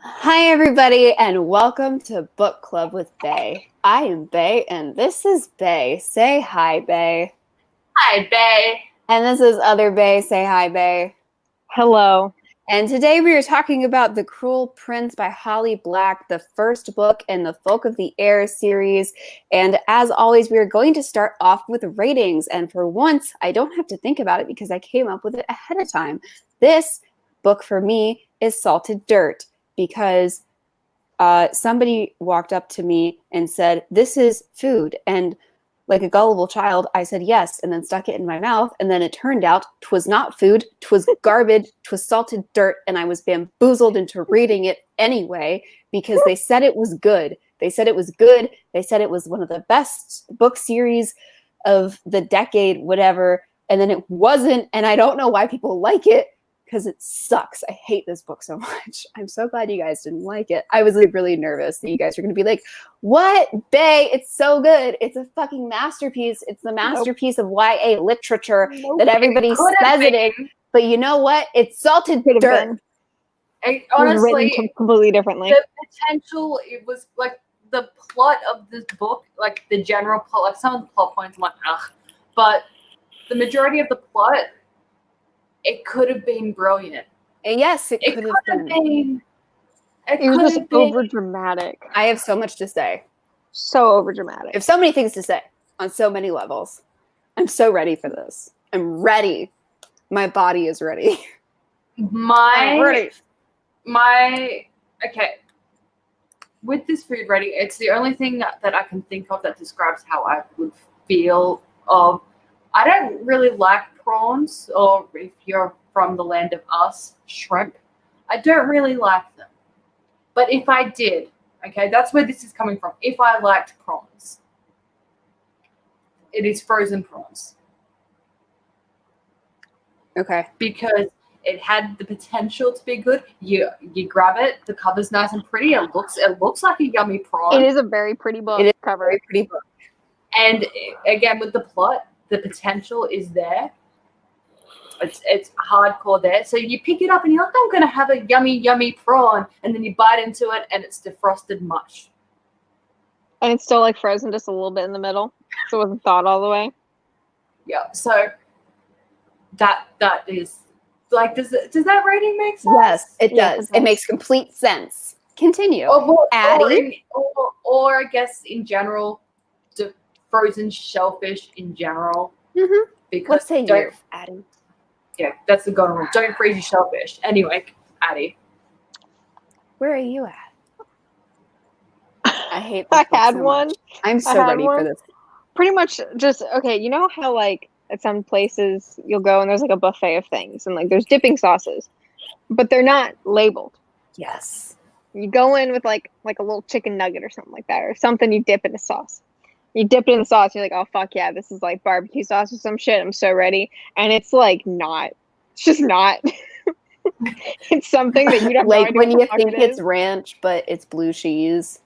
Hi, everybody, and welcome to Book Club with Bay. I am Bay, and this is Bay. Say hi, Bay. Hi, Bay. And this is other Bay. Say hi, Bay. Hello. And today we are talking about The Cruel Prince by Holly Black, the first book in the Folk of the Air series. And as always, we are going to start off with ratings. And for once, I don't have to think about it because I came up with it ahead of time. This book for me is Salted Dirt because somebody walked up to me and said, "This is food." And like a gullible child, I said yes, and then stuck it in my mouth. And then it turned out 'twas not food, 'twas garbage, 'twas salted dirt. And I was bamboozled into reading it anyway because they said it was good. They said it was good. They said it was one of the best book series of the decade, whatever. And then it wasn't. And I don't know why people like it because it sucks. I hate this book so much. I'm so glad you guys didn't like it. I was like really nervous that you guys were going to be like, "What, Bay? It's so good. It's a fucking masterpiece. It's the masterpiece of YA literature that everybody says it is." But you know what? It's salted dirt. Honestly, written completely differently. The potential, it was like the plot of this book, like the general plot, like some of the plot points, I'm like, ugh. But the majority of the plot, it could have been brilliant. And yes, it could have been. It was just over dramatic. I have so much to say. So over dramatic. I have so many things to say on so many levels. I'm so ready for this. I'm ready. My body is ready. Okay. With this food ready, it's the only thing that I can think of that describes how I would feel of. I don't really like prawns, or if you're from the land of us, shrimp. I don't really like them. But if I did, okay, that's where this is coming from. If I liked prawns, it is frozen prawns. Okay. Because it had the potential to be good. You grab it, the cover's nice and pretty. It looks like a yummy prawn. It is a very pretty book. It is cover. A very pretty book. And again, with the plot, the potential is there. It's hardcore there. So you pick it up and you're like, I'm going to have a yummy, yummy prawn. And then you bite into it and it's defrosted mush. And it's still like frozen just a little bit in the middle. So it wasn't thawed all the way. Yeah. So that is like, does that rating make sense? Yes, it does. It makes complete sense. Continue. Addie. Or I guess in general, the frozen shellfish in general. Mm-hmm. Because what say you, Addie? Yeah, that's the golden rule. Don't freeze your shellfish. Anyway, Addie. Where are you at? I hate I had one. I'm so ready for this. Pretty much just, okay, you know how like at some places you'll go and there's like a buffet of things and like there's dipping sauces, but they're not labeled. Yes. You go in with like a little chicken nugget or something like that, or something you dip in a sauce. You dip it in the sauce, you're like, oh, fuck yeah, this is like barbecue sauce or some shit. I'm so ready. And it's like not. It's just not. It's something that you don't like when you think it's ranch, but it's blue cheese.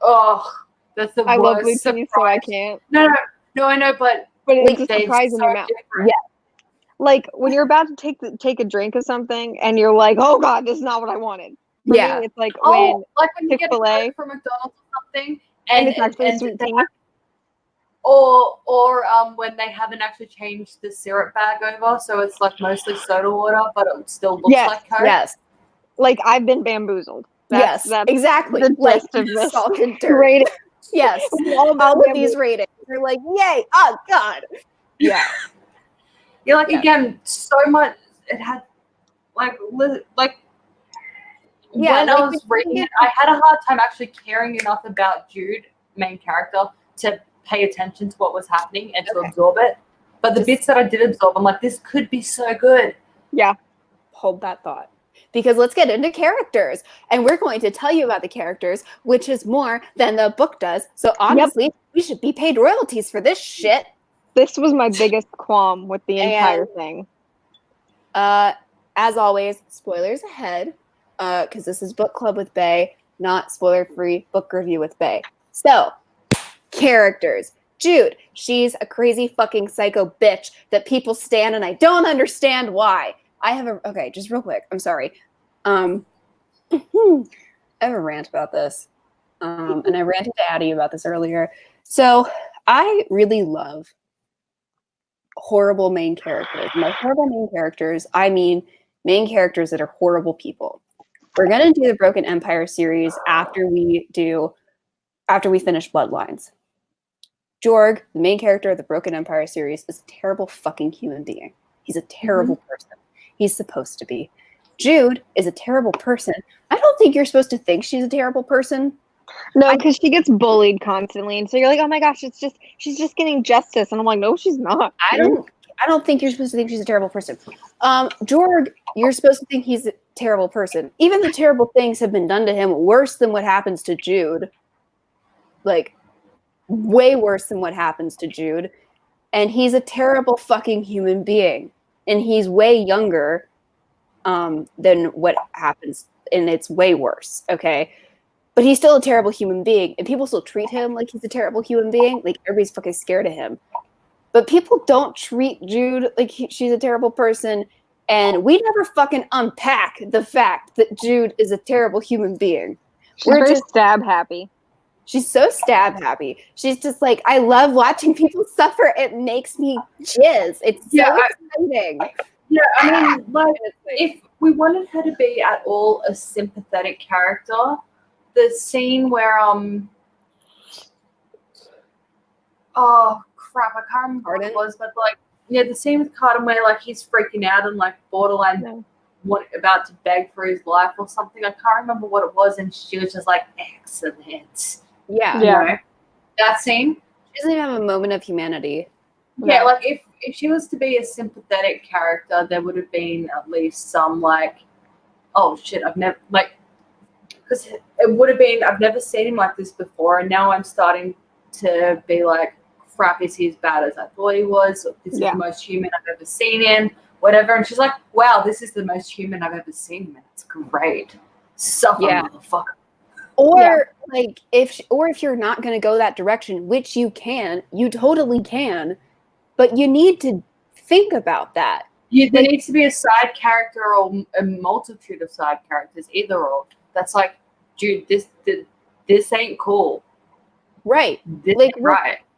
Oh, that's the worst. I love blue cheese, so I can't. No, I know, but it's a surprise in your mouth. Yeah. Like when you're about to take a drink of something and you're like, oh god, this is not what I wanted. For me, it's like when you get a from McDonald's or something, and it's actually sweet tea. Or when they haven't actually changed the syrup bag over, so it's like mostly soda water, but it still looks like Coke. Yes. Like I've been bamboozled. That's exactly. The gist of this salted dirt. Rating. Yes. all of these ratings. You're like, yay! Oh god. Yeah. You're like again, so much. It had like. Yeah, when I was reading it, I had a hard time actually caring enough about Jude, main character, to pay attention to what was happening and to absorb it. But the bits that I did absorb, I'm like, this could be so good. Yeah. Hold that thought. Because let's get into characters. And we're going to tell you about the characters, which is more than the book does. So honestly, we should be paid royalties for this shit. This was my biggest qualm with the entire thing. As always, spoilers ahead. Because this is Book Club with Bay, not spoiler-free book review with Bay. So, characters. Jude, she's a crazy fucking psycho bitch that people stan, and I don't understand why. Okay, just real quick. I'm sorry. I have a rant about this. And I ranted to Addie about this earlier. So I really love horrible main characters. By horrible main characters, I mean main characters that are horrible people. We're gonna do the Broken Empire series after we finish Bloodlines. Jorg, the main character of the Broken Empire series, is a terrible fucking human being. He's a terrible person. He's supposed to be. Jude is a terrible person. I don't think you're supposed to think she's a terrible person. No, because she gets bullied constantly, and so you're like, oh my gosh, she's just getting justice, and I'm like, no, she's not. I don't think you're supposed to think she's a terrible person. Jorg, you're supposed to think he's a terrible person. Even the terrible things have been done to him worse than what happens to Jude. Like, way worse than what happens to Jude. And he's a terrible fucking human being. And he's way younger than what happens. And it's way worse, okay? But he's still a terrible human being. And people still treat him like he's a terrible human being. Like, everybody's fucking scared of him. But people don't treat Jude like she's a terrible person. And we never fucking unpack the fact that Jude is a terrible human being. We're just stab happy. She's so stab happy. She's just like, I love watching people suffer. It makes me jizz. It's so exciting. Yeah, I mean, like, if we wanted her to be at all a sympathetic character, the scene where oh crap, I can't remember what it was, but like, yeah, the scene with Carden where like he's freaking out and like borderline about to beg for his life or something. I can't remember what it was, and she was just like, excellent. Yeah. You know, that scene. She doesn't even have a moment of humanity. Yeah, like if she was to be a sympathetic character, there would have been at least some like, oh shit, I've never like, because it would have been, I've never seen him like this before, and now I'm starting to be like, crap, is he as bad as I thought he was? This is the most human I've ever seen him, whatever. And she's like, wow, this is the most human I've ever seen him, and it's great. Suffer, motherfucker. Or like if you're not going to go that direction, which you totally can, but you need to think about that. There needs to be a side character or a multitude of side characters, either or. That's like, dude, this ain't cool. Right.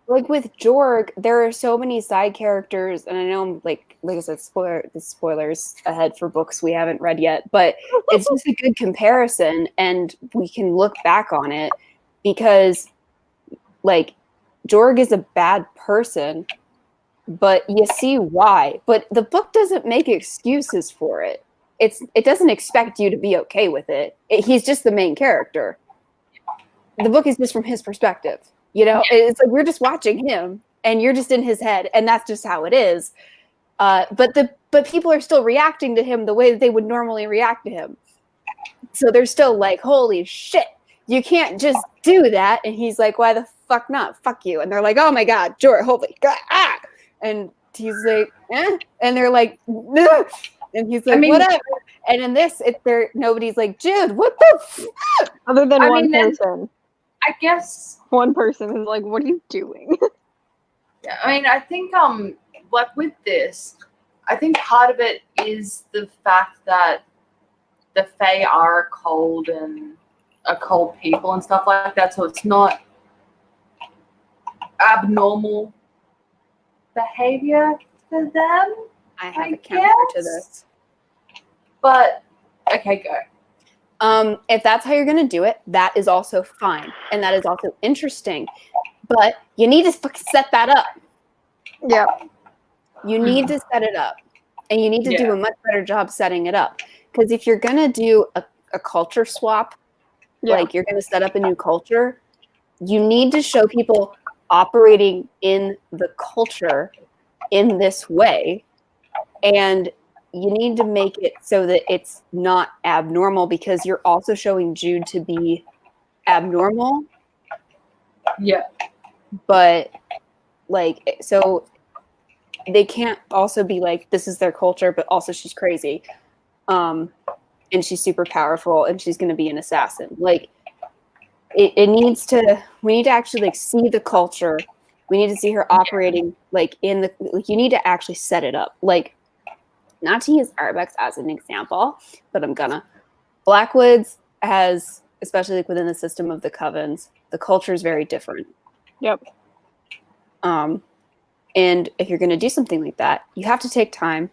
Like with Jorg, there are so many side characters, and I know I'm like I said, spoilers ahead for books we haven't read yet, but it's just a good comparison, and we can look back on it because, like, Jorg is a bad person, but you see why. But the book doesn't make excuses for it. It doesn't expect you to be okay with it. He's just the main character. The book is just from his perspective. You know, it's like we're just watching him, and you're just in his head, and that's just how it is. But people are still reacting to him the way that they would normally react to him. So they're still like, "Holy shit, you can't just do that!" And he's like, "Why the fuck not? Fuck you!" And they're like, "Oh my god, George, holy god!" Ah! And he's like, "Eh," and they're like, "No," and he's like, "Whatever." And in this, nobody's like, "Jude, what the fuck?" Other than one person. I guess one person is like, what are you doing? Yeah, I mean, I think like with this, I think part of it is the fact that the Fae are cold people and stuff like that, so it's not abnormal behavior for them. I have a counter to this. But okay, go. If that's how you're going to do it, that is also fine. And that is also interesting. But you need to set that up. Yeah. You need to set it up. And you need to do a much better job setting it up. Because if you're going to do a culture swap, like you're going to set up a new culture, you need to show people operating in the culture in this way. And you need to make it so that it's not abnormal, because you're also showing Jude to be abnormal. Yeah. But like, so they can't also be like, this is their culture, but also she's crazy. And she's super powerful, and she's going to be an assassin. Like we need to actually like see the culture. We need to see her operating like you need to actually set it up. Like, not to use Arbex as an example, but I'm gonna. Blackwood's as especially like within the system of the covens, the culture is very different. Yep. And if you're going to do something like that, you have to take time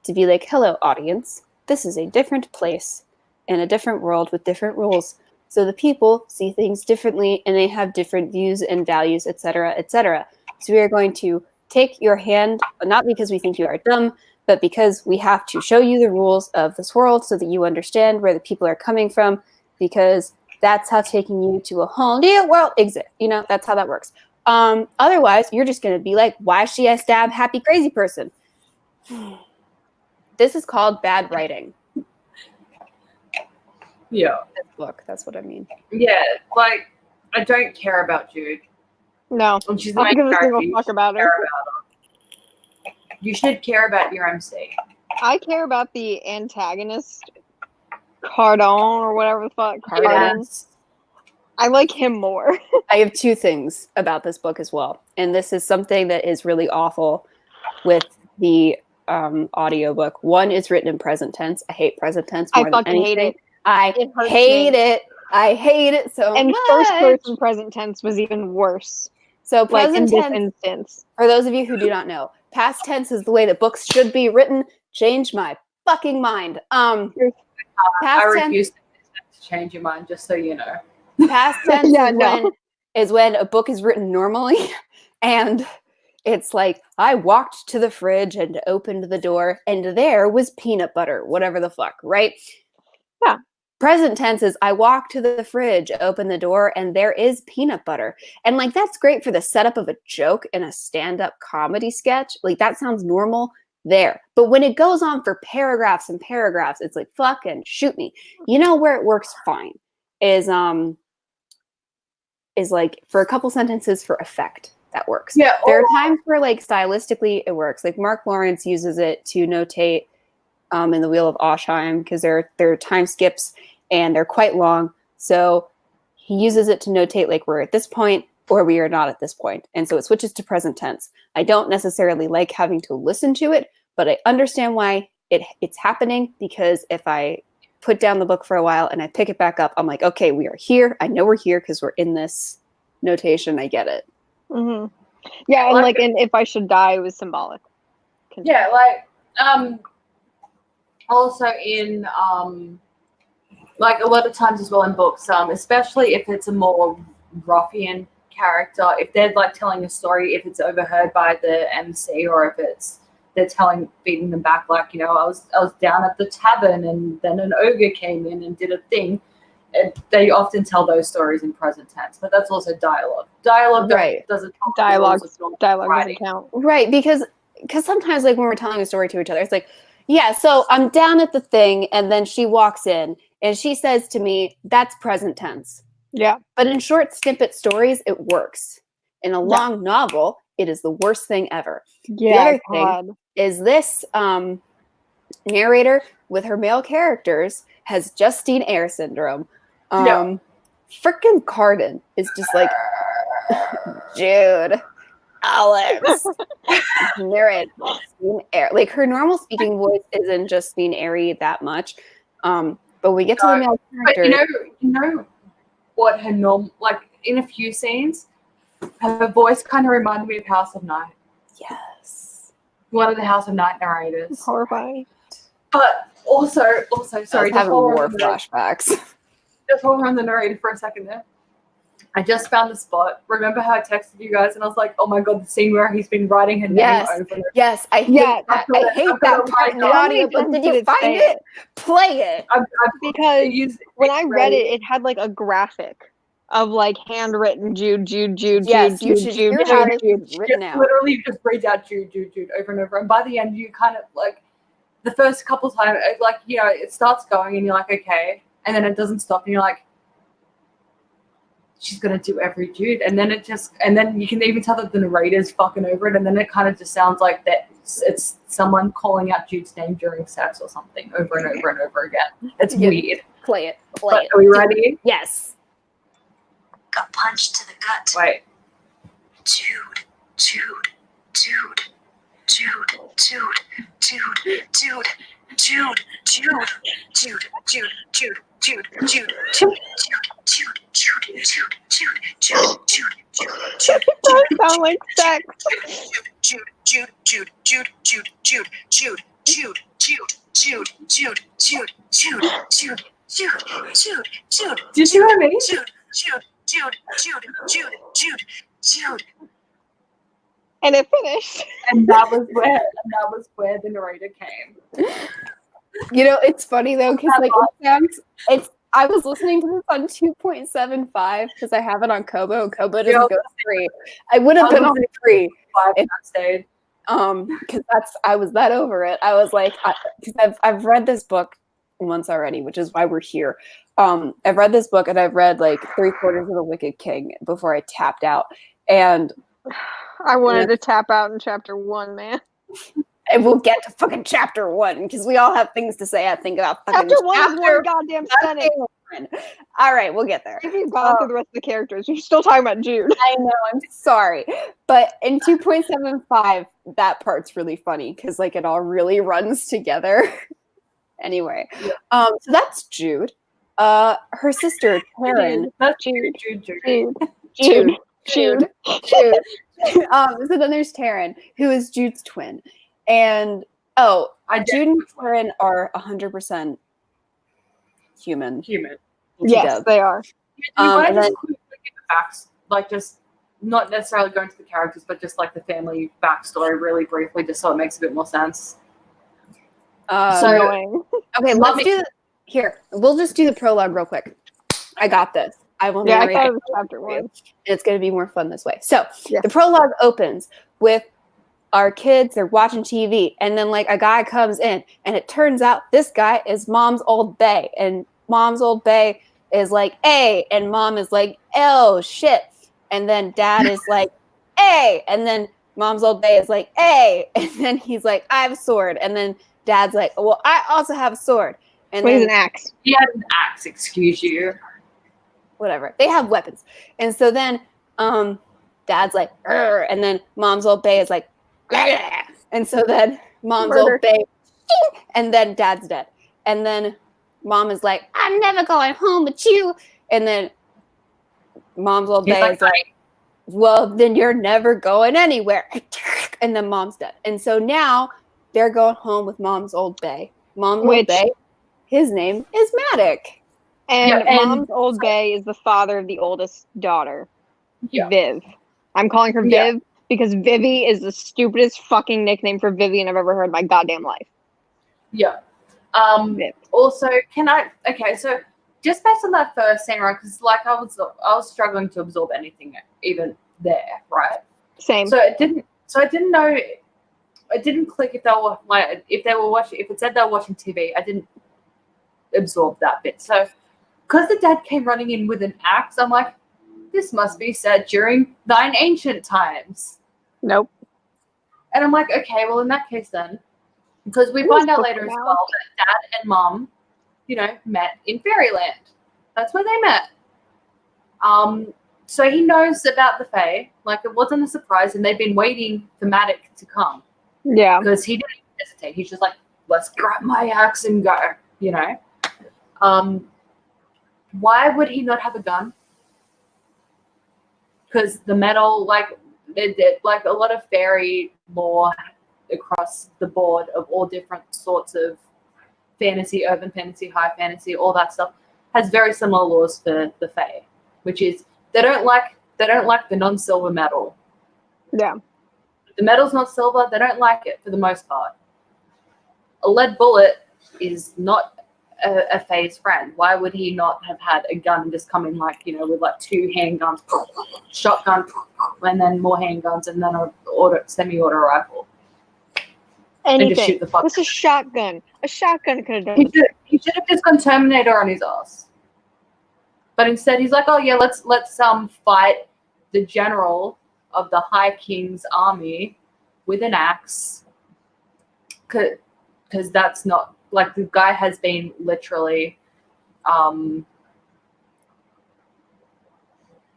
to be like, hello, audience. This is a different place in a different world with different rules. So the people see things differently and they have different views and values, etc., etc. So we are going to take your hand, not because we think you are dumb, but because we have to show you the rules of this world so that you understand where the people are coming from, because that's how taking you to a whole new world exists. You know, that's how that works. Otherwise, you're just going to be like, why is she a stab happy crazy person? This is called bad writing. Yeah. This book, that's what I mean. Yeah, like, I don't care about Jude. No. And she's I don't give a single You fuck should about her. care about her. You should care about your MC. I care about the antagonist, Cardon, or whatever the fuck. Cardon. Yes. I like him more. I have two things about this book as well. And this is something that is really awful with the audiobook. One is written in present tense. I hate present tense more than anything. Hate it. I It hurts hate me. it. I hate it so And much. first person present tense was even worse. So Like in present this tense, instance. for those of you who do not know, past tense is the way that books should be written. Change my fucking mind. I Past tense, refuse to change your mind, just so you know. past tense Yeah, is, no. is when a book is written normally, and it's like, I walked to the fridge and opened the door, and there was peanut butter, whatever the fuck, right? Yeah. Present tense is, I walked to the fridge, opened the door, and there is peanut butter. And like, that's great for the setup of a joke in a stand-up comedy sketch. Like, that sounds normal there. But when it goes on for paragraphs and paragraphs, it's like, fucking shoot me. You know where it works fine is like for a couple sentences for effect. That works. Yeah. There are times where like stylistically it works. Like Mark Lawrence uses it to notate in the Wheel of Oshheim because there are time skips and they're quite long. So he uses it to notate like we're at this point or we are not at this point. And so it switches to present tense. I don't necessarily like having to listen to it, but I understand why it's happening, because if I put down the book for a while and I pick it back up, I'm like, okay, we are here. I know we're here because we're in this notation. I get it. Mm-hmm. Yeah, and like, and if I should die, it was symbolic. Yeah, like, also in, like a lot of times as well in books, especially if it's a more ruffian character, if they're like telling a story, if it's overheard by the MC or if they're feeding them back, like, you know, I was down at the tavern and then an ogre came in and did a thing. They often tell those stories in present tense, but that's also dialogue. Dialogue right. doesn't dialogue doesn't count. Right, because sometimes like when we're telling a story to each other, it's like, yeah, so I'm down at the thing and then she walks in and she says to me, that's present tense. Yeah. But in short snippet stories, it works. In a long novel, it is the worst thing ever. Yeah, the other thing is this narrator with her male characters has Justine Eyre syndrome. Frickin' Cardon is just like, Jude, Alex, narrate Justine Eyre. Like her normal speaking voice isn't Justine Eyre that much. But we get to the male character. But you know what her norm, like in a few scenes, her voice kind of reminded me of House of Night. Yes. One of the House of Night narrators. It's horrifying. But also, sorry, having more flashbacks. Just hold on the narrator for a second there. I just found the spot. Remember how I texted you guys and I was like, oh my god, the scene where he's been writing her name over and over. Yes, I hate that. I hate that part in the audio, but did you find it? Play it. Because when I read it, it had like a graphic of like handwritten Jude. Yes, you should hear how this is written out. Literally just reads out Jude over and over. And by the end, you kind of like, the first couple times, like, you know, it starts going and you're like, okay. And then it doesn't stop and you're like, she's gonna do every Jude, and then you can even tell that the narrator's fucking over it, and then it kind of just sounds like that it's someone calling out Jude's name during sex or something over and over and over again. It's weird. Play it. Are we ready? Yes. Got punched to the gut. Wait. Jude. Jude, Jude, Jude, Jude, Jude, Jude, Jude, Jude, Jude, Jude, Jude, That sound like sex. Jude, Jude, Jude, Jude, Jude, Jude, Jude, Jude, Jude, Jude, Jude, Jude, Jude, Jude, Jude, Jude, Jude. Do you see what I mean? Jude, Jude, Jude, Jude, Jude, Jude, Jude. And it finished. And that was where the narrator came. You know, it's funny though, because like I was listening to this on 2.75 because I have it on Kobo, and Kobo doesn't go to 3. I would have been on 3 If that stayed. because I was that over it. I was like, because I've read this book once already, which is why we're here. I've read this book and I've read like 3/4 of The Wicked King before I tapped out, and I wanted to tap out in chapter 1, man. and we'll get to fucking chapter 1 because we all have things to say. I think about fucking Chapter 1 is one goddamn sentence. All right, we'll get there. If you've gone through the rest of the characters, you're still talking about Jude. I know, I'm sorry. But in 2.75, that part's really funny because like it all really runs together. Anyway, so that's Jude. Her sister, Taryn. That's Jude. Jude. Jude. So then there's Taryn, who is Jude's twin. And Jude and Taryn are 100% human. Yes, they are. And then quickly give the facts, like just not necessarily going to the characters, but just like the family backstory really briefly, just so it makes a bit more sense. Annoying. Okay, let's do here. We'll just do the prologue real quick. I got this. I will I narrate thought it. it was chapter 1. It's going to be more fun this way. So Yeah. the prologue opens with our kids, they're watching TV, and then like a guy comes in, and it turns out this guy is Mom's old bae, and Mom's old bae is like, "Hey," and Mom is like, "Oh shit," and then Dad is like, "Hey," and then Mom's old bae is like, "Hey," and then he's like, "I have a sword," and then Dad's like, "Well, I also have a sword," and What is then an axe? He had an axe, excuse you. whatever. They have weapons. And so then Dad's like, "Arr," and then Mom's old bae is like, "Blah." And so then Mom's Murder. old bae, and then Dad's dead. And then Mom is like, "I'm never going home with you." And then Mom's old bae is like, "Well, then you're never going anywhere." And then Mom's dead. And so now they're going home with Mom's old bae. Mom's old bae, his name is Matic. And Yeah, and- Mom's old bae is the father of the oldest daughter, Yeah. Viv. I'm calling her Yeah. Viv because Vivi is the stupidest fucking nickname for Vivian I've ever heard in my goddamn life. Yeah. Viv. Also, so just based on that first scene, right? Because like I was struggling to absorb anything even there, right? Same. So I didn't know. It didn't click if they were watching. If it said they were watching TV, I didn't absorb that bit. So because the dad came running in with an axe, I'm like, this must be set during thine ancient times. Nope. And I'm like, okay, well in that case then, because we find out later as well that Dad and Mom, met in Fairyland. That's where they met. So he knows about the Fae. Like it wasn't a surprise, and they've been waiting for Matic to come Yeah. because he didn't hesitate. He's just like, let's grab my axe and go. Why would he not have a gun? Because the metal, like a lot of fairy lore across the board of all different sorts of fantasy, urban fantasy, high fantasy, all that stuff has very similar laws for the Fae, which is they don't like the non-silver metal. Yeah. If the metal's not silver, they don't like it for the most part. A lead bullet is not a Fae's friend. Why would he not have had a gun and just come in with like 2 handguns, shotgun, and then more handguns, and then a semi-auto rifle? And just shoot Anything. the fuck. What's a shotgun? A shotgun could have done this. He should have just gone Terminator on his ass. But instead, he's like, "Oh yeah, let's fight the general of the High King's army with an axe." Because that's not like the guy has been literally,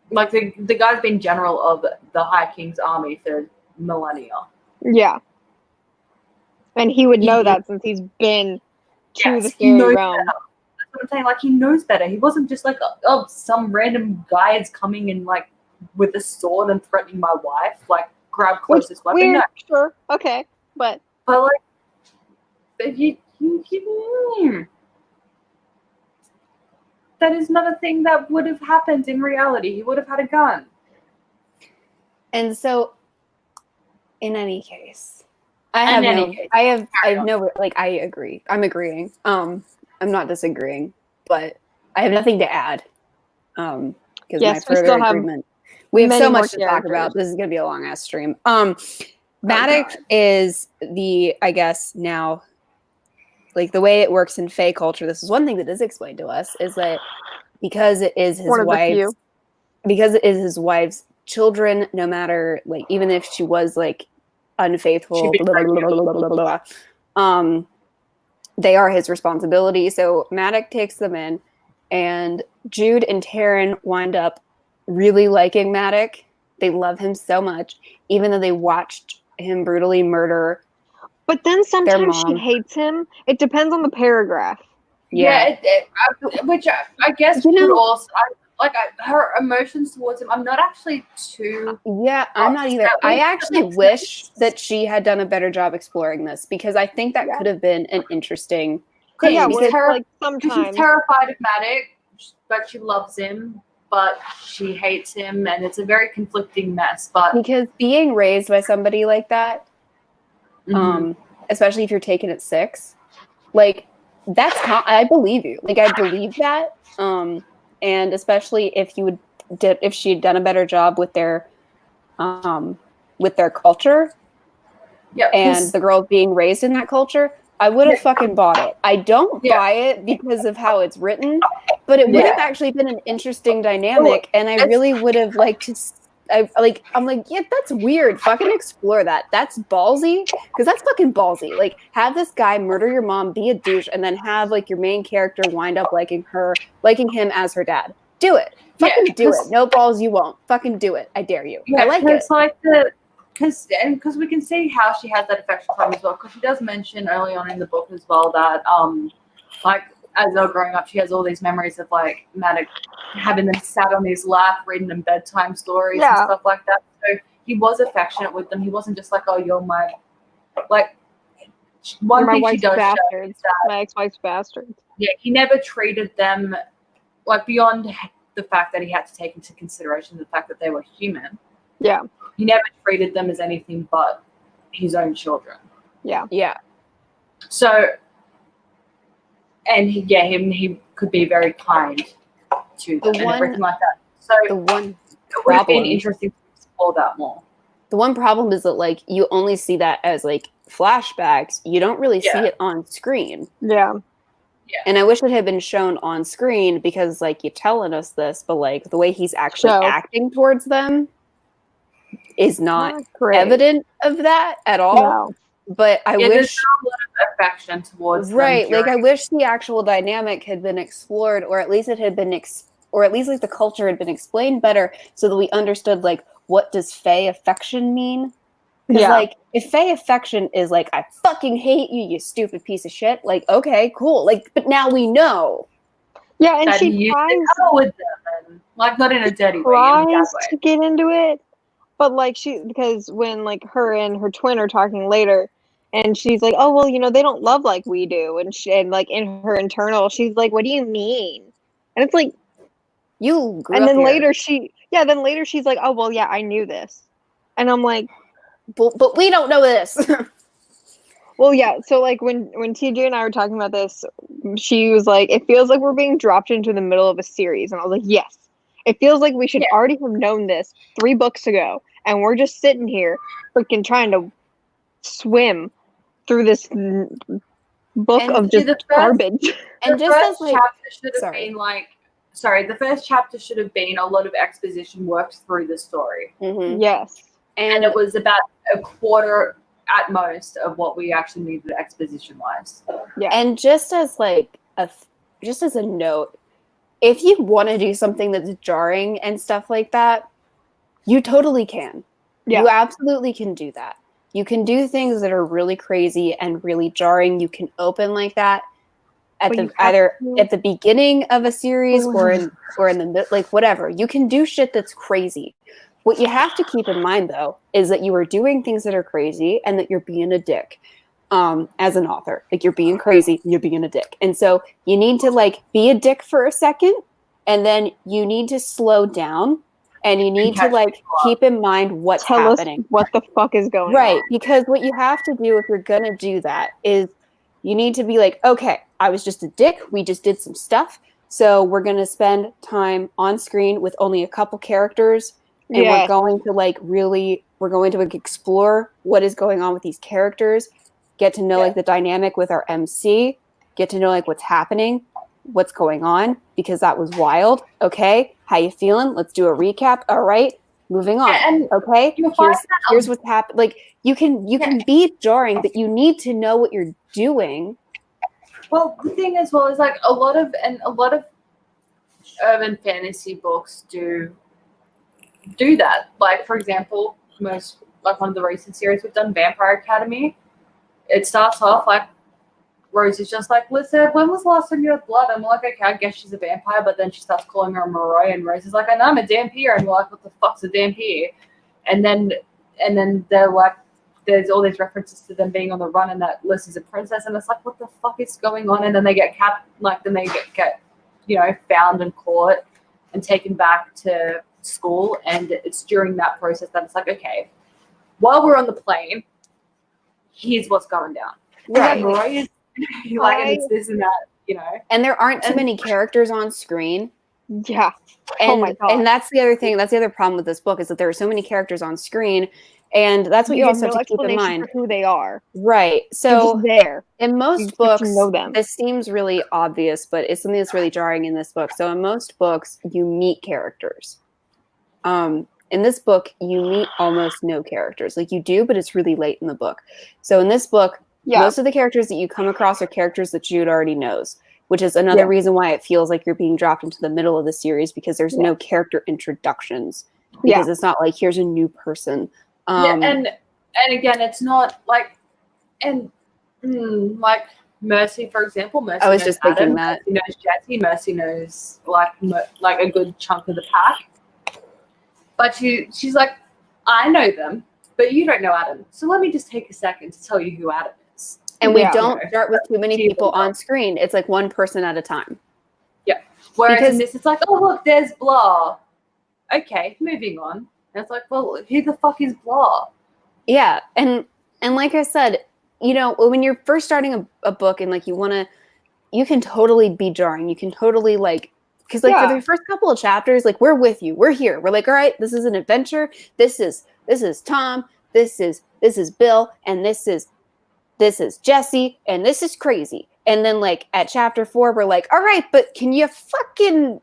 like the guy's been general of the High King's army for millennia. Yeah. And he would know that since he's been to the Yes, he fairy knows realm. that. what I'm saying. Like, he knows better. He wasn't just like, oh, some random guy is coming and like with a sword and threatening my wife. Like, grab closest weapon. Weird, No. sure, okay, but But like, that is not a thing that would have happened in reality. He would have had a gun. And so, in any case, I In have any no, case, I have carry on. no, like, I agree. I'm agreeing. I'm not disagreeing, but I have nothing to add. Because Yes, my we further still have agreement. We have many so more much to talk about. characters. This is going to be a long ass stream. Matic is the, I guess now, like the way it works in Fae culture. This is one thing that is explained to us is that because it is his One of the few. wife's, because it is his wife's children, no matter like even if she was like unfaithful, She'd be they are his responsibility. So Matic takes them in, and Jude and Taryn wind up really liking Matic. They love him so much, even though they watched him brutally murder. But then sometimes she mom. hates him. It depends on the paragraph. Yeah. Which I guess You know- could also her emotions towards him. I'm not actually too. Yeah, I'm not either. I actually wish that she had done a better job exploring this because I think that could have been an interesting thing. Yeah, because where it's like She's sometimes. terrified of Matic, but she loves him, but she hates him, and it's a very conflicting mess. But because being raised by somebody like that, especially if you're taken at 6, like that's I believe you. Like I believe that. And especially if you would if she had done a better job with their culture and the girls being raised in that culture, I would have fucking bought it. I don't buy it because of how it's written, but it would have actually been an interesting dynamic, and I really would have liked to. I'm like, yeah, that's weird. Fucking explore that. That's ballsy, because that's fucking ballsy. Like, have this guy murder your mom, be a douche, and then have like your main character wind up liking him as her dad. Do it. Fucking do it. No balls, you won't. Fucking do it. I dare you. I like it. Because we can see how she has that affection for him as well. Because she does mention early on in the book as well that like as they're growing up, she has all these memories of like Matic having them sat on his lap, reading them bedtime stories and stuff like that. So he was affectionate with them. He wasn't just like, oh, you're my like. One my thing she wife's does show bastards. is that My ex-wife's bastards. yeah, he never treated them like beyond the fact that he had to take into consideration the fact that they were human. Yeah. He never treated them as anything but his own children. Yeah. Yeah. So, and he could be very kind to them and everything like that. So the one it would have been problem- interesting to explore that more. The one problem is that like you only see that as like flashbacks. You don't really see it on screen. Yeah. Yeah. And I wish it had been shown on screen because like you're telling us this, but like the way he's actually acting towards them is not evident of that at all. No. But I wish there's not a lot of affection towards them like I during- wish the actual dynamic had been explored, or at least it had been or at least like the culture had been explained better so that we understood like what does Fae affection mean? Because like if Fae affection is like I fucking hate you, you stupid piece of shit, like okay, cool. Like but now we know. Yeah, and that he she used tries to cuddle with them and like not in a dirty way, in a bad tries way. to get into it. But like because when like her and her twin are talking later, and she's like, "Oh well, they don't love like we do," and like in her internal, she's like, "What do you mean?" And it's like, you grew and up then here. later she's like, "Oh well, yeah, I knew this," and I'm like, but we don't know this. well, yeah. So like when TJ and I were talking about this, she was like, "It feels like we're being dropped into the middle of a series," and I was like, "Yes." It feels like we should already have known this 3 books ago, and we're just sitting here freaking trying to swim through this book of just garbage. And the just first as like chapter should have been the first chapter should have been a lot of exposition worked through the story. Mm-hmm. Yes. And it was about a quarter at most of what we actually needed exposition wise. Yeah. And just as like just as a note, if you want to do something that's jarring and stuff like that, you totally can. Yeah. You absolutely can do that. You can do things that are really crazy and really jarring. You can open like that. at But the you have either to- at the beginning of a series or in the mid, like whatever. You can do shit that's crazy. What you have to keep in mind though is that you are doing things that are crazy and that you're being a dick. As an author, like you're being crazy, you're being a dick, and so you need to like be a dick for a second, and then you need to slow down, and you need to like keep in mind what's Tell happening. us what the fuck is going Right, on. because what you have to do if you're gonna do that is you need to be like, okay, I was just a dick. We just did some stuff, so we're gonna spend time on screen with only a couple characters, and we're going to like explore what is going on with these characters. Get to know like the dynamic with our MC, get to know like what's happening, what's going on, because that was wild. Okay, how you feeling? Let's do a recap. All right, moving on. And Okay, here's what's happened. Like you can be jarring, but you need to know what you're doing. Well, the thing as well is like a lot of urban fantasy books do that. Like for example, one of the recent series we've done, Vampire Academy. It starts off like Rose is just like, listen, when was the last time you had blood? And we're like, okay, I guess she's a vampire, but then she starts calling her a Moroi, and Rose is like, I know I'm a Dampier, and we're like, what the fuck's a Dampier? And then they're like, there's all these references to them being on the run, and that Liz is a princess, and it's like, what the fuck is going on? And then they get get found and caught and taken back to school, and it's during that process that it's like, okay, while we're on the plane, here's what's going down. Right. Moroi is like, and it's this and that, And there aren't too many characters on screen. Yeah. And, oh my god. And that's the other thing. That's the other problem with this book is that there are so many characters on screen, and that's what you also have to keep in mind. For who they are. Right. So there. In most You books, know them. this seems really obvious, but it's something that's really jarring in this book. So in most books, you meet characters. In this book, you meet almost no characters. Like you do, but it's really late in the book. So in this book, most of the characters that you come across are characters that Jude already knows, which is another reason why it feels like you're being dropped into the middle of the series, because there's no character introductions. Because it's not like here's a new person. and again, it's not like like Mercy, for example. Mercy I was knows just thinking Adam, that. Mercy knows Jesse. Mercy knows like a good chunk of the pack. But she's like, I know them, but you don't know Adam. So let me just take a second to tell you who Adam is. And we don't start with too many people on screen. It's like one person at a time. Yeah. Whereas in this, it's like, oh, look, there's blah. Okay, moving on. And it's like, well, who the fuck is blah? Yeah. And like I said, when you're first starting a book and like you can totally be jarring. You can totally like, because like for the first couple of chapters, like we're with you, we're here. We're like, all right, this is an adventure. This is Tom. This is Bill, and this is Jesse, and this is crazy. And then like at chapter 4, we're like, all right, but can you fucking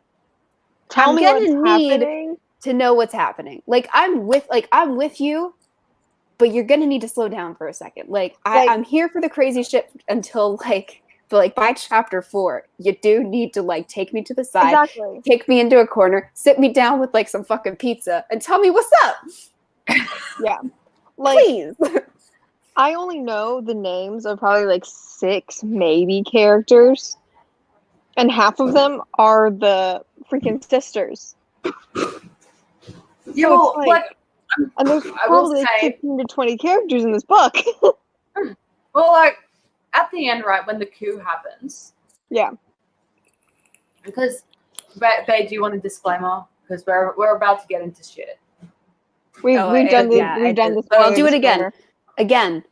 tell me what's happening? To know what's happening. Like I'm with you, but you're gonna need to slow down for a second. Like I'm here for the crazy shit until but like by chapter 4, you do need to like take me to the side, take me into a corner, sit me down with like some fucking pizza, and tell me what's up. Yeah, like please. I only know the names of probably like 6 maybe characters, and half of them are the freaking sisters. Yeah, well, and there's probably like 15 to 20 characters in this book. Well, like at the end, right when the coup happens. Yeah. Because, Bae, do you want a disclaimer? Because we're about to get into shit. We've done this. But I'll do it again. Again,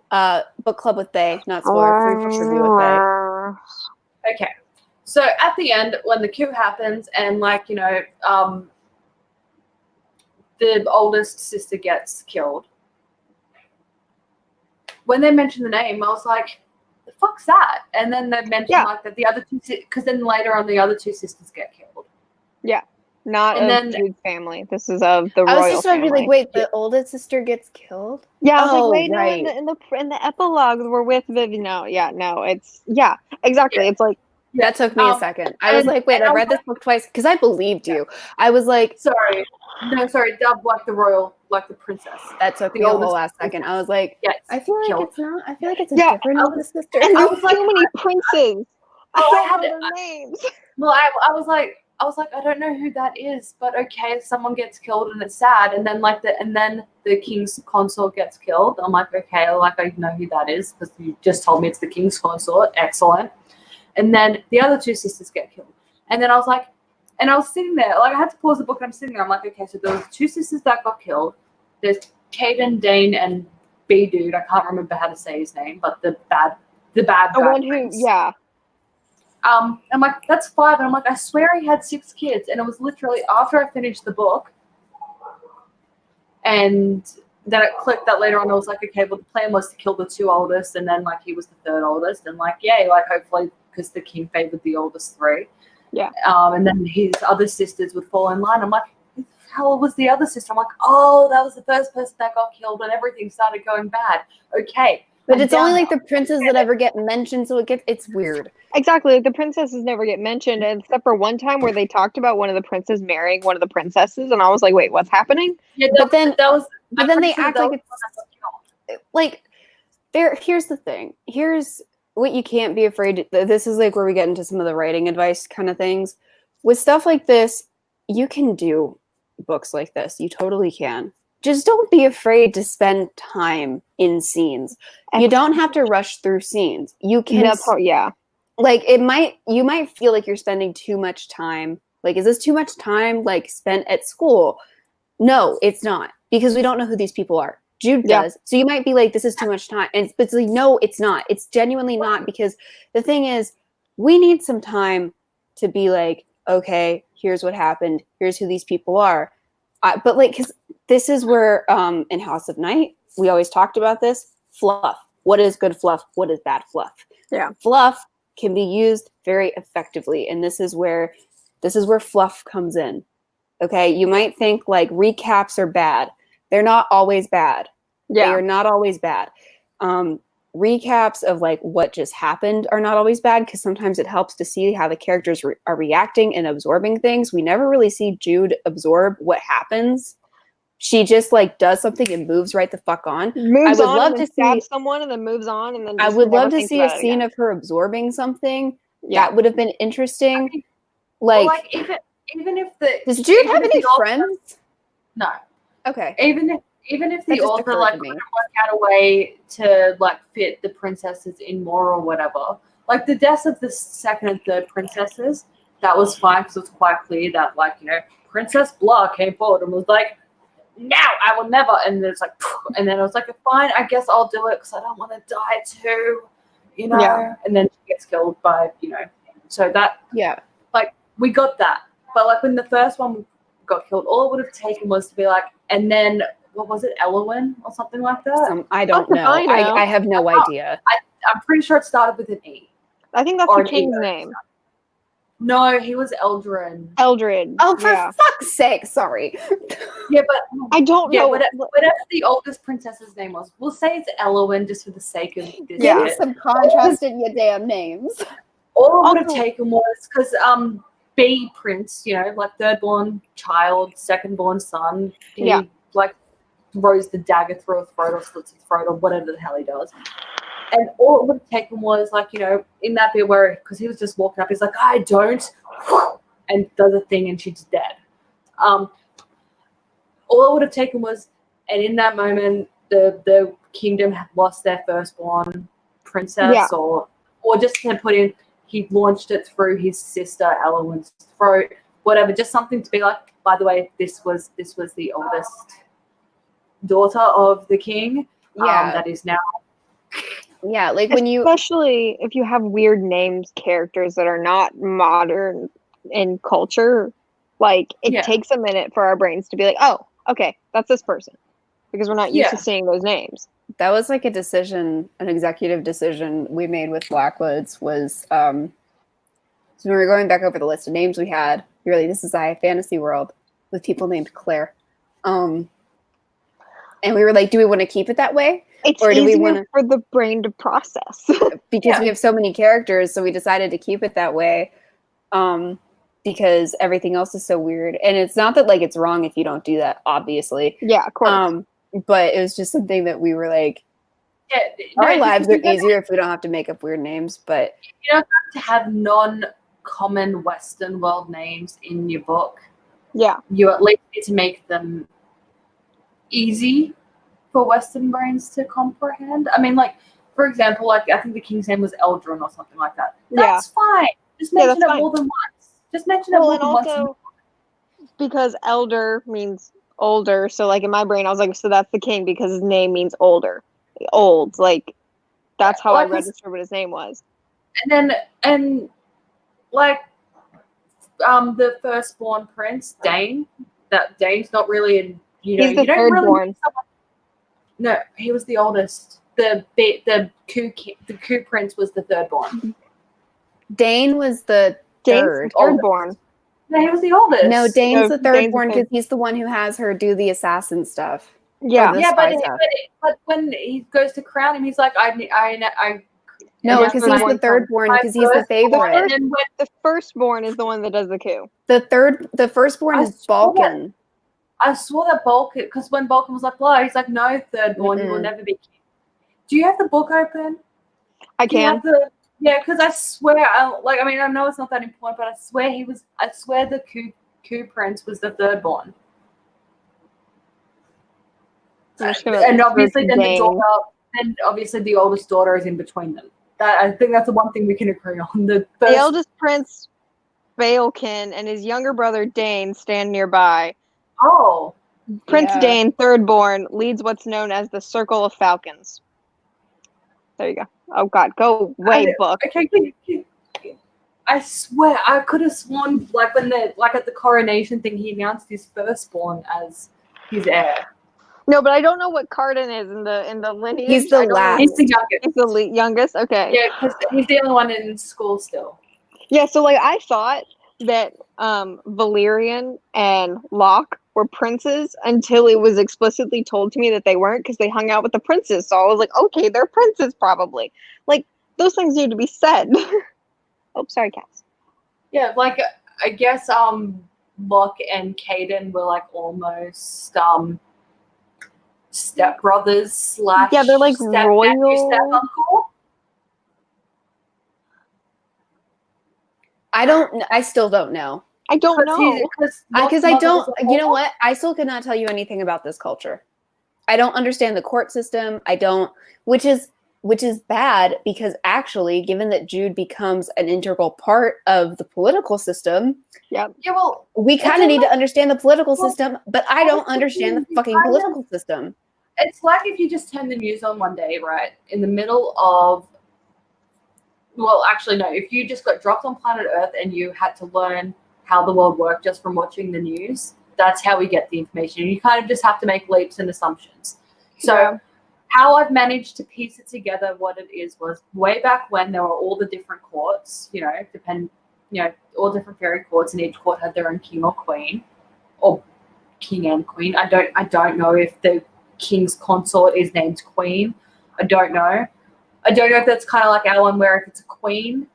book club with Bae, not spoiler free review with Bae. Okay, so at the end when the coup happens and the oldest sister gets killed. When they mentioned the name, I was like, the fuck's that? And then they mentioned like that the other two, because then later on the other 2 sisters get killed. Yeah. Not of Jude's family. This is of the royal family. I was just trying to be like, wait, the oldest sister gets killed? Yeah, I was like, wait, right. No, in the epilogue, we're with Viv. No, it's exactly. Yeah. It's like that took me a second. I was like, wait, I read this book twice because I believed you. I was like, sorry, dub like the royal, like the princess. That took me a whole last second. I was like, I feel like it's not. I feel like it's a different oldest sister. And there's so many princes. I don't know their names. Well, I was like, I don't know who that is, but okay, someone gets killed and it's sad, and then the king's consort gets killed. I'm like, okay, like I know who that is because you just told me it's the king's consort. Excellent. And then the other two sisters get killed, and then I was like, and I was sitting there, like I had to pause the book, and I'm sitting there, I'm like, okay, so there was two sisters that got killed. There's Caden, Dane, and B dude. I can't remember how to say his name, but the bad The guy one who, prince. yeah. I'm like, that's 5. And I'm like, I swear he had 6 kids. And it was literally after I finished the book. And then it clicked that later on I was like, okay, well, the plan was to kill the 2 oldest. And then, like, he was the 3rd oldest. And, like, yay, like, hopefully, because the king favored the oldest 3. Yeah. And then his other sisters would fall in line. I'm like, who the hell was the other sister? I'm like, oh, that was the first person that got killed when everything started going bad. Okay. But it's only like the princes that ever get mentioned, so it's weird. Exactly. Like the princesses never get mentioned, except for one time where they talked about one of the princes marrying one of the princesses, and I was like, wait, what's happening? Yeah, But then they sure act that like was it's like here's the thing. Here's what you can't be afraid to, this is like where we get into some of the writing advice kind of things. With stuff like this, you can do books like this. You totally can. Just don't be afraid to spend time in scenes. You don't have to rush through scenes. You can Yeah. like you might feel like you're spending too much time. Like, is this too much time like spent at school? No, it's not, because we don't know who these people are. Jude does. So you might be like, this is too much time. And it's like, no, it's not. It's genuinely not, because the thing is, we need some time to be like, okay, here's what happened. Here's who these people are. But like, because this is where in House of Night, we always talked about this. Fluff. What is good fluff? What is bad fluff? Yeah. Fluff can be used very effectively. And this is where fluff comes in. Okay. You might think like recaps are bad. They're not always bad. Yeah. They are not always bad. Recaps of like what just happened are not always bad, because sometimes it helps to see how the characters are reacting and absorbing things. We never really see Jude absorb what happens. She just like does something and moves right the fuck on. Moves I would on love and then to stabs see someone and then moves on, and then I just would never love to thinks see a about it scene again. of her absorbing something. Yeah. That would have been interesting. I mean, like, even if the does Jude even have if any the author- friends? No. Okay. Even if That the just author occurred like to me. couldn't work out a way to like fit the princesses in more or whatever, like the deaths of the 2nd and 3rd princesses, that was fine because it was quite clear that, like, you know, Princess Blah came forward and was like, "No, I will never," and then it's like, and then it was like, "Fine, I guess I'll do it because I don't want to die too," you know. Yeah. And then she gets killed by, you know, so that Yeah. like we got that, but like when the first one got killed, all it would have taken was to be like, and then what was it, Elowin or something like that? I don't That's know. what I know. I have no idea. I'm pretty sure it started with an E. I think that's Or the an E. king's name. No, he was Eldrin. Eldred. Oh, for yeah. fuck's sake! Sorry. Yeah, but I don't know. whatever the oldest princess's name was, we'll say it's Elowin just for the sake of this. Give me bit. some contrast in your damn names. All it would have Also- taken was because B Prince, you know, like 3rd born child, 2nd born son, he Yeah. like throws the dagger through a throat or slits his throat or whatever the hell he does. And all it would have taken was, like, you know, in that bit where, because he was just walking up, he's like, I don't, and does a thing and she's dead. All it would have taken was, and in that moment, the kingdom had lost their firstborn princess, Yeah. or just to put in, he launched it through his sister Elowin's throat, whatever, just something to be like, by the way, this was the oldest daughter of the king. Yeah. That is now. Yeah, like when you Especially if you have weird names, characters that are not modern in culture, like it Yeah. takes a minute for our brains to be like, oh, okay, that's this person, because we're not used to Yeah. seeing those names. that was like a decision, an executive decision we made with Blackwoods was so when we were going back over the list of names we had, we were like, this is a high fantasy world with people named Claire. And we were like, do we want to keep it that way? It's Or do we easier wanna- for the brain to process. Because Yeah. we have so many characters, so we decided to keep it that way. Because everything else is so weird. And it's not that like it's wrong if you don't do that, obviously. Yeah, of course. But it was just something that we were like, Yeah, Our no, lives because are easier if we don't have to make up weird names, but you don't have to have non-common Western world names in your book. Yeah. You at least need to make them easy for Western brains to comprehend. I mean, like, for example, like I think the king's name was Eldrin or something like that. That's fine. Just Yeah, mention that's it fine. more than once. Just mention it Well, more and than once. also because elder means older, so like in my brain I was like, so that's the king because his name means older. Old. Like that's how I Like registered what his name was. and like the firstborn prince, Dane. That Dane's not really in He's the you don't third really born. No, he was the oldest. The coup prince was the third born. Dane was the Dane's third. the third born. No, he was the oldest. No, Dane's No, the third Dane's the born third. because he's the one who has her do the assassin stuff. Yeah. Or the Yeah, spy stuff. but when he goes to crown him, he's like, No, that's because my- he's the third born my because he's the firstborn, favorite. and then when The firstborn is the one that does the coup. The firstborn I is swore Balkan. I saw that Balkan, because when Balkan was like, blah, he's like, no, third born, he will Mm-mm. never be king. Do you have the book open? I Do you can. have the Yeah, because I swear, I know it's not that important, but I swear the coup prince was the third born. I'm just gonna And obviously search then the Dane. daughter, and obviously the oldest daughter is in between them. That I think that's the one thing we can agree on. The The first, eldest prince, Baelkin, and his younger brother Dane stand nearby. oh, Prince Yeah. Dane, third born, leads what's known as the Circle of Falcons. There you go. Oh God, go away, book. okay. I swear, I could have sworn, like when at the coronation thing, he announced his firstborn as his heir. No, but I don't know what Carden is in the lineage. He's the I don't know. last. He's the youngest. He's the youngest. Okay. Yeah, because he's the only one in school still. Yeah. So like I thought that Valerian and Locke were princes until it was explicitly told to me that they weren't because they hung out with the princes. So I was like, okay, they're princes probably. Like those things need to be said. Oh, sorry, Cass. Yeah, like I guess Locke and Caden were like almost stepbrothers slash Yeah, they're like step-nephew, royal. step-uncle. I still don't know. I don't know. Because I don't, you know what? I still could not tell you anything about this culture. I don't understand the court system. I don't, which is bad because actually, given that Jude becomes an integral part of the political system, Yep. Yeah, well, we kind of need to understand the political well, system, but I don't understand the fucking kind of- political system. it's like if you just turn the news on one day, right? In the middle of, well, actually, no. If you just got dropped on planet Earth and you had to learn how the world worked just from watching the news, that's how we get the information. You kind of just have to make leaps and assumptions. So Yeah. how I've managed to piece it together, what it is, was way back when there were all the different courts, all different fairy courts, and each court had their own king or queen, or king and queen. I don't know if the king's consort is named queen. I don't know if that's kind of like our one where if it's a queen,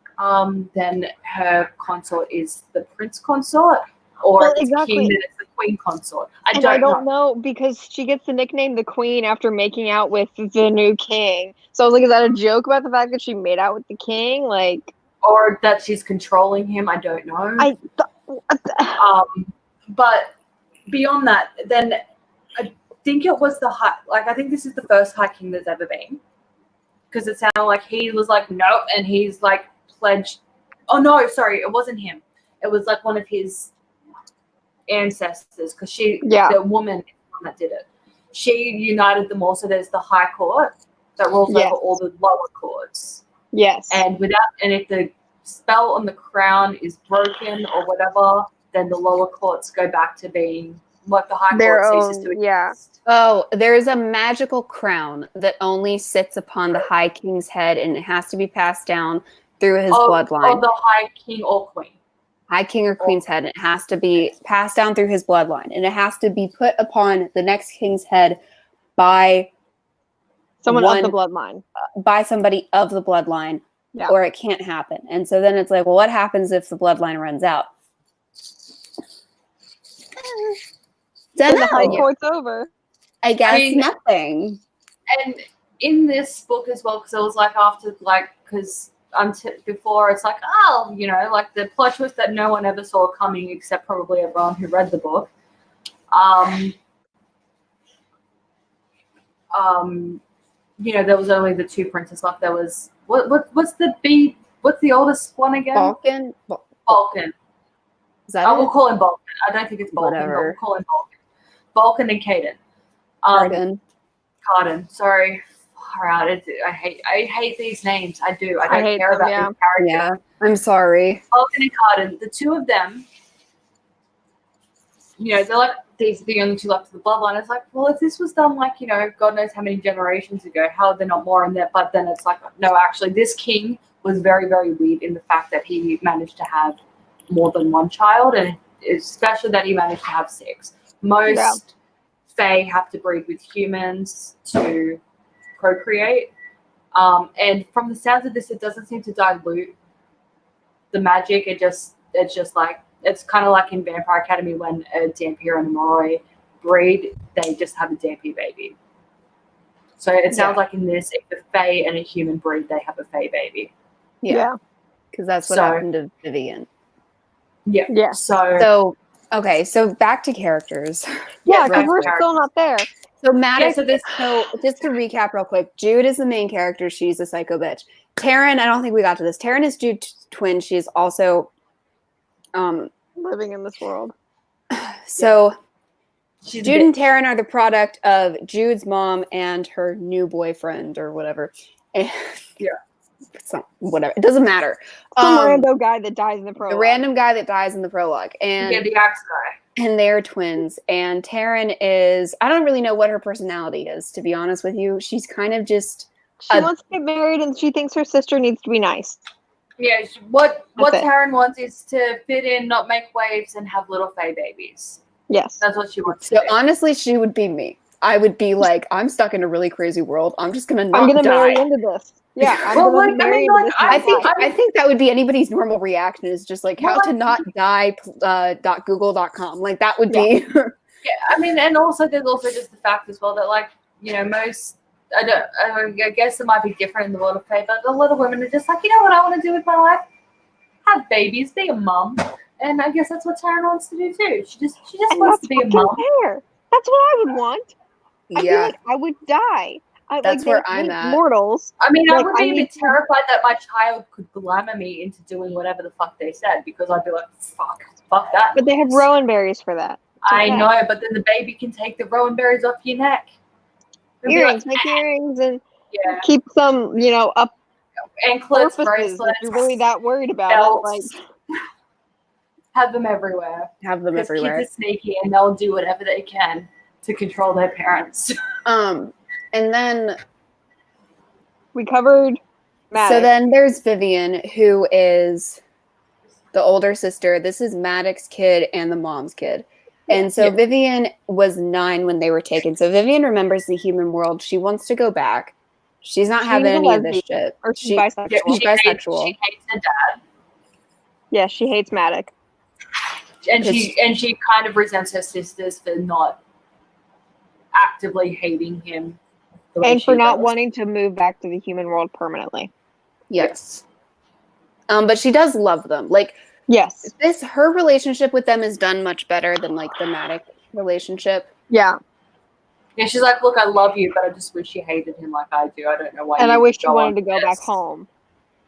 then her consort is the prince consort, or Well, if it's exactly. king, then it's the queen consort. I And don't I don't know. know because she gets the nickname the Queen after making out with the new king. So I was like, is that a joke about the fact that she made out with the king? Like, Or that she's controlling him. I don't know. But beyond that, then I think it was I think this is the first High King there's ever been. Because it sounded like he was like, nope, and he's like pledged. Oh, no, sorry, it wasn't him. It was like one of his ancestors, because the woman is the one that did it. She united them all, so there's the High Court that rules Yes. over all the lower courts. yes. And if the spell on the crown is broken or whatever, then the lower courts go back to being like the High Their Court ceases own, to exist. yeah. Oh, there's a magical crown that only sits upon the High King's head, and it has to be passed down through his bloodline. Of the High King or Queen. High King or Queen's head. And it has to be passed down through his bloodline, and it has to be put upon the next king's head by Someone of the bloodline. by somebody of the bloodline, Yeah. or it can't happen. And so then it's like, well, what happens if the bloodline runs out? Then the High Dunno. Court's over. I guess mean- nothing. And in this book as well, because it was like after because before it's like, oh, like the plot twist that no one ever saw coming except probably everyone who read the book. There was only the two princes left. There was what's the oldest one again? Balkan. Balkan. Is that We'll call him Balkan. I don't think it's Balkan, but we'll call him Balkan. Balkan and Caden. Carden. Sorry. All right. I hate these names. I do. I don't care about these characters. Yeah. I'm sorry. Balkan and Carden. The two of them. They're like the only two left of the bloodline. It's like, well, if this was done like, God knows how many generations ago, how are there not more in there? But then it's like, no, actually, this king was very, very weird in the fact that he managed to have more than one child, and especially that he managed to have 6. Most Fae have to breed with humans to procreate. And from the sounds of this, it doesn't seem to dilute the magic. It's just like, it's kind of like in Vampire Academy when a Dampier and a Moroi breed, they just have a Dampier baby. So it sounds like in this, if a Fae and a human breed, they have a Fae baby. Yeah. Because that's what happened to Vivian. Yeah. Yeah. So back to characters. Yeah, because we're still not there. So Maddox, so just to recap real quick, Jude is the main character. She's a psycho bitch. Taryn, I don't think we got to this. Taryn is Jude's twin. She's also living in this world. So Jude and Taryn are the product of Jude's mom and her new boyfriend or whatever. And it's not, whatever. It doesn't matter. Some random guy that dies in the prologue. The random guy that dies in the prologue. And the axe guy. And they're twins. And Taryn is, I don't really know what her personality is, to be honest with you. She's kind of just... She wants to get married and she thinks her sister needs to be nice. Yeah, what Taryn wants is to fit in, not make waves, and have little Fae babies. Yes. That's what she wants to do. Honestly, she would be me. I would be like, I'm stuck in a really crazy world. I'm just going to not die. marry into this. Yeah. I think that would be anybody's normal reaction is just like, how to not die, .google.com. Like, that would be... I mean, and also there's also just the fact as well that, like, most... I guess it might be different in the world of Fae, but a lot of women are just like, you know what I want to do with my life? Have babies, be a mum. And I guess that's what Taryn wants to do too. She just wants to be a mum. That's what I would want. I feel like I would die. That's where I'm at. Mortals. I mean, I would be even terrified that my child could glamour me into doing whatever the fuck they said, because I'd be like, fuck that. But they have rowan berries for that. I know, but then the baby can take the rowan berries off your neck. Earrings, make earrings, and keep some, up anklets, bracelets. If you're really that worried about belts. it, have them everywhere. Have them everywhere. Kids are sneaky, and they'll do whatever they can to control their parents. And then we covered Maddox. So then there's Vivian, who is the older sister. This is Maddox's kid and the mom's kid. And so Vivian was 9 when they were taken. So Vivian remembers the human world. She wants to go back. She's not having any of this shit. Or she's bisexual. She hates her dad. Yeah, she hates Maddox. And she kind of resents her sisters for not actively hating him. And for not wanting to move back to the human world permanently. Yes. But she does love them. Like, yes. Her relationship with them is done much better than like the Maddox relationship. Yeah. Yeah, she's like, look, I love you, but I just wish you hated him like I do. I don't know why. And I wish you wanted to go back home.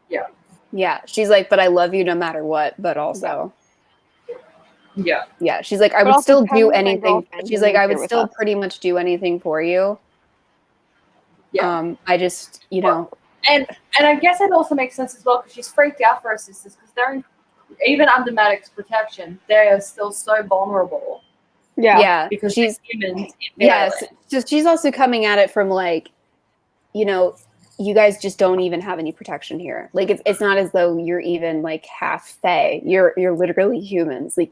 Yeah. Yeah. She's like, but I love you no matter what, but also. Yeah. Yeah. She's like, I would still do anything. She's like, I would still pretty much do anything for you. Yeah. I just, And I guess it also makes sense as well because she's freaked out for her sisters because they're even under Maddox's protection, they are still so vulnerable. Yeah. Because she's humans. Yes. So she's also coming at it from like, you guys just don't even have any protection here. Like it's not as though you're even like half Fae. You're literally humans. Like,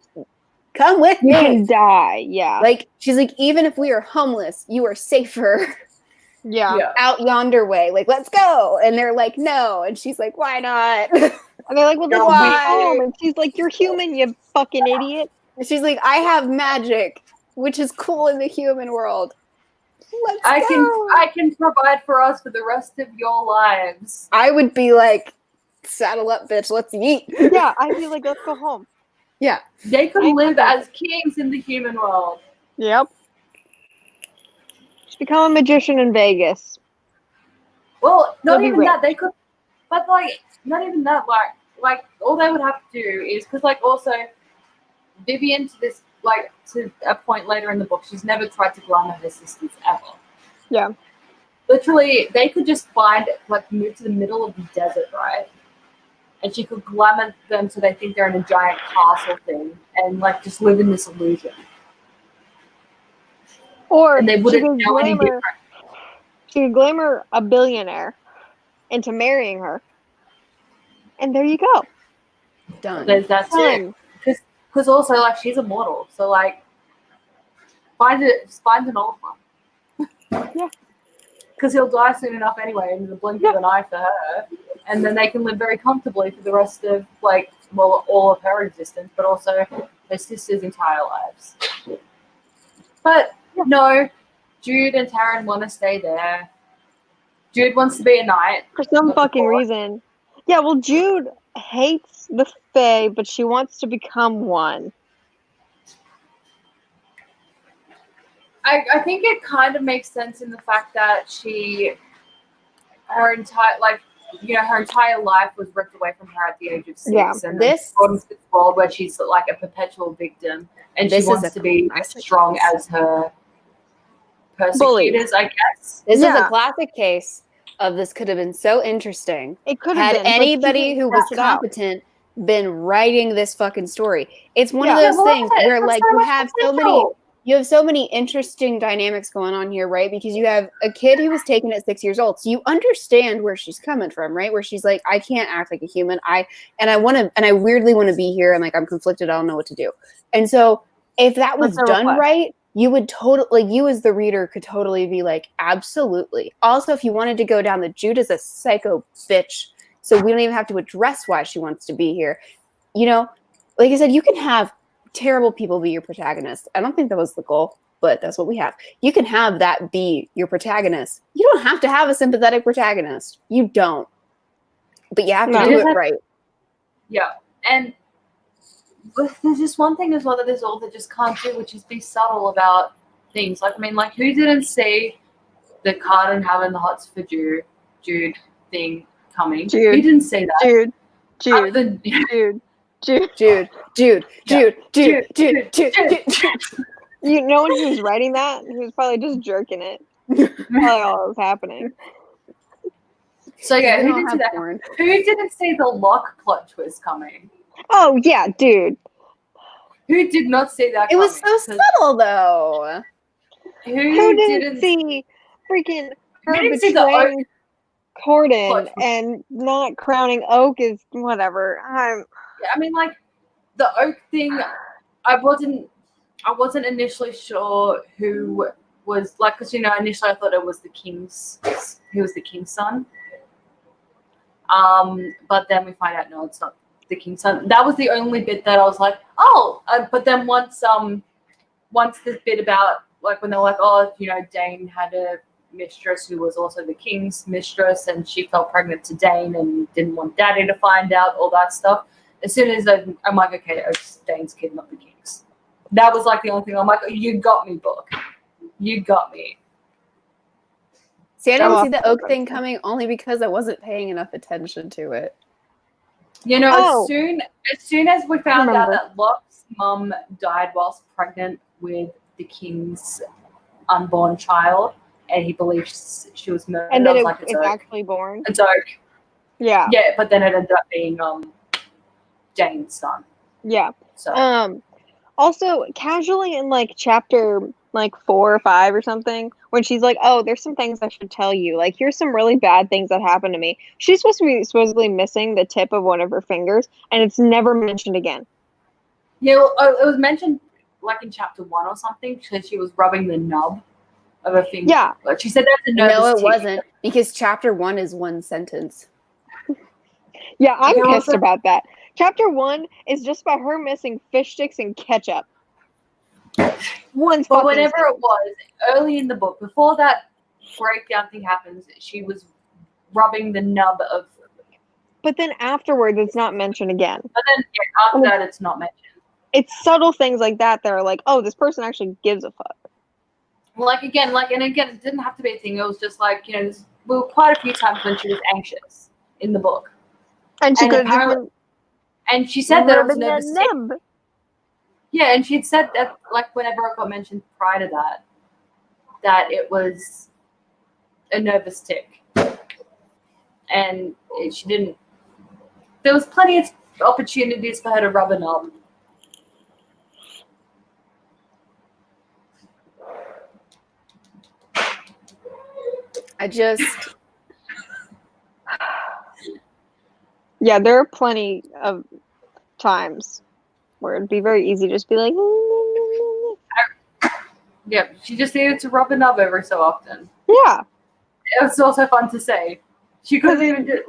come with me. You can die. Yeah. Like she's like, even if we are homeless, you are safer. Yeah. Out yonder way. Like, let's go. And they're like, no. And she's like, why not? And they're like, well, then why? Home. And she's like, you're human, you fucking idiot. And she's like, I have magic, which is cool in the human world. Let's I can provide for us for the rest of your lives. I would be like, saddle up, bitch. Let's eat. Yeah, I'd be like, let's go home. Yeah. They could I'm live okay. as kings in the human world. Yep. Just become a magician in Vegas. Well, not You'll be even that. rich. They could, but like, not even that. Like all they would have to do is because, like, also Vivian to this, like, to a point later in the book, she's never tried to glamour her sisters ever. Yeah. Literally, they could just move to the middle of the desert, right? And she could glamour them so they think they're in a giant castle thing, and like just live in this illusion. Or And they she wouldn't could know any glamour. different. She could glamour a billionaire into marrying her, and there you go. Done. That's Done. it. Because also, like, she's immortal, so like, find an old one. Yeah. Because he'll die soon enough anyway, in the blink of an eye for her, and then they can live very comfortably for the rest of all of her existence, but also her sister's entire lives. But no, Jude and Taryn want to stay there. Jude wants to be a knight. For some of the fucking court. reason. Yeah, well, Jude hates the Fae, but she wants to become one. I think it kind of makes sense in the fact that her entire life was ripped away from her at the age of 6, Yeah. and This- brought into this world where she's like a perpetual victim, and she This is wants a to be as classic strong case. as her persecutors, I guess. This is Yeah. a classic case of this could have been so interesting. It could have Had been. but she anybody didn't who was flesh it out. competent been writing this fucking story. It's one of Yeah. those Yeah, well, things it where has like so you much have potential. so many interesting dynamics going on here, right? Because you have a kid who was taken at 6 years old. So you understand where she's coming from, right? Where she's like, I can't act like a human. I weirdly want to be here, and like I'm conflicted, I don't know what to do. And so if that was What's her done request? right, you would totally, you as the reader could totally be like, absolutely. Also, if you wanted to go down the Jude is a psycho bitch, so we don't even have to address why she wants to be here. You know, like I said, you can have terrible people be your protagonist. I don't think that was the goal, but that's what we have. You can have that be your protagonist. You don't have to have a sympathetic protagonist. You don't. But you have to No. do it right. Yeah, and there's just one thing as well that this author just can't do, which is be subtle about things. Like, I mean, like, who didn't see the Carden having the hots for Jude thing coming? Jude. Who didn't see that? Jude. Other Jude. than Jude. Jude. Jude, Jude, Jude, Jude, Jude, Jude, Jude. Jude. You know when he was writing that? He was probably just jerking it. Probably all that was happening. So yeah, We who don't didn't see have that? porn. Who didn't see the lock plot twist coming? Oh yeah, dude. Who did not see that It was coming? so subtle, though. Who Who didn't see freaking her didn't see the betraying Corden Clutch. and not crowning Oak is whatever. Yeah, I mean, like, the Oak thing, I wasn't initially sure who was, like, because, you know, initially I thought it was he was the king's son. But then we find out, no, it's not the king's son. That was the only bit that I was like, oh, but then once this bit about, like, when they're like, oh, you know, Dane had a mistress who was also the king's mistress, and she fell pregnant to Dane and didn't want Daddy to find out, all that stuff. As soon as I'm like, okay, it's Dane's kid, not the king's. That was like the only thing. I'm like, you got me, book. You got me. See, I didn't Oh, see the Oak thing coming only because I wasn't paying enough attention to it. You know, Oh. as soon as we found out Remember. that Locke's mum died whilst pregnant with the king's unborn child, and he believes she was murdered, and I then was it, like, it's Oak. actually born. It's Oak. Yeah. Yeah, but then it ended up being Dane's son. Yeah. So Also, casually in like chapter like 4 or 5 or something, when she's like, "Oh, there's some things I should tell you. Like, here's some really bad things that happened to me." She's supposed to be supposedly missing the tip of one of her fingers, and it's never mentioned again. yeah, well, it was mentioned like in chapter 1 or something because she was rubbing the nub of her finger. Yeah. Like, she said that's a nervous No, it tick. wasn't, because chapter 1 is one sentence. Yeah, I'm Okay, pissed also- about that. Chapter 1 is just about her missing fish sticks and ketchup. One But fucking whenever second. it was, early in the book, before that breakdown thing happens, she was rubbing the nub of. But then afterwards, it's not mentioned again. But then after that, it's not mentioned. It's subtle things like that that are like, oh, this person actually gives a fuck. Again, it didn't have to be a thing. It was just like, there were quite a few times when she was anxious in the book. And she And could have apparently- And she said that it was nervous tick. nub. Yeah, and she had said that, whenever it got mentioned prior to that it was a nervous tick. And she didn't. There was plenty of opportunities for her to rub a knob. Yeah, there are plenty of times where it'd be very easy to just be like, Yeah, she just needed to rub a knob every so often. yeah. It was also fun to say. She could have even just,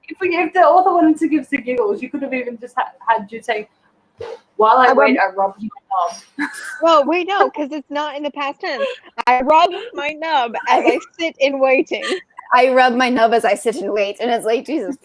if the author wanted to give the giggles, you could have even just had you say, while I wait, I rub my knob. Well, wait, no, because it's not in the past tense. I rub my nub as I sit in waiting. I rub my nub as I sit and wait, and it's like, Jesus.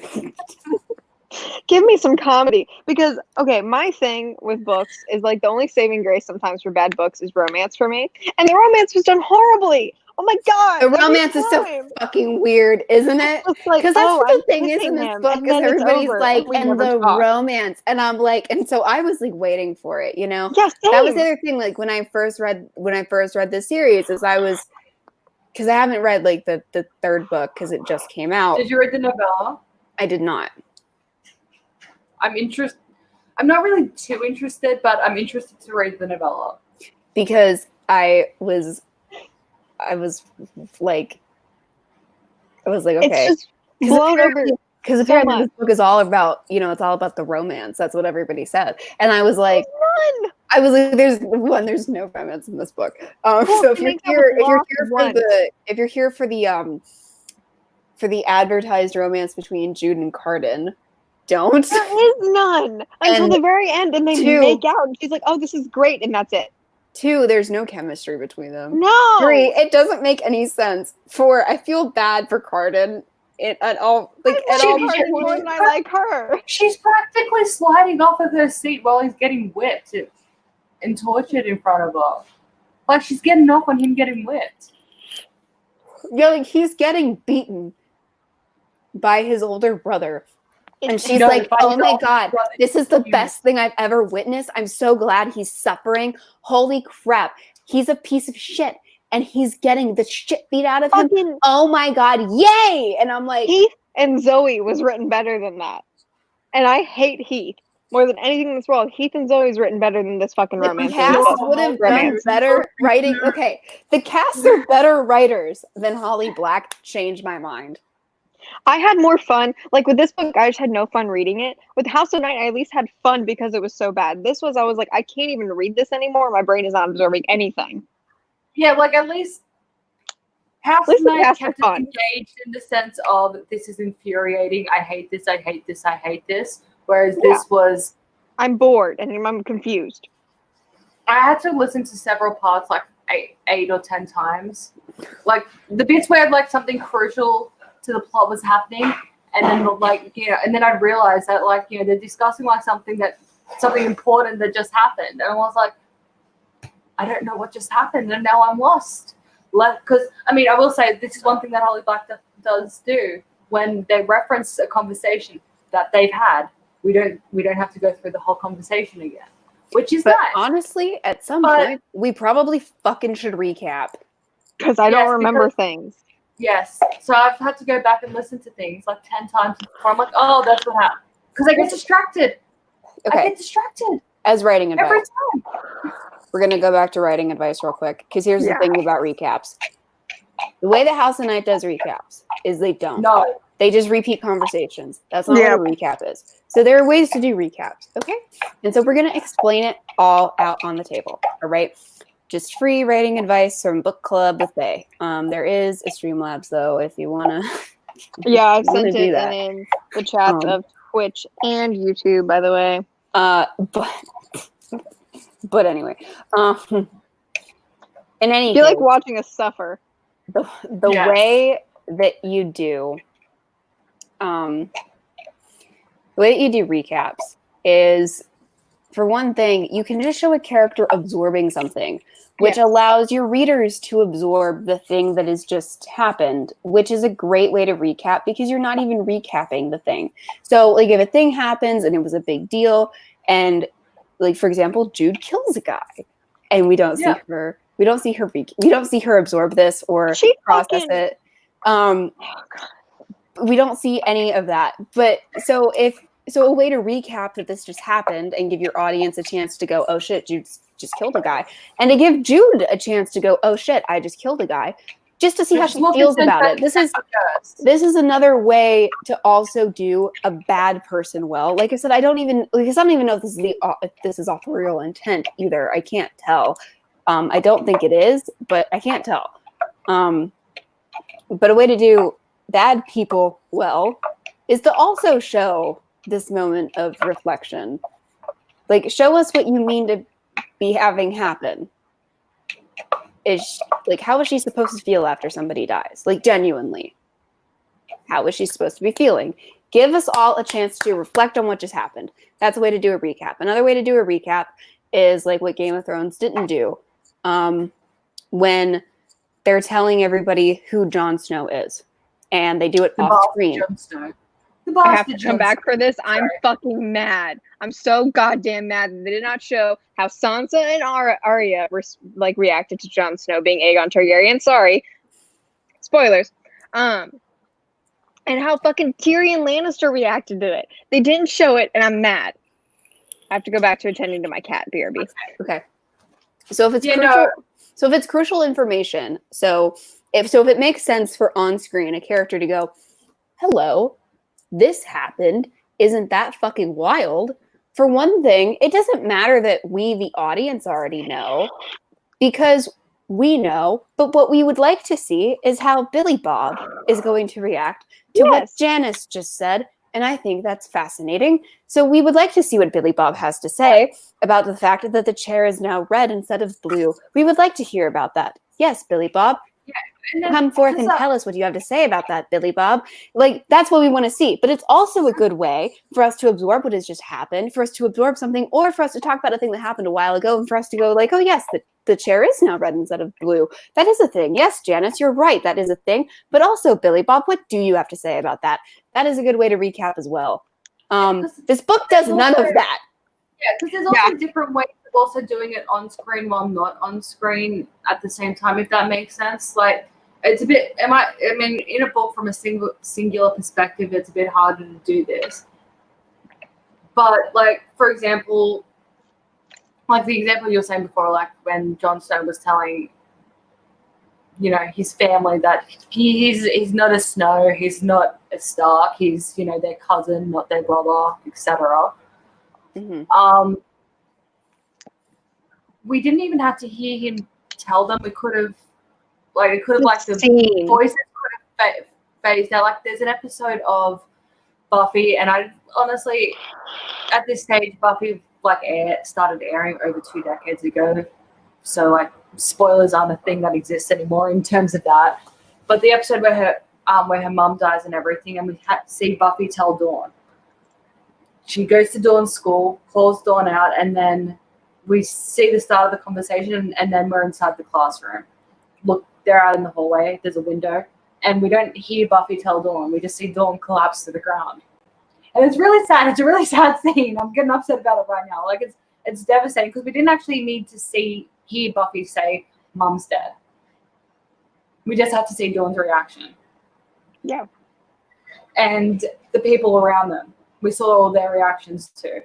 Give me some comedy. Because, okay, my thing with books is like the only saving grace sometimes for bad books is romance for me. And the romance was done horribly. Oh my god. The romance is so fucking weird, isn't it? Because that's what the thing is in this book, is everybody's like, and the romance. And I'm like, and so I was like waiting for it, Yes, that was the other thing. Like when I first read this series, is because I haven't read like the third book because it just came out. Did you read the novella? I did not. I'm interested. I'm not really too interested, but I'm interested to read the novella. Because I was like, okay. It's just blown over. Because apparently this book is all about, it's all about the romance. That's what everybody said. And I was like, there's no romance in this book. So if you're here for the advertised romance between Jude and Carden, don't. There is none until the very end, and they make out, and she's like, "Oh, this is great," and that's it. 2, there's no chemistry between them. No. 3, it doesn't make any sense. 4, I feel bad for Carden at all. More than I like her. She's practically sliding off of her seat while he's getting whipped and tortured in front of her. Like she's getting off on him getting whipped. Yeah, like he's getting beaten by his older brother. And she's like, oh my God, this is the best thing I've ever witnessed. I'm so glad he's suffering. Holy crap. He's a piece of shit. And he's getting the shit beat out of him. Oh my God, yay! And I'm like... Heath and Zoe was written better than that. And I hate Heath more than anything in this world. Heath and Zoe's written better than this fucking romance. The cast would have done better writing. Okay, the cast are better writers than Holly Black. Changed my mind. I had more fun. Like with this book, I just had no fun reading it. With House of Night, I at least had fun because it was so bad. I was like, I can't even read this anymore. My brain is not absorbing anything. Yeah, like at least House of Night kept us engaged in the sense of this is infuriating. I hate this. I hate this. I hate this. Whereas this was, I'm bored and I'm confused. I had to listen to several parts like 8 or 10 times. Like the bits where like something crucial to the plot was happening, and then and then I'd realize that they're discussing something important that just happened, and I was like, I don't know what just happened, and now I'm lost. Because I will say this is one thing that Holly Black does do when they reference a conversation that they've had. We don't have to go through the whole conversation again, which is nice. Honestly, at some point, we probably fucking should recap because I don't remember things. Yes, so I've had to go back and listen to things 10 times before I'm like, oh, that's what happened. Because I get distracted. Okay. I get distracted. As writing advice. Every time. We're going to go back to writing advice real quick. Because here's the thing about recaps. The way the House of Night does recaps is they don't. No. They just repeat conversations. That's not what a recap is. So there are ways to do recaps, okay? And so we're going to explain it all out on the table, all right? Just free writing advice from Book Club with Faye. There is a Streamlabs, though, if you want to. Yeah, I've sent it in the chats of Twitch and YouTube, by the way. But But anyway, in any I feel like case, watching us suffer. the Yes. way that you do the way that you do recaps is, for one thing, you can just show a character absorbing something, which Yes. allows your readers to absorb the thing that has just happened, which is a great way to recap because you're not even recapping the thing. So, like, if a thing happens and it was a big deal, and, like, for example, Jude kills a guy, and we don't see her, we don't see her absorb this or She process fucking- it. We don't see any of that. But so a way to recap that this just happened and give your audience a chance to go, oh shit, Jude just killed a guy, and to give Jude a chance to go, oh shit, I just killed a guy, just to see how she feels about it. This is another way to also do a bad person well. Like I said, I don't even know if this is authorial intent either. I can't tell. I don't think it is, but I can't tell. But a way to do bad people well is to also show this moment of reflection. Like, show us what you mean to be having happen. How is she supposed to feel after somebody dies? Like, genuinely. How is she supposed to be feeling? Give us all a chance to reflect on what just happened. That's a way to do a recap. Another way to do a recap is like what Game of Thrones didn't do. When they're telling everybody who Jon Snow is, and they do it off screen. I have to come back for this. I'm fucking mad. I'm so goddamn mad that they did not show how Sansa and Arya reacted to Jon Snow being Aegon Targaryen. Sorry, spoilers. And how fucking Tyrion Lannister reacted to it. They didn't show it, and I'm mad. I have to go back to attending to my cat, BRB. Okay. So if it's crucial information, so if it makes sense for on screen a character to go, hello, this happened, isn't that fucking wild? For one thing, it doesn't matter that we, the audience, already know, because we know, but what we would like to see is how Billy Bob is going to react to what Janice just said, and I think that's fascinating. So we would like to see what Billy Bob has to say about the fact that the chair is now red instead of blue. We would like to hear about that. Yes, Billy Bob. Come forth and tell us what you have to say about that, Billy Bob. Like, that's what we want to see. But it's also a good way for us to absorb what has just happened, for us to absorb something, or for us to talk about a thing that happened a while ago, and for us to go like, oh yes, the chair is now red instead of blue. That is a thing. Yes, Janice, you're right. That is a thing. But also, Billy Bob, what do you have to say about that? That is a good way to recap as well. This book does none of that. Yeah, because there's also different ways of also doing it on screen while not on screen at the same time, if that makes sense. Like, it's a bit, in a book from a singular perspective, it's a bit harder to do this. But, like, for example, like the example you were saying before, like when Jon Snow was telling, his family that he's not a Snow, he's not a Stark, he's, their cousin, not their brother, etc. Mm-hmm. We didn't even have to hear him tell them. We could have, the voices could have phased out. Like, there's an episode of Buffy, and I honestly, at this stage, Buffy started airing over 2 decades ago. So spoilers aren't a thing that exists anymore in terms of that. But the episode where her mum dies and everything, and we see Buffy tell Dawn. She goes to Dawn's school, calls Dawn out, and then we see the start of the conversation, and then we're inside the classroom. Look, they're out in the hallway. There's a window, and we don't hear Buffy tell Dawn. We just see Dawn collapse to the ground. And it's really sad. It's a really sad scene. I'm getting upset about it right now. Like, it's devastating because we didn't actually need to hear Buffy say, "Mum's dead." We just had to see Dawn's reaction. Yeah. And the people around them. We saw all their reactions too.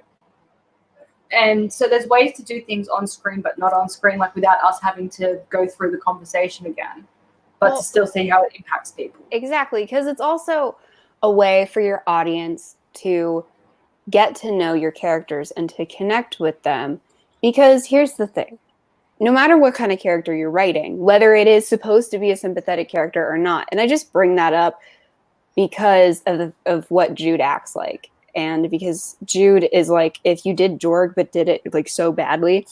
And so there's ways to do things on screen but not on screen, like without us having to go through the conversation again, but to still see how it impacts people. Exactly, because it's also a way for your audience to get to know your characters and to connect with them. Because here's the thing. No matter what kind of character you're writing, whether it is supposed to be a sympathetic character or not, and I just bring that up because of what Jude acts like. And because Jude is like, if you did Jorg but did it like so badly,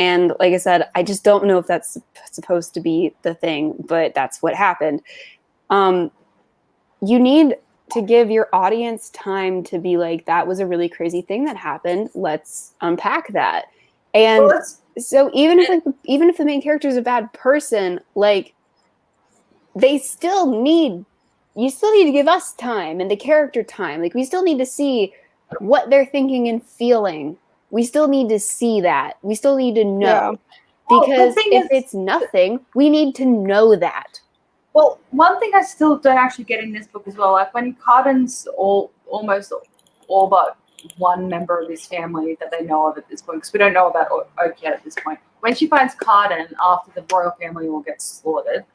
And like I said, I just don't know if that's supposed to be the thing, but that's what happened. You need to give your audience time to be like, that was a really crazy thing that happened. Let's unpack that. And Well, so even if the main character is a bad person, like you still need to give us time and the character time. Like we still need to see what they're thinking and feeling. We still need to see that. We still need to know. Yeah. Because Well, if it's nothing, we need to know that. Well, one thing I still don't actually get in this book as well, like when Carden's almost all but one member of his family that they know of at this point, because we don't know about Oak yet at this point. When she finds Carden after the royal family all gets slaughtered,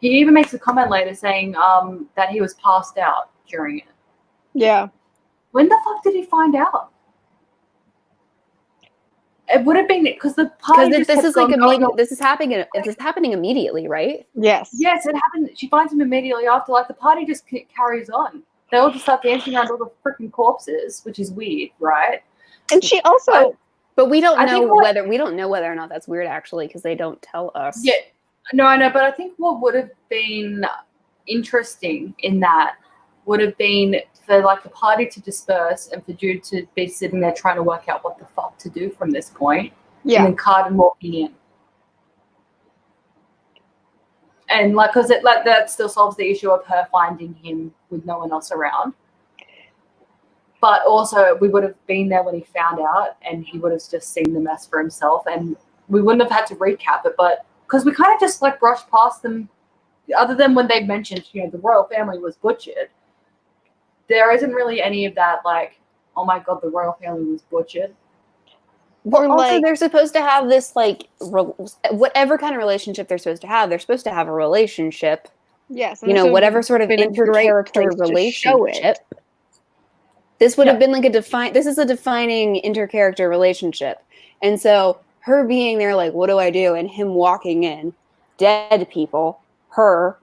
he even makes a comment later saying that he was passed out during it. Yeah. When the fuck did he find out? It would have been because the party just this kept is like going immediate. on. This is happening immediately, right? Yes. Yes, it happened. She finds him immediately after. Like the party just carries on. They all just start dancing around all the freaking corpses, which is weird, right? And she also, But we don't I know think whether or not that's weird actually, because they don't tell us. Yeah, no, I know, but I think what would have been interesting in that would have been for like the party to disperse and for Jude to be sitting there trying to work out what the fuck to do from this point. yeah. And then Carden walking in. And like, because that still solves the issue of her finding him with no one else around. But also, we would have been there when he found out, and he would have just seen the mess for himself, and we wouldn't have had to recap it. But because we kind of just like brushed past them, other than when they mentioned, the royal family was butchered. There isn't really any of that, like, oh my god, the royal family was butchered. Well, Or, also, like- they're supposed to have this, like, whatever kind of relationship they're supposed to have a relationship. Yes. and this would Whatever have sort of been a great intercharacter place to show it. relationship. This would have been like this is a defining intercharacter relationship. And so her being there, like, what do I do? And him walking in, dead people, her,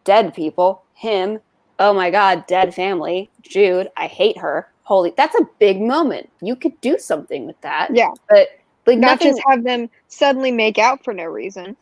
dead people, him, oh my God, dead family, Jude, I hate her. Holy, that's a big moment. You could do something with that. Yeah. But like Not nothing, just have them suddenly make out for no reason.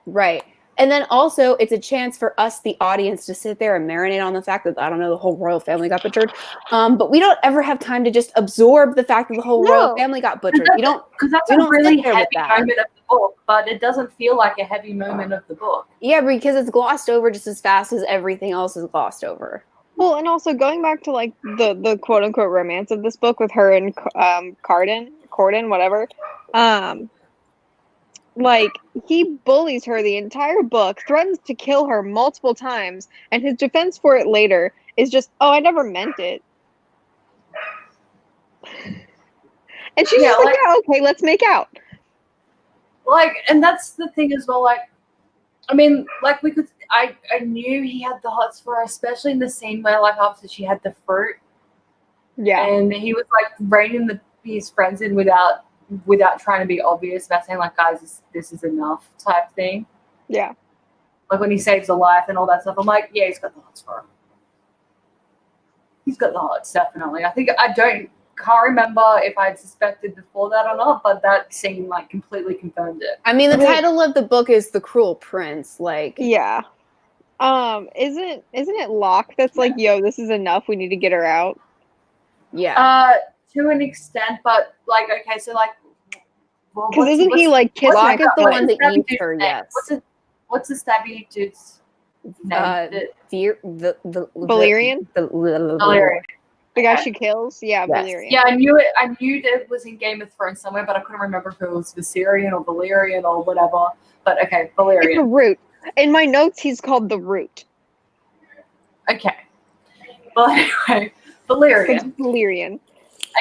right. And then also it's a chance for us, the audience, to sit there and marinate on the fact that, I don't know, the whole royal family got butchered. But we don't ever have time to just absorb the fact that the whole royal family got butchered. We don't, Because that's we a don't sit really there with heavy that. moment of the book, but it doesn't feel like a heavy moment of the book. Yeah, because it's glossed over just as fast as everything else is glossed over. Well, and also going back to like the quote unquote romance of this book with her and Corden, whatever. Like he bullies her the entire book, threatens to kill her multiple times, and his defense for it later is just, "Oh, I never meant it." And she's just like, "Yeah, okay, let's make out." Like, and that's the thing as well. Like, I mean, like I knew he had the hots for her, especially in the scene where, like, after she had the fruit, Yeah. and he was like reining his friends in without trying to be obvious about saying, like, guys, this is enough type thing. Yeah. Like when he saves a life and all that stuff. I'm like, yeah, he's got the hots for her. He's got the hots, definitely. Can't remember if I had suspected before that or not, but that scene like completely confirmed it. I mean, the title of the book is The Cruel Prince. Like, Yeah. Isn't it Locke that's like, "Yo, this is enough. We need to get her out." yeah. To an extent, but like, okay, so like, well, Because isn't he like kissing Locke is the what one is that stabby eats dude's her, name? yes. What's the stabby dude's name? Valerian? Valerian. The guy she kills? Yeah, Yes. Valerian. Yeah, I knew it. I knew that it was in Game of Thrones somewhere, but I couldn't remember if it was Viserion or Valerian or whatever. But okay, It's the Valerian. Root. In my notes, he's called the Root. Okay. Well, anyway, Valerian. It's Valerian.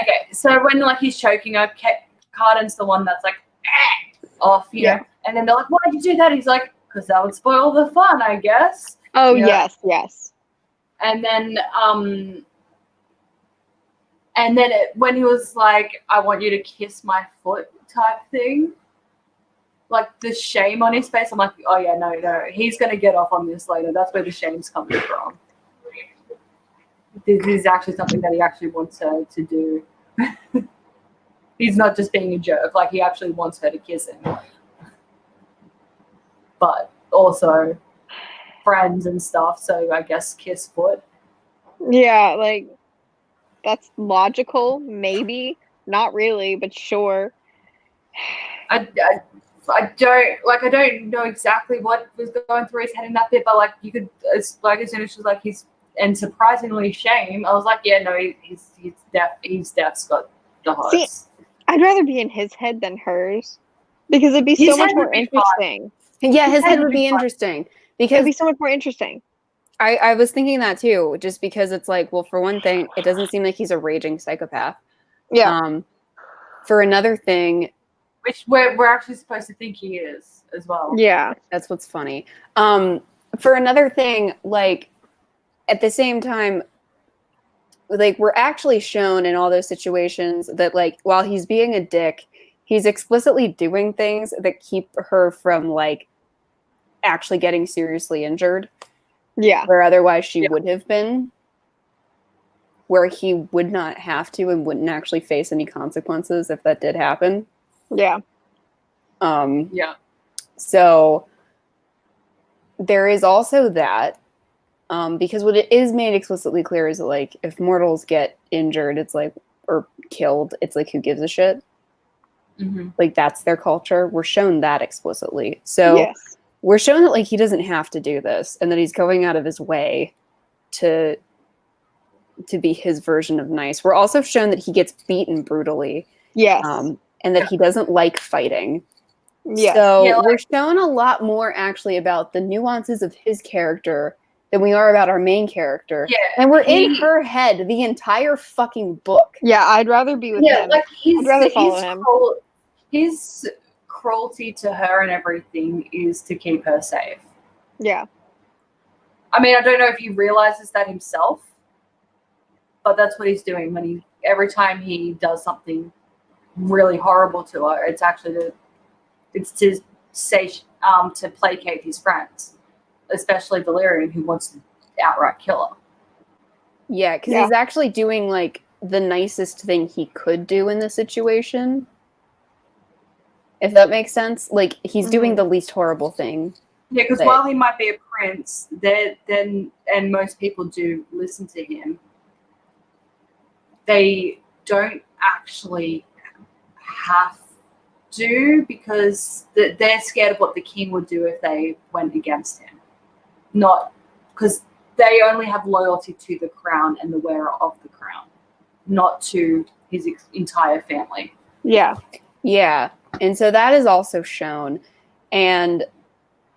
Okay, so when like he's choking her, Carden's the one that's like off, you know, and then they're like, "Why'd you do that?" He's like, "Because that would spoil the fun, I guess." Oh, Yeah. yes. And then when he was like, "I want you to kiss my foot," type thing, like the shame on his face, I'm like, "Oh yeah, no, he's gonna get off on this later." That's where the shame's coming from. This is actually something that he actually wants her to do. He's not just being a jerk. Like, he actually wants her to kiss him. But also friends and stuff, so I guess kiss foot. Yeah, like that's logical, maybe. Not really, but sure. I don't know exactly what was going through his head in that bit, but like you could, it's like as soon as she was like and surprisingly shame, I was like, yeah, no, he's deaf. He's deaf's got the hots. I'd rather be in his head than hers because it'd be His so much head more would be interesting. Yeah, his head would be fun. interesting It'd because be so much more interesting. I was thinking that too, just because it's like, well, for one thing, it doesn't seem like he's a raging psychopath. Yeah. For another thing, Which we're actually supposed to think he is as well. Yeah. that's what's funny. For another thing, like at the same time, like we're actually shown in all those situations that like while he's being a dick, he's explicitly doing things that keep her from like actually getting seriously injured. Yeah. Where otherwise she would have been. Where he would not have to and wouldn't actually face any consequences if that did happen. Yeah. Yeah. So there is also that. Because what it is made explicitly clear is that, like, if mortals get injured, it's like, or killed, it's like, who gives a shit? Mm-hmm. Like, that's their culture. We're shown that explicitly. So Yes. we're shown that, like, he doesn't have to do this and that he's going out of his way to be his version of nice. We're also shown that he gets beaten brutally. Yes. And that he doesn't like fighting. Yes. So Yeah, like- we're shown a lot more actually about the nuances of his character than we are about our main character. Yeah. And we're in her head the entire fucking book. Yeah, I'd rather be with him. Like I'd rather follow him. His cruelty to her and everything is to keep her safe. Yeah. I mean, I don't know if he realizes that himself, but that's what he's doing when every time he does something really horrible to her, it's actually to say to placate his friends, especially Valerian, who wants to outright kill her. Yeah, because he's actually doing like the nicest thing he could do in this situation. If that makes sense. Like he's doing the least horrible thing. Yeah, because while he might be a prince, and most people do listen to him, they don't actually have to because they're scared of what the king would do if they went against him. Not because they only have loyalty to the crown and the wearer of the crown, not to his entire family. Yeah. Yeah. And so that is also shown. And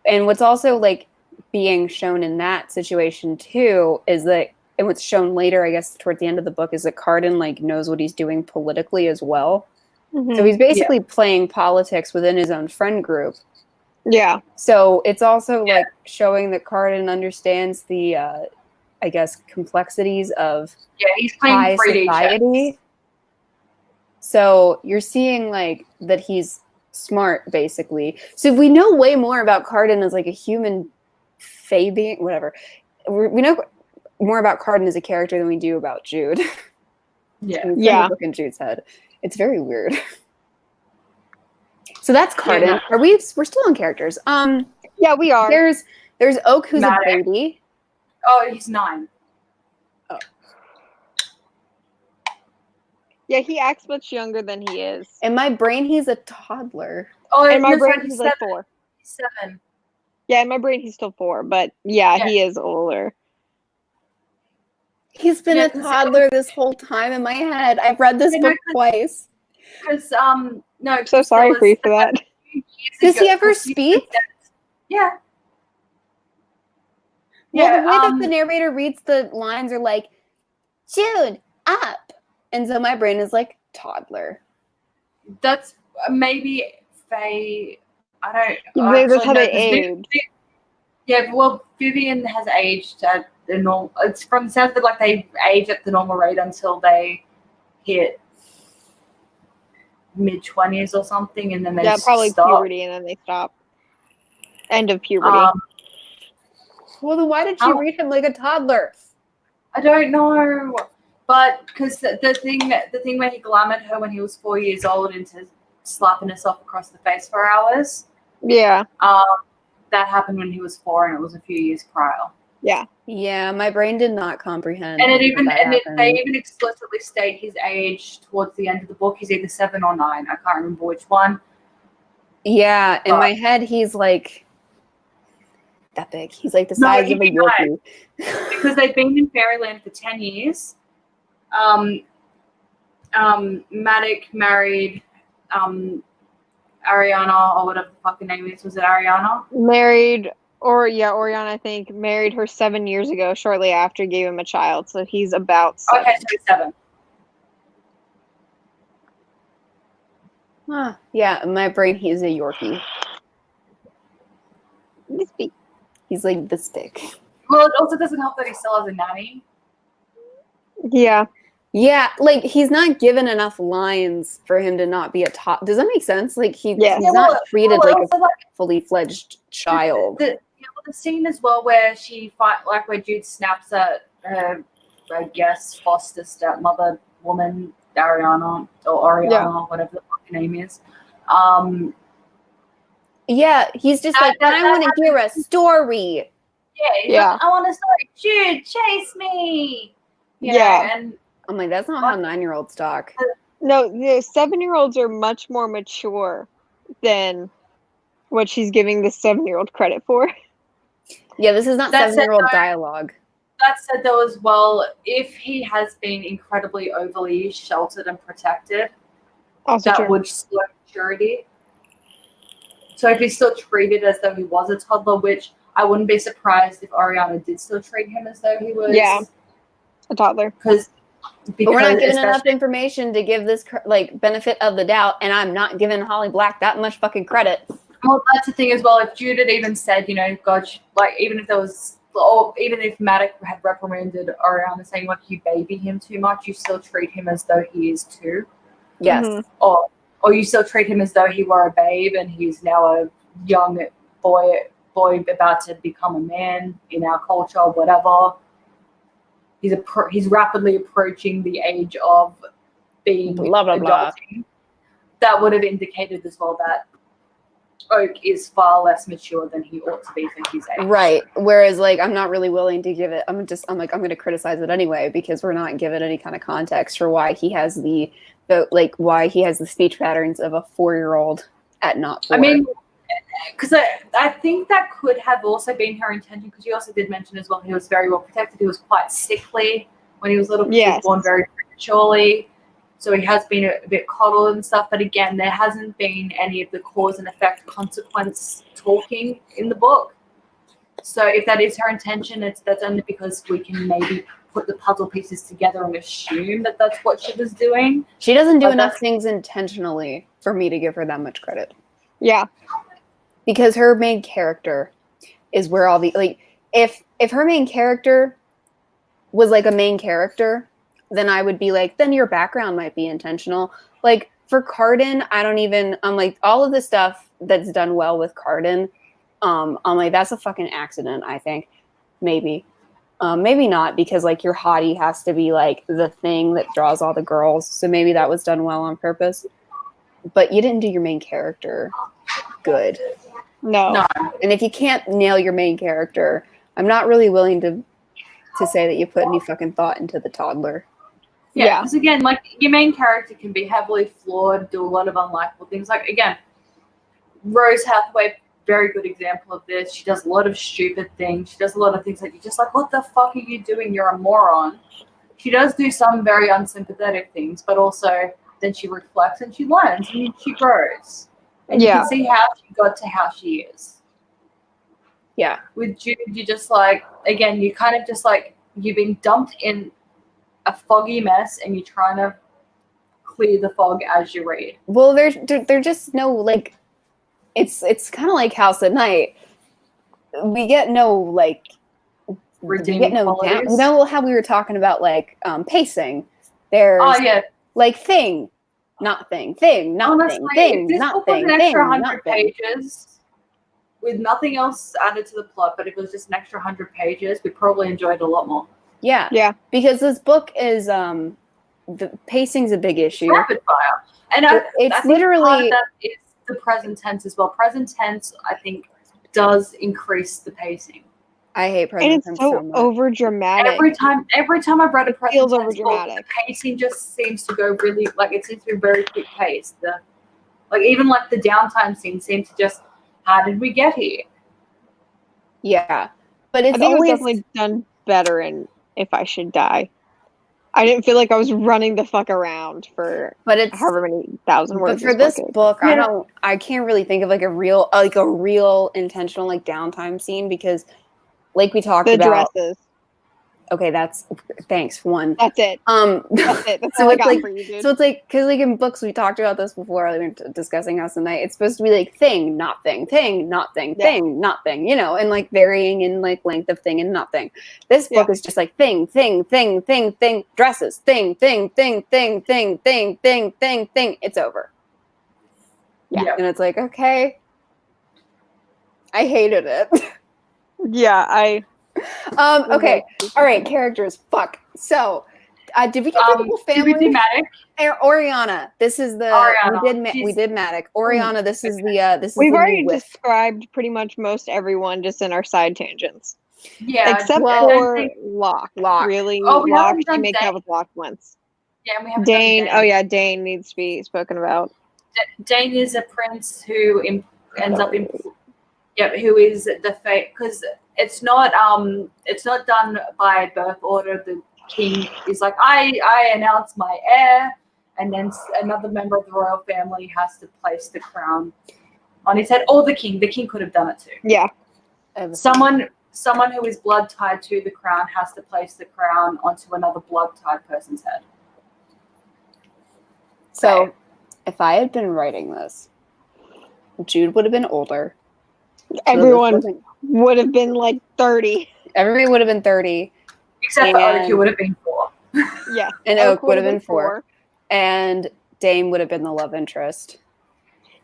what's also like being shown in that situation too is that, and what's shown later, I guess, toward the end of the book is that Cardan like knows what he's doing politically as well. Mm-hmm. So he's basically playing politics within his own friend group. Yeah. So it's also like showing that Cardan understands the, I guess, complexities of he's playing high 3D society. chess. So you're seeing like that he's smart, basically. So we know way more about Cardan as like a human being, whatever. We know more about Cardan as a character than we do about Jude. Yeah. So we look in Jude's head. It's very weird. So that's Cardan. Yeah. We're still on characters. Yeah, we are. There's Oak, who's Maddox. a baby. Oh, he's 9. Yeah, he acts much younger than he is. In my brain, he's a toddler. Oh, In my that's brain, right, he's 7. like 4. He's 7. Yeah, in my brain, he's still 4, but yeah, Yeah. he is older. He's been a toddler this whole time in my head. I've read this book twice. Because no, I'm so sorry for you for that. Does he ever speak? Yeah. Well, the way that the narrator reads the lines are like, Jude, up. And so my brain is like, toddler. That's maybe Faye. I don't. That's how they age. Yeah, well, Vivian has aged at the normal. It's from the sounds of it like they age at the normal rate until they hit mid-20s or something, and then they probably stop. puberty, and then they stop. End of puberty. Well, then why did she read him like a toddler? I don't know. But because the thing where he glamoured her when he was 4 years old into slapping herself across the face for hours, Yeah. that happened when he was 4, and it was a few years prior. Yeah. Yeah, my brain did not comprehend. And they happened. even explicitly state his age towards the end of the book. He's either 7 or 9. I can't remember which one. Yeah, in But- my head, he's like that big. He's like the No, size he'd of a be Yorkie. Because they've been in Fairyland for 10 years. Matic married Ariana, or whatever the fucking name is. Was it Ariana? Married, Oriana, I think, married her 7 years ago, shortly after gave him a child. So he's about 7. Okay, so he's 7. Huh. Yeah, in my brain, he's a Yorkie. This big. He's like this big. Well, it also doesn't help that he still has a nanny. Yeah. Yeah, like he's not given enough lines for him to not be a top. Does that make sense? Like Yes. he's not treated like also, a fully fledged child. The scene as well where where Jude snaps at her, I guess, foster stepmother woman, Ariana, or Ariana, whatever the fucking name is. Yeah, he's just like, I want to hear a story. Yeah, like, I want to story. Jude, chase me. Yeah. And I'm like, that's not how 9-year-olds talk. No, the 7-year-olds are much more mature than what she's giving the 7-year-old credit for. Yeah, this is not That said, 7-year-old though- dialogue. that said, though, as well, if he has been incredibly overly sheltered and protected, Also that true. would slow maturity. So if he's still treated as though he was a toddler, which I wouldn't be surprised if Ariana did still treat him as though he was. Yeah. A toddler. Because But we're not given enough information to give this like benefit of the doubt, and I'm not giving Holly Black that much fucking credit. Well, that's the thing as well. If Jude had even said, God, like even if there was, or even if Matic had reprimanded Ariana saying like you baby him too much, you still treat him as though he is too. Yes. Mm-hmm. Or you still treat him as though he were a babe and he's now a young boy about to become a man in our culture, whatever. He's rapidly approaching the age of being Blah, blah, blah. adulting. That would have indicated as well that Oak is far less mature than he ought to be for his age. Right. Whereas, like, I'm not really willing to give it. I'm going to criticize it anyway because we're not given any kind of context for why he has why he has the speech patterns of a 4-year-old at not 4. I mean, because I think that could have also been her intention, because you also did mention as well he was very well protected. He was quite sickly when he was little, because he was born very prematurely. So he has been a bit coddled and stuff. But again, there hasn't been any of the cause and effect consequence talking in the book. So if that is her intention, that's only because we can maybe put the puzzle pieces together and assume that that's what she was doing. She doesn't do enough things intentionally for me to give her that much credit. Yeah. Because her main character is where all the, like, if her main character was like a main character, then I would be like, then your background might be intentional. Like for Carden, I'm like, all of the stuff that's done well with Carden, I'm like, that's a fucking accident, I think. Maybe. Maybe not, because like your hottie has to be like the thing that draws all the girls. So maybe that was done well on purpose. But you didn't do your main character good. No. And if you can't nail your main character, I'm not really willing to say that you put any fucking thought into the toddler. Yeah, because again, like your main character can be heavily flawed, do a lot of unlikable things. Like again, Rose Hathaway, very good example of this. She does a lot of stupid things. She does a lot of things that you're just like, what the fuck are you doing? You're a moron. She does do some very unsympathetic things, but also then she reflects and she learns and she grows. And you can see how she got to how she is. Yeah. With Jude, you just like, again, you kind of just like, you've been dumped in a foggy mess and you're trying to clear the fog as you read. Well, there's just no, like, it's kind of like House at Night. We get no, like, redeeming qualities. You know how we were talking about, like, pacing. There's, like, thing, not thing, not honestly, thing, if this not book thing, was an extra 100 not thing. pages with nothing else added to the plot, but if it was just an extra 100 pages, we probably enjoyed it a lot more. Yeah. Yeah. Because this book is the pacing's a big issue. Rapid fire. And It's I think literally part of that is the present tense as well. Present tense, I think, does increase the pacing. I hate And present it's tense so much. over dramatic. Every time I've read a present feels tense book, the overdramatic. pacing just seems to go really, like, it seems to be very quick paced. Even like the downtime scene seems to just, how did we get here? Yeah. But I it's think it was always definitely done better in If I Should Die. I didn't feel like I was running the fuck around for but it's however many thousand words. but for this book, Yeah. I can't really think of like a real intentional like downtime scene because like we talked The about. dresses. Okay, thanks. One. That's it. That's it. That's So all I it's got like for you, dude. so it's like because like in books we talked about this before we were discussing House of Night. It's supposed to be like thing, not thing, thing, not thing, Yeah. thing, not thing. And like varying in like length of thing and not thing. This Yeah. book is just like thing, thing, thing, thing, thing, dresses, thing, thing, thing, thing, thing, thing, thing, thing, thing. It's over. Yeah. And it's like okay, I hated it. Yeah, Okay. All right. Characters. Fuck. So, did we get the whole family? Thematic. Oriana. This is the Oriana. we did Matic. Oriana. This is We've the already new whiff. described pretty much most everyone just in our side tangents. Yeah. Except well, for Locke. Locke. Really, Oh, we Locke. haven't He done makes Dane. out with Locke once. Yeah, and we have Dane. Oh yeah, Dane needs to be spoken about. Dane is a prince who ends up in. Yeah, who is the fate? Because it's not done by birth order. The king is like, I announce my heir, and then another member of the royal family has to place the crown on his head. Or the king could have done it too. Yeah. Someone who is blood tied to the crown has to place the crown onto another blood tied person's head. So, Okay. if I had been writing this, Jude would have been older. Everyone would have been like 30. Everybody would have been 30. Except for Oak, who would have been 4. Yeah. And Oak would have been 4. And Dame would have been the love interest.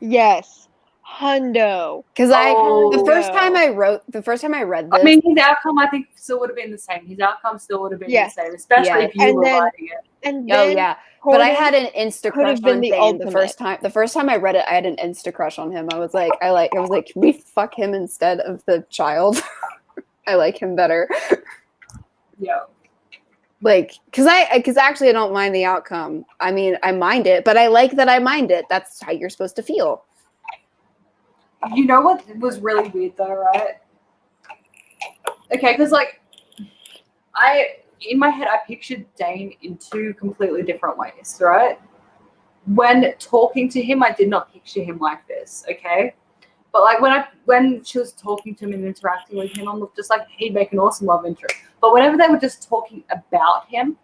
Yes. Hundo. Because the first time I read this. I mean, his outcome, I think, still would have been the same. His outcome still would have been the same, especially if you were writing it. And then but I had an insta crush on Dane the the first time I read it. I had an insta crush on him. I was like, can we fuck him instead of the child? I like him better. Yeah. Like, because actually I don't mind the outcome. I mean, I mind it, but I like that I mind it. That's how you're supposed to feel. You know what was really weird though, right? Okay, because like in my head I pictured Dane in 2 completely different ways, right? When talking to him, I did not picture him like this, okay? But like when she was talking to him and interacting with him, I'm just like, he'd make an awesome love interest. But whenever they were just talking about him,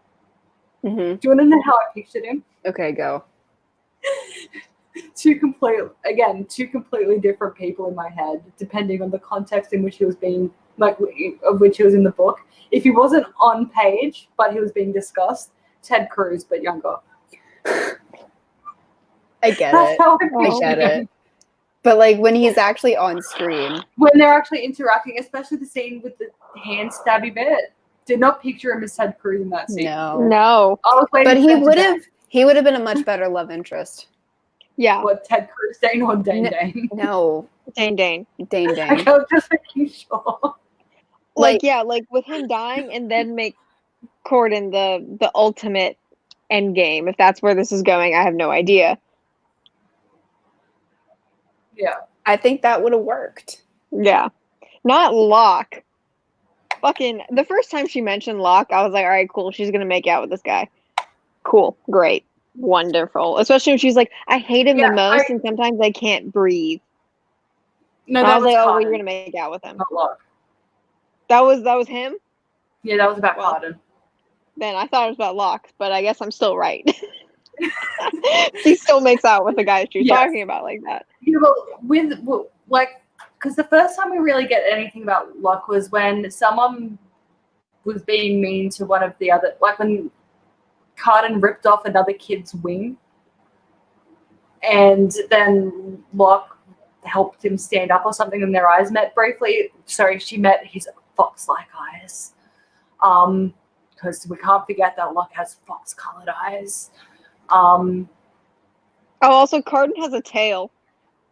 do you want to know how I pictured him? Okay, go. 2 completely different people in my head, depending on the context in which he was being, like, of which he was in the book. If he wasn't on page, but he was being discussed, Ted Cruz, but younger. I get That's it. how I get it. But like when he's actually on screen, when they're actually interacting, especially the scene with the hand stabby bit, did not picture him as Ted Cruz in that scene. No. I was waiting but for he would have been a much better love interest. Yeah. What, Ted Cruz, Dane or Dane? No. Dane. I was just making sure. Like with him dying and then make Corden the ultimate end game. If that's where this is going, I have no idea. Yeah. I think that would have worked. Yeah. Not Locke. Fucking the first time she mentioned Locke, I was like, all right, cool. She's gonna make out with this guy. Cool. Great. Wonderful. Especially when she's like, I hate him the most and sometimes I can't breathe. No, and that I was was like, Cardin. oh, you're gonna make out with him. Not Locke. That was him? Yeah, that was about Cardin. Then I thought it was about Locke, but I guess I'm still right. She still makes out with the guy she's talking about like that. Yeah, but because the first time we really get anything about Locke was when someone was being mean to one of the other, like when Cardin ripped off another kid's wing, and then Locke helped him stand up or something, and their eyes met briefly. Sorry, she met his fox-like eyes. because we can't forget that Locke has fox-colored eyes. Also, Carden has a tail.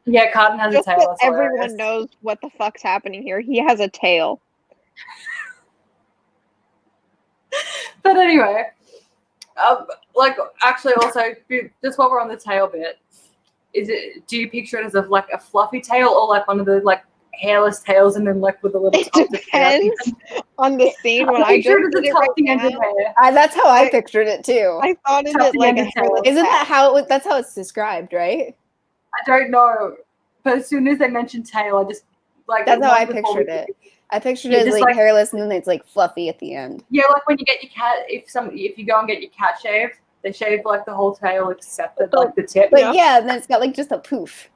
Yeah, Carden has Just a tail. so That's everyone hilarious. knows what the fuck's happening here. He has a tail. But anyway, like actually, also just while we're on the tail bit, do you picture it as like a fluffy tail or like one of the like hairless tails and then like with a little It tuft of hair? depends on the scene. When I I picture just it as did a it right tufty end of now, hair. That's how I I- pictured it too. I thought of it Tuft like the a end of tail. hairless Isn't that cat. how that's how it's described, right? I don't know, but as soon as they mentioned tail, I just like That's how I long before we- pictured it. I pictured Yeah, it as just like like- hairless and then it's like fluffy at the end. Yeah, like when you get your cat, if you go and get your cat shaved, they shave like the whole tail except the, like the tip. But yeah, and then it's got like just a poof.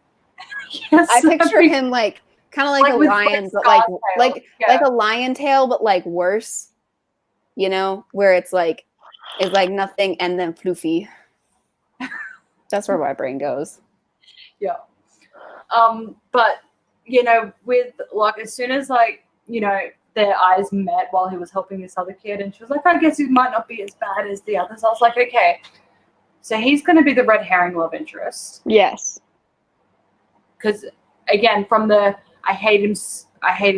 Yes, I picture him like kind of like a with, lion, like, but like scar tail. Yeah. like a lion tail, but like worse. You know, where it's like nothing and then floofy. That's where my brain goes. Yeah. But you know, with like as soon as like, you know, their eyes met while he was helping this other kid and she was like, I guess he might not be as bad as the others. I was like, okay. So he's gonna be the red herring love interest. Yes. Because again, from the I hate him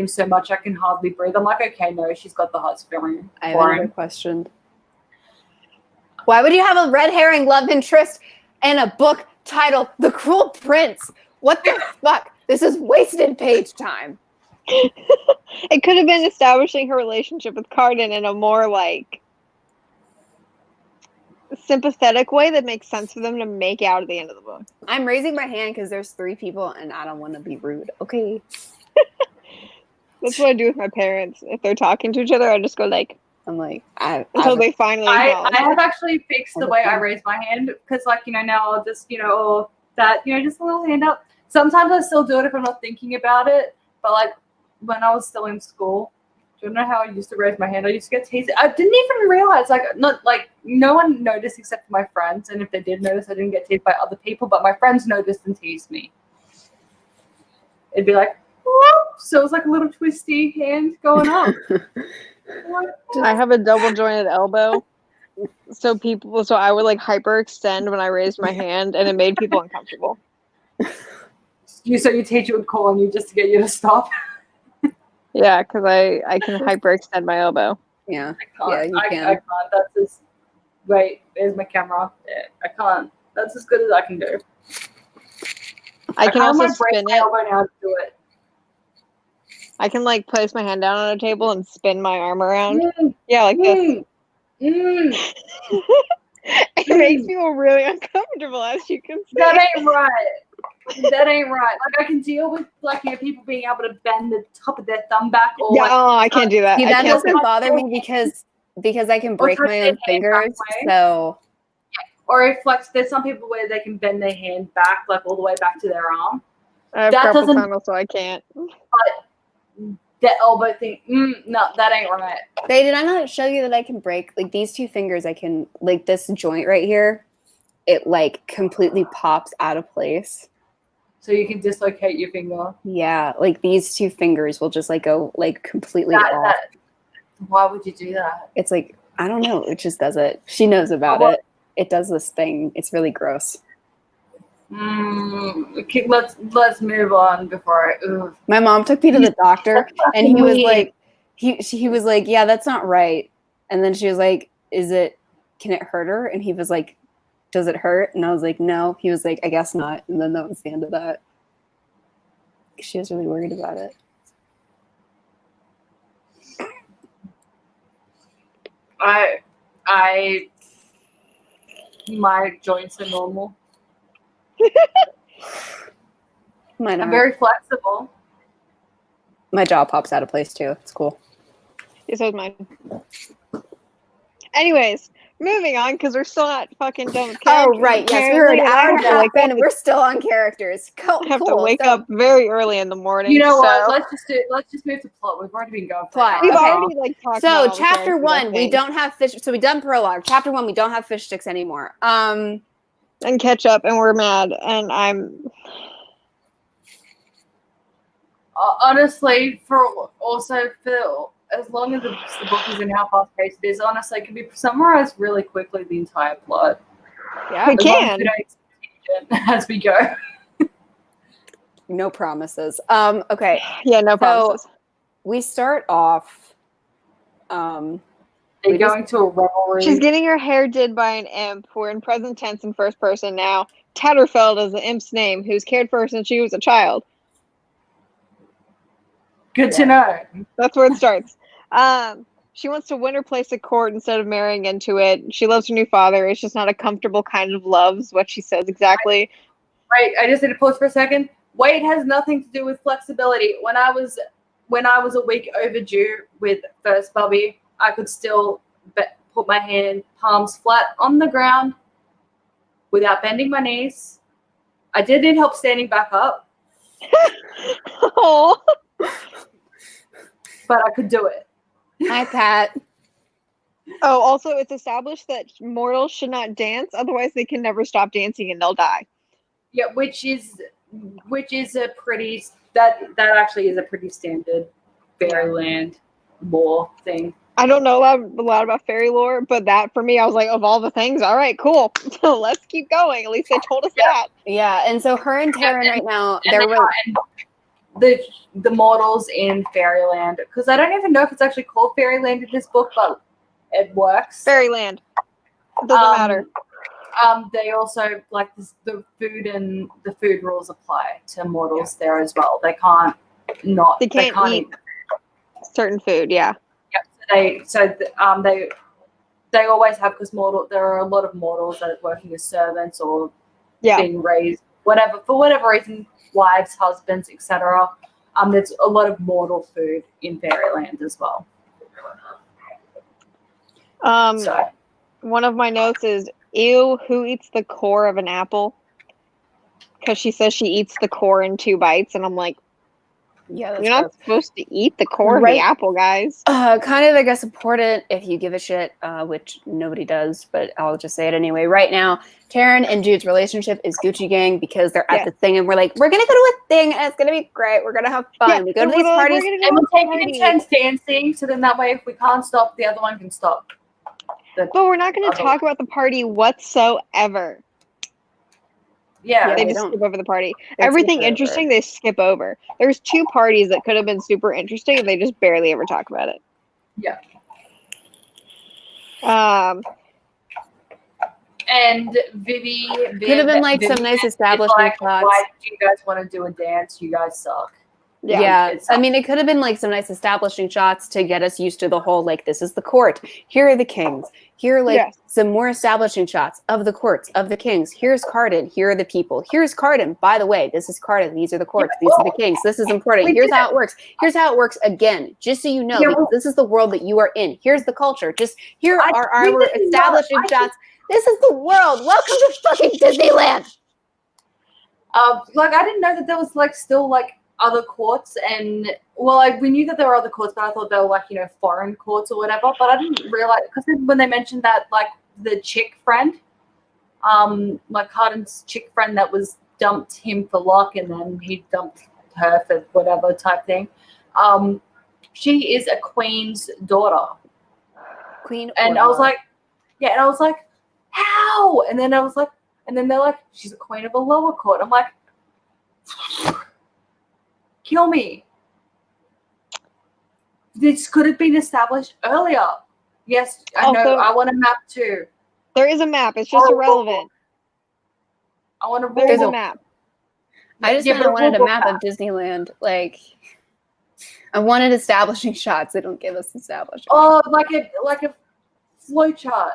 so much I can hardly breathe. I'm like, okay, no, she's got the heart's feeling I have for another him. question. Why would you have a red herring love interest in a book titled The Cruel Prince? What the fuck? This is wasted page time. It could have been establishing her relationship with Carden in a more like sympathetic way that makes sense for them to make out at the end of the book. I'm raising my hand because there's 3 people and I don't want to be rude. Okay. That's what I do with my parents. If they're talking to each other, I just go like I'm like, until they finally I acknowledge. have actually fixed the way I Okay. raise my hand because, like, you know, now I'll just, you know, or that, you know, just a little hand up. Sometimes I still do it if I'm not thinking about it. But, like, when I was still in school, do you know how I used to raise my hand? I used to get teased. I didn't even realize, no one noticed except for my friends. And if they did notice, I didn't get teased by other people. But my friends noticed and teased me. It'd be like, whoop. So it was like a little twisty hand going up. I have a double jointed elbow. So I would like hyperextend when I raised my hand and it made people uncomfortable. So your teacher would call on you just to get you to stop. Yeah, because I can hyperextend my elbow. Yeah. I can't. Yeah, you I can. can't. That's as wait. There's my camera. Yeah, I can't. That's as good as I can do. I can also break spin my it. elbow now to do it. I can like place my hand down on a table and spin my arm around. Mm, Yeah, like this. It makes people really uncomfortable, as you can see. That ain't right. That ain't right. Like I can deal with like, you know, people being able to bend the top of their thumb back or Yeah, like I can't do that. See, I that can't doesn't bother me because I can break twist my their own hand fingers. that way. So or if like there's some people where they can bend their hand back like all the way back to their arm. I have that carpal doesn't- tunnel, so I can't. That elbow thing, no, that ain't right. did I not show you that I can break like these 2 fingers? I can like this joint right here. It like completely pops out of place. So you can dislocate your finger. Yeah, like these 2 fingers will just like go like completely off. Why would you do that? It's like I don't know. It just does it. She knows about Oh, it. It does this thing. It's really gross. Okay, let's move on before I. Ugh. My mom took me to the doctor, and he was weird. like, he was like, yeah, that's not right. And then she was like, can it hurt her? And he was like, does it hurt? And I was like, no. He was like, I guess not. And then that was the end of that. She was really worried about it. My joints are normal. Mine I'm are. very flexible. My jaw pops out of place too. It's cool. Yeah, so is mine. Anyways, moving on because we're still not fucking done with characters. Oh right, yes, we were an hour and a half in, and we're still on characters. I have to Cool. wake So- up very early in the morning. You know so what? Let's just move to plot. We've already been going for Plot. an We've hour. Okay. already like talked about So all the chapter characters, I 1, we think. don't have fish. So we done prologue. Chapter 1, we don't have fish sticks anymore. And catch up, and we're mad, and I'm. Honestly, for as long as the book is in how fast paced it is, honestly, it can be summarized really quickly, the entire plot. Yeah. We As long as can. we don't explain it as we go. No promises. Okay. Yeah, no So promises. we start off. They're We just- going to a revelry. She's getting her hair did by an imp. We're in present tense and first person now. Tatterfeld is the imp's name, who's cared for her since she was a child. Good to know. That's where it starts. She wants to win her place at court instead of marrying into it. She loves her new father. It's just not a comfortable kind of love, is what she says exactly. Wait, I just need to pause for a second. Weight has nothing to do with flexibility. When I was a week overdue with first Bubby, I could still put my hand palms flat on the ground without bending my knees. I did need help standing back up, Oh, but I could do it. Hi, Pat. also, it's established that mortals should not dance, otherwise they can never stop dancing and they'll die. Yeah, which is a pretty that actually is a pretty standard fairyland lore thing. I don't know a lot about fairy lore, but that for me, I was like, of all the things, all right, cool. Let's keep going. At least they told us that. Yeah, and so her and Taryn right now, And they're the mortals in fairyland, because I don't even know if it's actually called fairyland in this book, but it works. Fairyland. It doesn't matter. They also like the food rules apply to mortals there as well. They can't They can't eat certain food, yeah. They always have, because there are a lot of mortals that are working as servants or Yeah. being raised for whatever reason, wives, husbands, etc. There's a lot of mortal food in fairyland as well. So One of my notes is, ew, who eats the core of an apple? Because she says she eats the core in 2 bites, and I'm like, yeah, that's you're not gross. supposed to eat the core of Right. the apple, guys. Kind of, I guess, important if you give a shit, which nobody does, but I'll just say it anyway. Right now, Taryn and Jude's relationship is Gucci Gang because they're at Yeah. the thing and we're like, we're going to go to a thing and it's going to be great. We're going to have fun. Yeah, We go to we're these like, parties. we're gonna and go we're to a taking party. intense dancing, so then that way, if we can't stop, the other one can stop. But we're not going to talk about the party whatsoever. Yeah, They they just don't. skip over the party. They Everything skip over. interesting, they skip over. There's 2 parties that could have been super interesting, and they just barely ever talk about it. Yeah. And Vivi Could have been like some nice establishment like, shots. why do you guys want to do a dance? You guys suck. Yeah, It's- I mean, it could have been like some nice establishing shots to get us used to the whole, like, this is the court. Here are the kings. Here are, like, Yes. some more establishing shots of the courts, of the kings. Here's Carden. Here are the people. Here's Carden. By the way, this is Carden. These are the courts. These are the kings. This is important. We Here's did how it works. Here's how it works again, just so you know, Yeah, because this is the world that you are in. Here's the culture. Just here we are our did establishing not- shots. This is the world. Welcome to fucking Disneyland. Like, I didn't know that there was like still like other courts, and well, like we knew that there were other courts, but I thought they were like, you know, foreign courts or whatever. But I didn't realize, because when they mentioned that, like the chick friend, like Carden's chick friend that was dumped him for luck, and then he dumped her for whatever type thing. She is a queen's daughter, Queen. and I was like, yeah, and I was like, how? And then I was like, and then they're like, she's a queen of a lower court. I'm like, kill me. This could have been established earlier. Yes, I know. Also- I want a map too. There is a map. It's just Oh, irrelevant. I want a There is There's a a- map. I just Yeah, kind of but wanted a we'll- map of Disneyland. Like, I wanted establishing shots. They don't give us establishing. Oh, like a flow chart.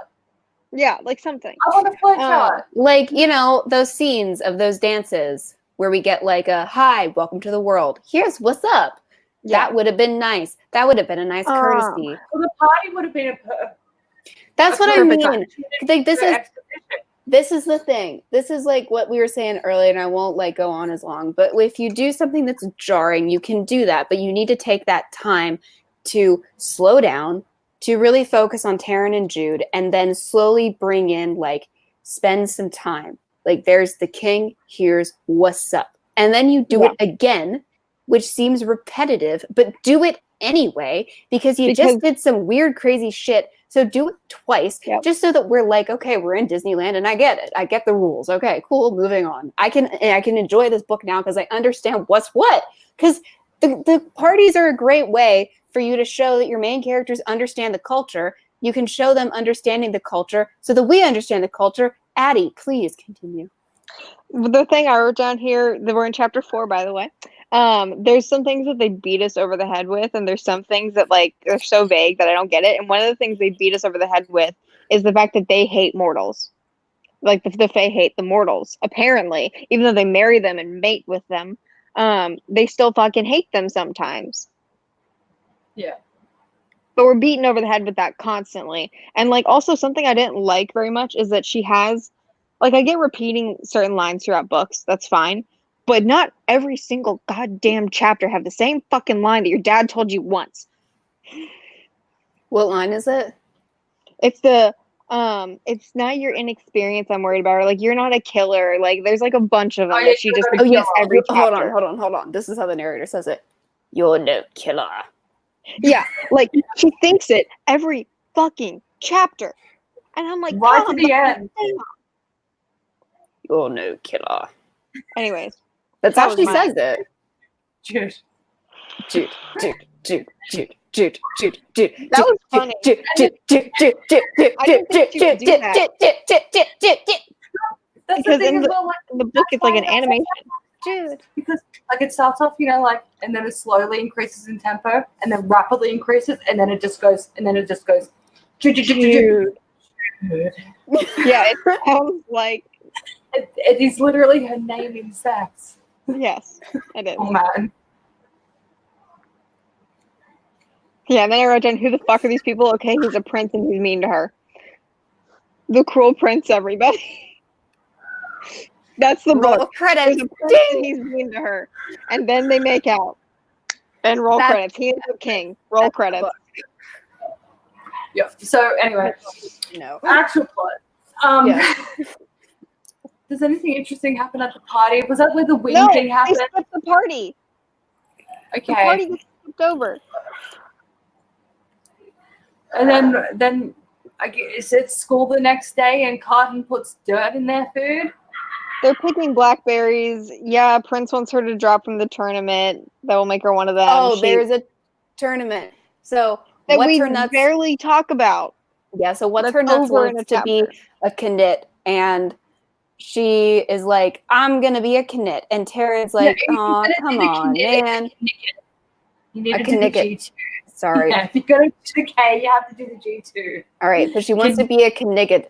Yeah, like something. I want a flow chart. Like, you know, those scenes of those dances where we get like a, hi, welcome to the world. Here's what's up. Yeah. That would have been nice. That would have been a nice courtesy. Well, the party would have been That's what I perfect mean. time. Like, this is exposition. this is the thing. This is like what we were saying earlier, and I won't like go on as long. But if you do something that's jarring, you can do that. But you need to take that time to slow down, to really focus on Taryn and Jude, and then slowly bring in, like, spend some time. Like, there's the king, here's what's up. And then you do Yeah. it again which seems repetitive, but do it anyway because you just did some weird, crazy shit. So do it twice, just so that we're like, okay, we're in Disneyland and I get it. I get the rules. Okay, cool, moving on. I can enjoy this book now because I understand what's what. Because the parties are a great way for you to show that your main characters understand the culture. You can show them understanding the culture so that we understand the culture. Addie, please continue. The thing I wrote down here, that we're in chapter 4, by the way. There's some things that they beat us over the head with, and there's some things that like they're so vague that I don't get it. And one of the things they beat us over the head with is the fact that they hate mortals. Like the Fae hate the mortals, apparently, even though they marry them and mate with them, they still fucking hate them sometimes. Yeah. But we're beaten over the head with that constantly. And like also something I didn't like very much is that she has, like, I get repeating certain lines throughout books, that's fine. But not every single goddamn chapter have the same fucking line that your dad told you once. What line is it? It's the it's not your inexperience I'm worried about, or like you're not a killer. Like there's like a bunch of them that she just yes, every hold chapter. Hold on. This is how the narrator says it. You're no killer. Yeah, like she thinks it every fucking chapter. And I'm like, right to the end. You're no killer. Anyways. That's how she says it. Jude. That was funny. Because in the book, it's like an animation. Jude. Because like it starts off, like, and then it slowly increases in tempo, and then rapidly increases, and then it just goes, Jude. Yeah, it sounds like it is literally her name in sex. Yes, it is. Oh man. Yeah, and then I wrote down, who the fuck are these people? Okay, he's a prince and he's mean to her. The cruel prince, everybody. That's the book. Credits. There's a prince and he's mean to her. And then they make out. And roll credits. He is the king. Roll credits. Yeah. So anyway. No. Actual plot. Does anything interesting happen at the party? Was that where the wing thing happened? They skipped the party. Okay. The party gets skipped over. And then I guess it's school the next day and Carton puts dirt in their food. They're picking blackberries. Yeah, Prince wants her to drop from the tournament. That will make her one of them. Oh, there's a tournament. So that what's we her nuts? barely talk about. Yeah, so what's her nuts wants to be a Knit, and she is like, I'm gonna be a Knit, and Tara's like, oh, come on, man. You need to do the G2. Sorry. Yeah, if you go to the K, you have to do the G2. All right, so she wants to be a Knigget,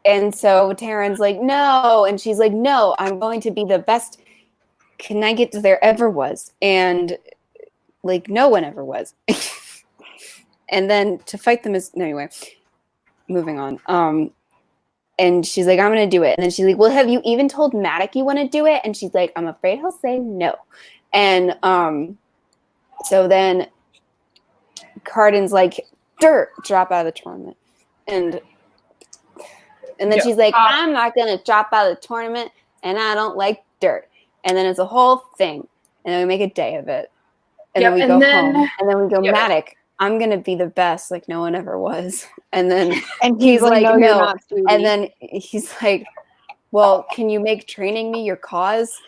and so Taryn's like, no, and she's like, no, I'm going to be the best Knigget there ever was, and like no one ever was. And then to fight them is anyway. Moving on. And she's like, I'm gonna do it. And then she's like, well, have you even told Maddox you want to do it? And she's like, I'm afraid he'll say no. And so then Carden's like, dirt, drop out of the tournament. And then she's like, I'm not gonna drop out of the tournament, and I don't like dirt. And then it's a whole thing, and then we make a day of it. And then we go home, and then we go, Maddox, I'm gonna be the best, like no one ever was. And then he's like, no, you're not, sweetie. And then he's like, well, can you make training me your cause?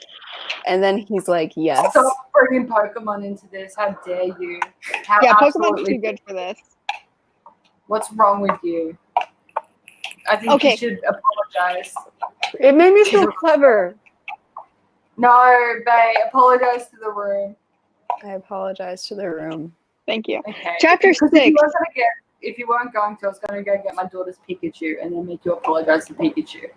And then he's like, yes. Stop bringing Pokemon into this. How dare you? Pokemon's too good for this. What's wrong with you? I think you should apologize. It made me feel clever. No, babe, apologize to the room. I apologize to the room. Thank you. Okay. Chapter 6. If you weren't going to, I was going to go get my daughter's Pikachu and then make you apologize to Pikachu.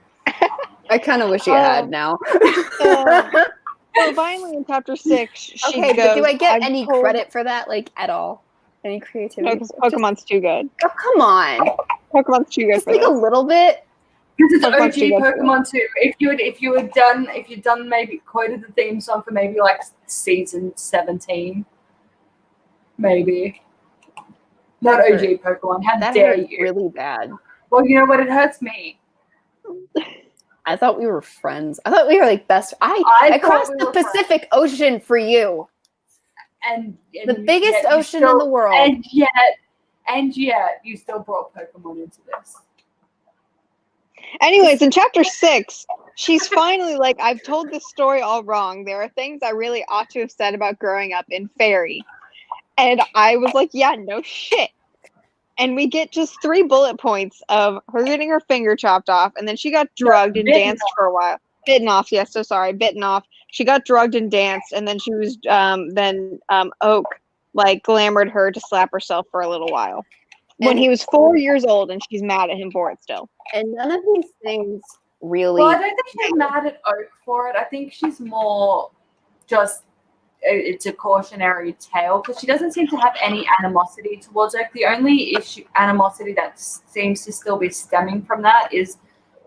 I kind of wish you had now. So finally in chapter 6, but do I get any credit for that, like, at all? Any creativity? No, because Pokemon's too good. Oh, come on. Pokemon's too good just for like this. a little bit. Because it's OG Pokemon too. If you'd done maybe quoted the theme song for maybe like season 17, maybe. Not OG Pokemon. How dare you? Really bad. Well, you know what? It hurts me. I thought we were friends. I thought we were like best. I thought crossed we the were friends. Pacific Ocean for you. And The biggest yet you ocean in the world. And yet you still brought Pokemon into this. Anyways, in chapter 6, she's finally like, I've told this story all wrong. There are things I really ought to have said about growing up in Fairy. And I was like, yeah, no shit. And we get just 3 bullet points of her getting her finger chopped off, and then she got drugged and danced for a while. Bitten off, yes, so sorry, bitten off. She got drugged and danced, and then she was Oak like glamored her to slap herself for a little while. When he was 4 years old, and she's mad at him for it still. And none of these things really. Well, I don't think she's mad at Oak for it. I think she's more just it's a cautionary tale because she doesn't seem to have any animosity towards Oak. The only animosity that seems to still be stemming from that is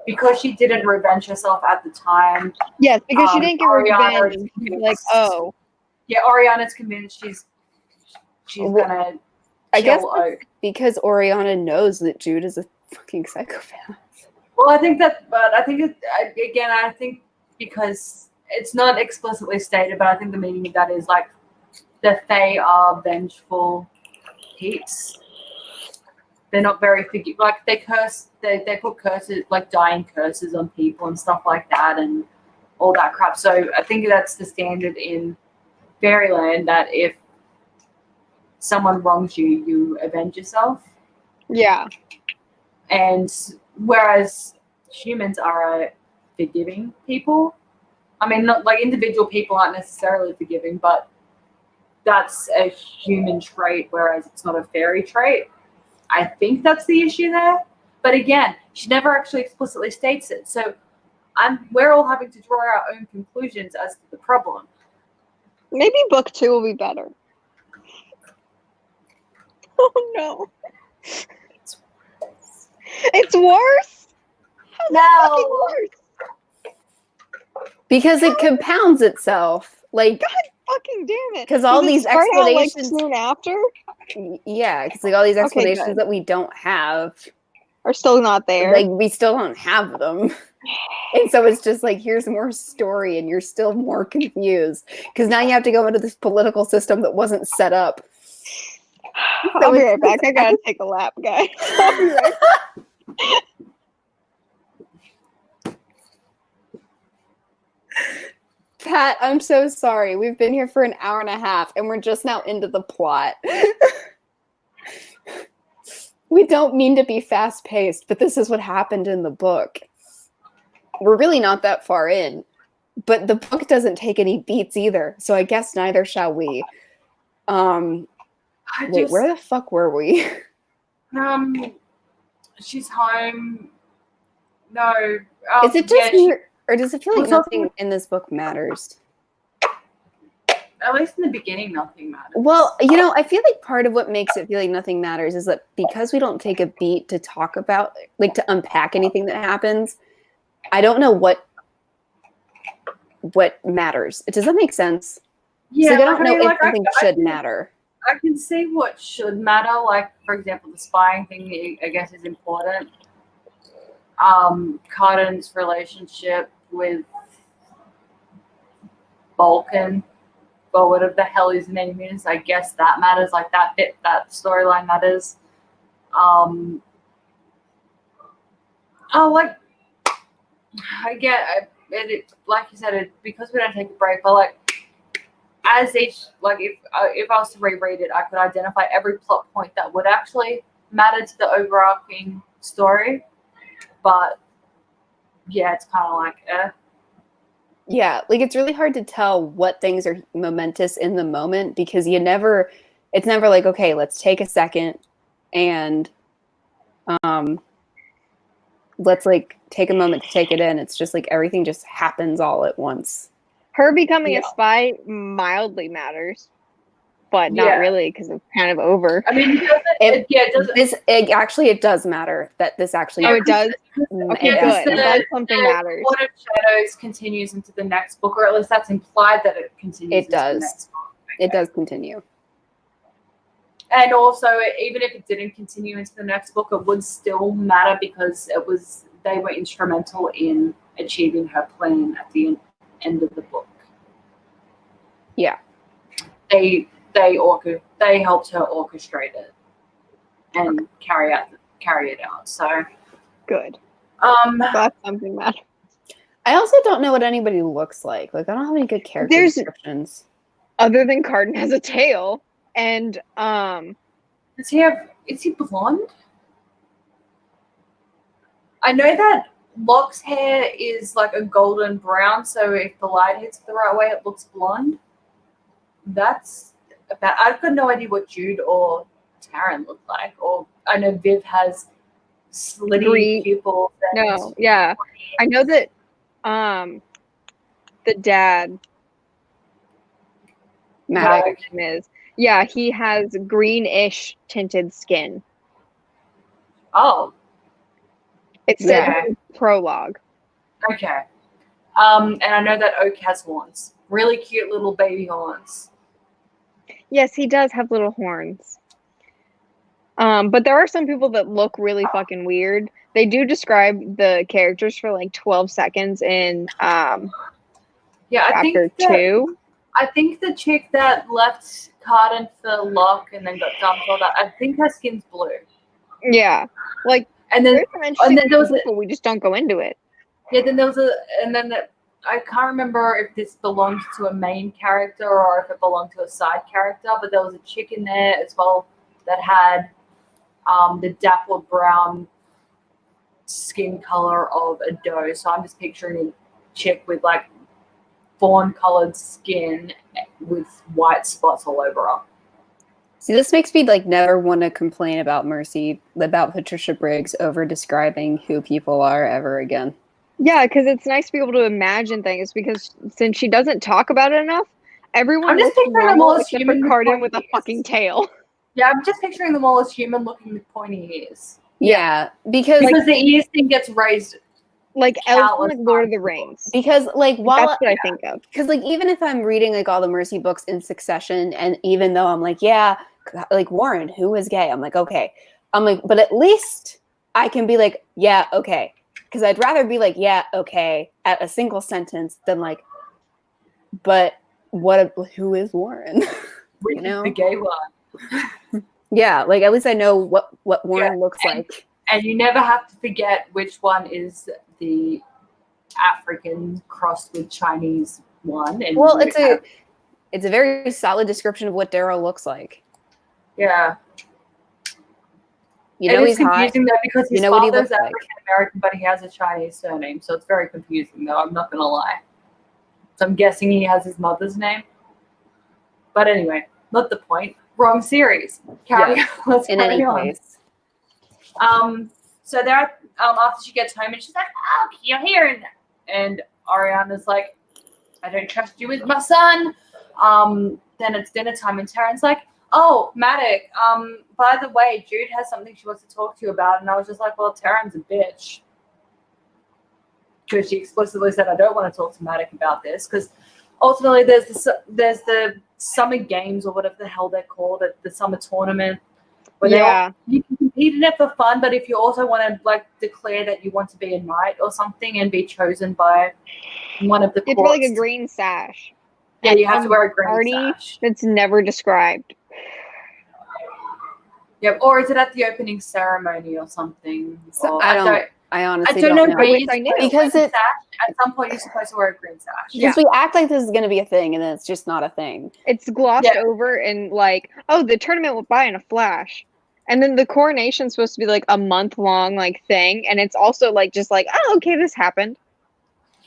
because she didn't revenge herself at the time. Yes, because she didn't get Oriana revenge. is She's like, oh. Yeah, Oriana's convinced she's gonna I guess kill Oak. because Oriana knows that Jude is a fucking psychopath. Well, I think because it's not explicitly stated, but I think the meaning of that is like the Fae are vengeful heaps. They're not very like they curse. They put curses, like dying curses, on people and stuff like that, and all that crap. So I think that's the standard in Fairyland, that if someone wrongs you, you avenge yourself. Yeah. And whereas humans are forgiving people. I mean, not like individual people aren't necessarily forgiving, but that's a human trait, whereas it's not a fairy trait. I think that's the issue there. But again, she never actually explicitly states it. So we're all having to draw our own conclusions as to the problem. Maybe book 2 will be better. Oh no. It's worse? How's it fucking worse? Because it compounds itself. Like, God fucking damn it. because all Does it these start out, like, explanations. soon after Yeah, because like all these explanations good. that we don't have, are still not there. like we still don't have them. And so it's just like, here's more story and you're still more confused. Because now you have to go into this political system that wasn't set up. I'll be right back. I gotta take a lap, guys. I'll be right back. Pat, I'm so sorry. We've been here for an hour and a half and we're just now into the plot. We don't mean to be fast paced, but this is what happened in the book. We're really not that far in, but the book doesn't take any beats either. So I guess neither shall we. Wait, where the fuck were we? She's home. No. Is it just yeah, or does it feel like nothing in this book matters? At least in the beginning, nothing matters. Well, you know, I feel like part of what makes it feel like nothing matters is that because we don't take a beat to talk about, like to unpack anything that happens, I don't know what matters. Does that make sense? Yeah, like, I don't know if like, something should matter. I can see what should matter. Like, for example, the spying thing, I guess, is important. Cotton's relationship with Vulcan, or whatever the hell his name is, I guess that matters. Like, that storyline matters. Like, I get it, like you said, because we don't take a break, but like, as each, like, if I was to reread it, I could identify every plot point that would actually matter to the overarching story. But yeah, it's kind of like, Yeah, like it's really hard to tell what things are momentous in the moment because it's never like, okay, let's take a second and let's like take a moment to take it in. It's just like everything just happens all at once. Her becoming a spy mildly matters, but not really because it's kind of over. I mean, it does matter that this actually. Oh, it does. Okay, good. I'm glad something matters. What if Shadows continues into the next book, or at least that's implied that it continues. It does. Into the next book. Okay. It does continue. And also, even if it didn't continue into the next book, it would still matter because they were instrumental in achieving her plan at the end of the book. Yeah. They helped her orchestrate it and carry it out. So Good. um That's something that. I also don't know what anybody looks like. Like, I don't have any good character There's- descriptions. Other than Carden has a tail, and is he blonde? I know that Locke's hair is like a golden brown, so if the light hits it the right way, it looks blonde. That's about. I've got no idea what Jude or Taryn look like. Or I know Viv has slitty Green- pupils. And no, yeah, I know that the dad, Matt. whatever his name is, yeah, he has greenish tinted skin. Oh, It's Yeah. in the prologue. okay. And I know that Oak has horns. Really cute little baby horns. Yes, he does have little horns. But there are some people that look really fucking weird. They do describe the characters for like 12 seconds in Yeah, I chapter think that, 2. I think the chick that left Carden for Locke and then got dumped, all that. I think her skin's blue. Yeah, like And then there's some interesting then there was a- people. We just don't go into it. yeah, then there was I can't remember if this belonged to a main character or if it belonged to a side character, but there was a chick in there as well that had the dappled brown skin color of a doe. So I'm just picturing a chick with like fawn colored skin with white spots all over her. See, this makes me like never want to complain about Patricia Briggs over describing who people are ever again. Yeah, because it's nice to be able to imagine things. Because since she doesn't talk about it enough, everyone I'm just looks picturing them normal all as except for human Carden with a pointy fucking ears. tail. Yeah, I'm just picturing them all as human looking with pointy ears. Yeah, because Because the ears thing gets raised. Like Elsa, Countless like Lord of the times. Rings. because like while That's what I think of. because like even if I'm reading like all the Mercy books in succession, and even though I'm like, yeah, like Warren, who is gay? I'm like, okay. I'm like, but at least I can be like, yeah, okay. Because I'd rather be like, yeah, okay, at a single sentence than like, but who is Warren? Which You know? is the gay one. Yeah, like at least I know what Warren looks like. And you never have to forget which one is the African crossed with Chinese one. And Well, you it's a very solid description of what Daryl looks like. yeah. You know, it is he's hot. confusing though because his You know what he father's looks like. African American, but he has a Chinese surname, so it's very confusing though. I'm not gonna lie. So I'm guessing he has his mother's name. But anyway, not the point. Wrong series. Let's In carry any on. case. So there, after she gets home and she's like, "Oh, you're here," and Ariana's like, "I don't trust you with my son." Then it's dinner time and Taryn's like, "Oh, Maddox, by the way, Jude has something she wants to talk to you about," and I was just like, "Well, Taryn's a bitch," because she explicitly said, "I don't want to talk to Maddox about this," because ultimately there's the summer games or whatever the hell they're called, at the summer tournament. Where you can compete in it for fun, but if you also want to like declare that you want to be a knight or something and be chosen by one of the It's courts, like a green sash. yeah, you have to wear a green Party sash. that's never described. Yep, or is it at the opening ceremony or something? So Or I I honestly don't know. know. But I wish you're I knew. supposed to Because wear the it- sash. At some point, you're supposed to wear a green sash. Because we act like this is going to be a thing, and then it's just not a thing. It's glossed Yeah. over and like, oh, the tournament went by in a flash. And then the coronation's supposed to be like a month-long like thing, and it's also like just like, oh, okay, this happened.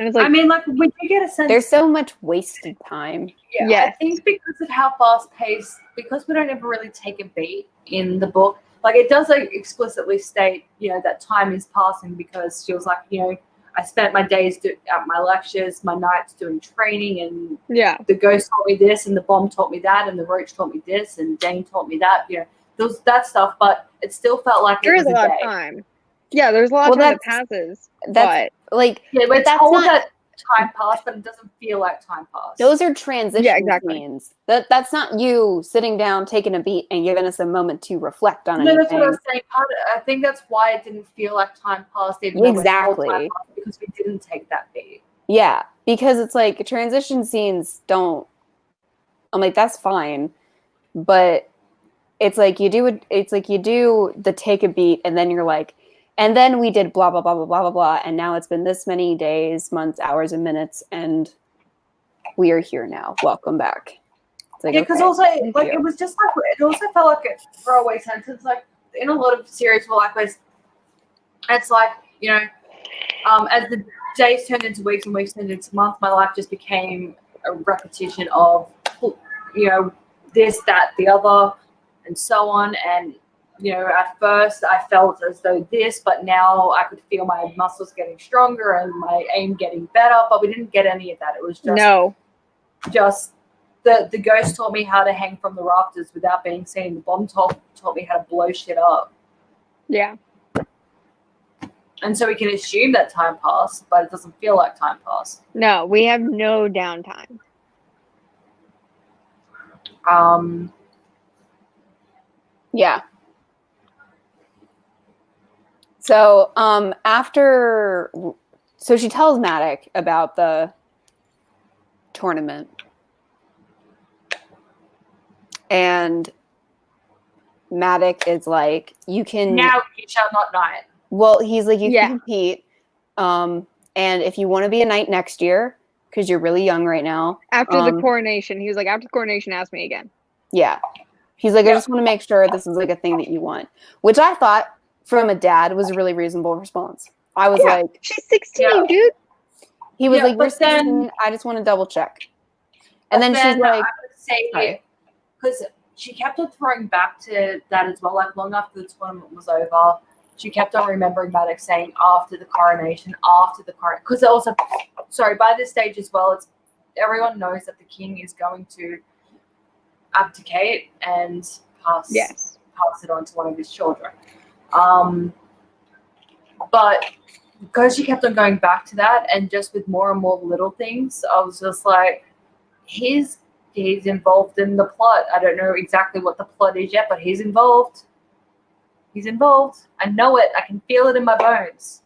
And it's like, I mean, like, we do get a sense. There's so much wasted time. Yeah, Yes. I think because of how fast paced, because we don't ever really take a beat in the book, like it does like explicitly state, that time is passing because she was like, I spent my days at my lectures, my nights doing training, and yeah, the ghost taught me this, and the bomb taught me that, and the roach taught me this, and Dane taught me that, there was that stuff, but it still felt like there it is was a lot day. of time. Yeah, there's a lot of Well, time that passes. That's like, Yeah, but we're that's told not. that time passed, but it doesn't feel like time passed. Those are transition exactly. scenes. That's not you sitting down, taking a beat, and giving us a moment to reflect on No, that's what I anything. was saying. I think that's why it didn't feel like time passed, even though we're told time Exactly. passed, because we didn't take that beat. Yeah, because it's like transition scenes don't. I'm like, that's fine, but it's like you do it. It's like you do the take a beat, and then you're like, and then we did blah blah blah blah blah blah blah, and now it's been this many days, months, hours, and minutes, and we are here now. Welcome back. It's like, Yeah, because okay, also, thank like, you. it was just like, it also felt like a throwaway sentence. Like, in a lot of series, we're like, it's like, you know, as the days turned into weeks and weeks turned into months, my life just became a repetition of, you know, this, that, the other, and so on. And, you know, at first I felt as though this, but now I could feel my muscles getting stronger and my aim getting better. But we didn't get any of that. It was just the ghost taught me how to hang from the rafters without being seen. The bomb taught me how to blow shit up. Yeah. And so we can assume that time passed, but it doesn't feel like time passed. No, we have no downtime. Yeah. So after, so she tells Matic about the tournament, and Matic is like, you can now you shall not knight. Well, he's like, you Yeah. can compete, and if you want to be a knight next year, because you're really young right now. After the coronation, he was like, after the coronation, ask me again. Yeah. He's like, I just want to make sure this is like a thing that you want, which I thought from a dad was a really reasonable response. I was like, she's 16, dude. He was like, you're but 16, then- I just want to double check. And then she's like, I would say, because she kept on throwing back to that as well, like long after the tournament was over. She kept on remembering Maddox saying after the coronation, because also, sorry, by this stage as well, it's everyone knows that the king is going to abdicate and pass it on to one of his children. But because she kept on going back to that, and just with more and more little things, I was just like, he's involved in the plot. I don't know exactly what the plot is yet, but he's involved. He's involved. I know it. I can feel it in my bones.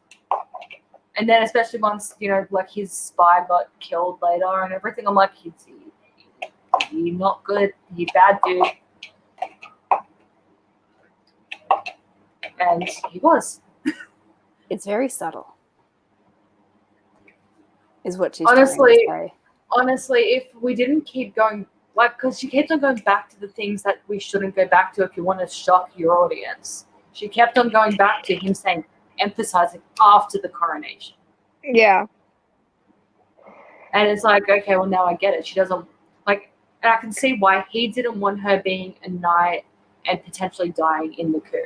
And then especially once, you know, like his spy got killed later and everything, I'm like, he's not good. He's bad dude. And he was. it's very subtle, is what she's Honestly, trying to say. Honestly, if we didn't keep going, like, because she kept on going back to the things that we shouldn't go back to if you want to shock your audience. She kept on going back to him saying, emphasizing after the coronation. Yeah. And it's like, okay, well, now I get it. She doesn't, like, and I can see why he didn't want her being a knight and potentially dying in the coup.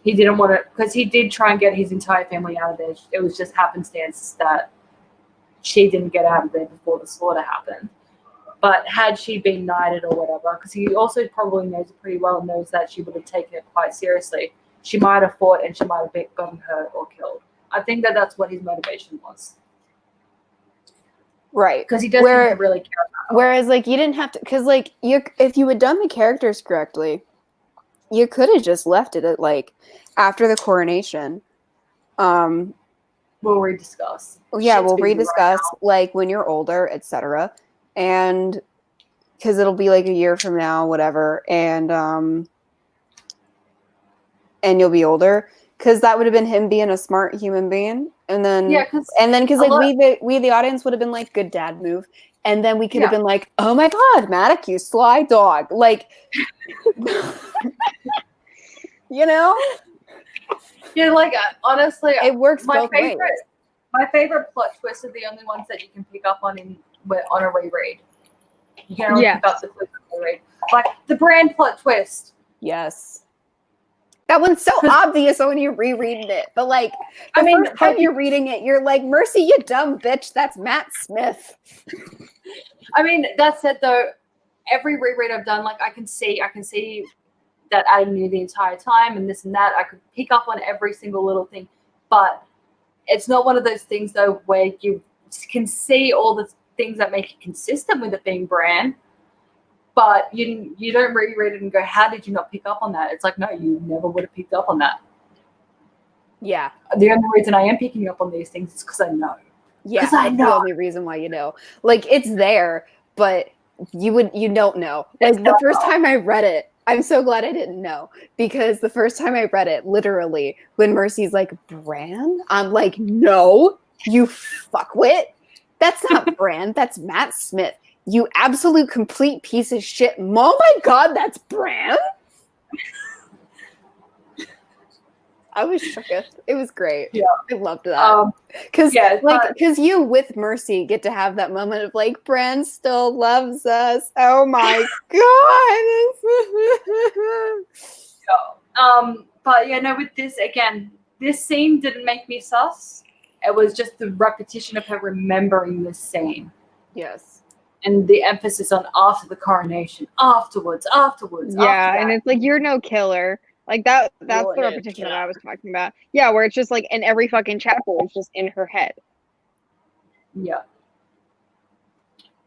He didn't want to, because he did try and get his entire family out of there. It was just happenstance that she didn't get out of there before the slaughter happened. But had she been knighted or whatever, because he also probably knows it pretty well and knows that she would have taken it quite seriously, she might have fought and she might have gotten hurt or killed. I think that that's what his motivation was. Right. Because he doesn't really care about it. Whereas, like, you didn't have to, because, like, if you had done the characters correctly, you could have just left it at, like, after the coronation. We'll rediscuss. Yeah, Shit's we'll busy rediscuss, right now. like, when you're older, etc. And because it'll be, like, a year from now, whatever, and you'll be older. Because that would have been him being a smart human being. And then, because like, we the audience would have been like, good dad move. And then we could have been like, oh my God, Matic, you sly dog. Like, you know? Yeah, like, honestly, it works both ways. My favorite plot twists are the only ones that you can pick up on on a reread. You can only pick up the twist on a reread. Like, the brand plot twist. Yes. That one's so obvious when you're rereading it. But, like, the first time you're reading it, you're like, Mercy, you dumb bitch, that's Matt Smith. I mean, that said, though, every reread I've done, like, I can see that I knew the entire time and this and that. I could pick up on every single little thing. But it's not one of those things though where you can see all the things that make it consistent with it being Bran, but you don't reread it and go, how did you not pick up on that? It's like, no, you never would have picked up on that. Yeah. The only reason I am picking up on these things is because I know. Yeah, 'Cause I that's know. the only reason why you know. Like, it's there, but you don't know. Like, It's the not first know. time I read it, I'm so glad I didn't know, because the first time I read it, literally, when Mercy's like, Bran? I'm like, no, you fuckwit. That's not Bran. That's Matt Smith. You absolute complete piece of shit. Oh my God, that's Bran? I was shooketh. It was great. Yeah. I loved that. Because yeah, because you with Mercy get to have that moment of like, Bran still loves us. Oh my God. But yeah, no, with this again, this scene didn't make me sus. It was just the repetition of her remembering this scene. Yes. And the emphasis on after the coronation, afterwards. Yeah, after that. and it's like, you're no killer. Like that's You're the no repetition that killer. I was talking about. Yeah, where it's just like in every fucking chapter, it's just in her head. Yeah.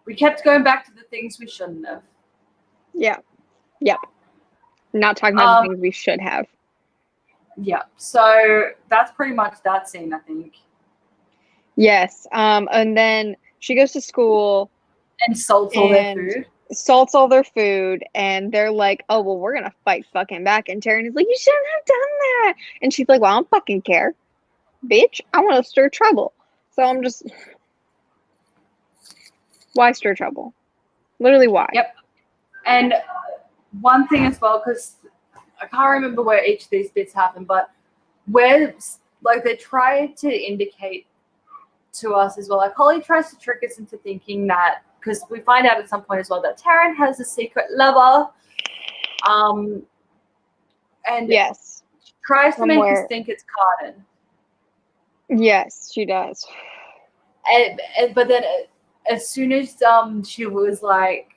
We kept going back to the things we shouldn't have. Yeah. Yep. Not talking about the things we should have. Yeah. So that's pretty much that scene, I think. Yes. And then she goes to school. And salts all their food. Salts all their food, and they're like, oh, well, we're gonna fight fucking back. And Taryn is like, you shouldn't have done that. And she's like, well, I don't fucking care. Bitch, I want to stir trouble. So I'm just, why stir trouble? Literally, why? Yep. And one thing as well, because I can't remember where each of these bits happen, but where, like, they try to indicate to us as well, like, Holly tries to trick us into thinking that, because we find out at some point as well that Taryn has a secret lover, and Yes. she tries to make Somewhere. us think it's Carden. Yes, she does. But then as soon as she was like,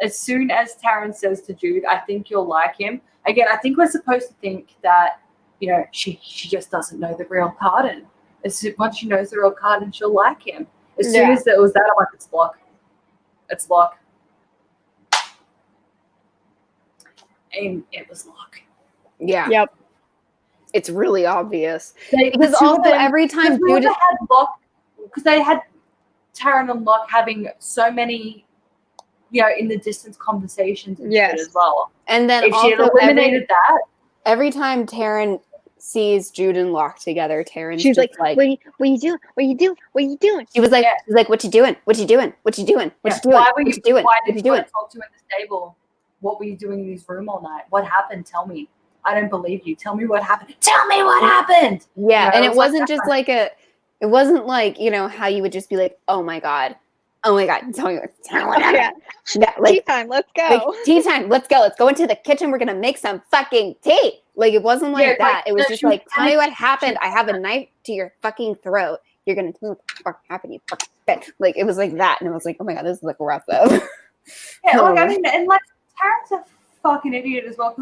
as soon as Taryn says to Jude, I think you'll like him. Again, I think we're supposed to think that, you know, she just doesn't know the real Carden. Once she knows the real Carden, she'll like him. As soon as it was that, I'm like, it's Locke. It's Locke. And it was Locke. Yeah. Yep. It's really obvious. Because Because also every time Jude had Locke, because they had Taryn and Locke having so many, you know, in the distance conversations and shit as well. And then if she had also eliminated that, every time Taryn sees Jude and Locke together, Taryn's She's just like, what are you doing? What are you doing? What are you doing? She was like, Yeah. she's like, what you doing? What you doing? What you doing? What you doing? Why What you doing? Why What did you I doing? talk to you at this table? What were you doing in this room all night? What happened? Tell me. I don't believe you. Tell me what happened. Tell me what happened. Yeah, You know, and it was wasn't like just like it wasn't like, you know, how you would just be like, oh my God, tell me what happened. Yeah, like, Tea time, let's go. like, tea time, let's go into the kitchen, we're gonna make some fucking tea. Like, it wasn't like that. It was just like, tell me what happened. I have a knife to your fucking throat. You're gonna tell me what the fuck happened, you fucking bitch. Like, it was like that, and it was like, oh my God, this is like rough though. Yeah, like, I mean, and like, Taryn's a fucking idiot as well,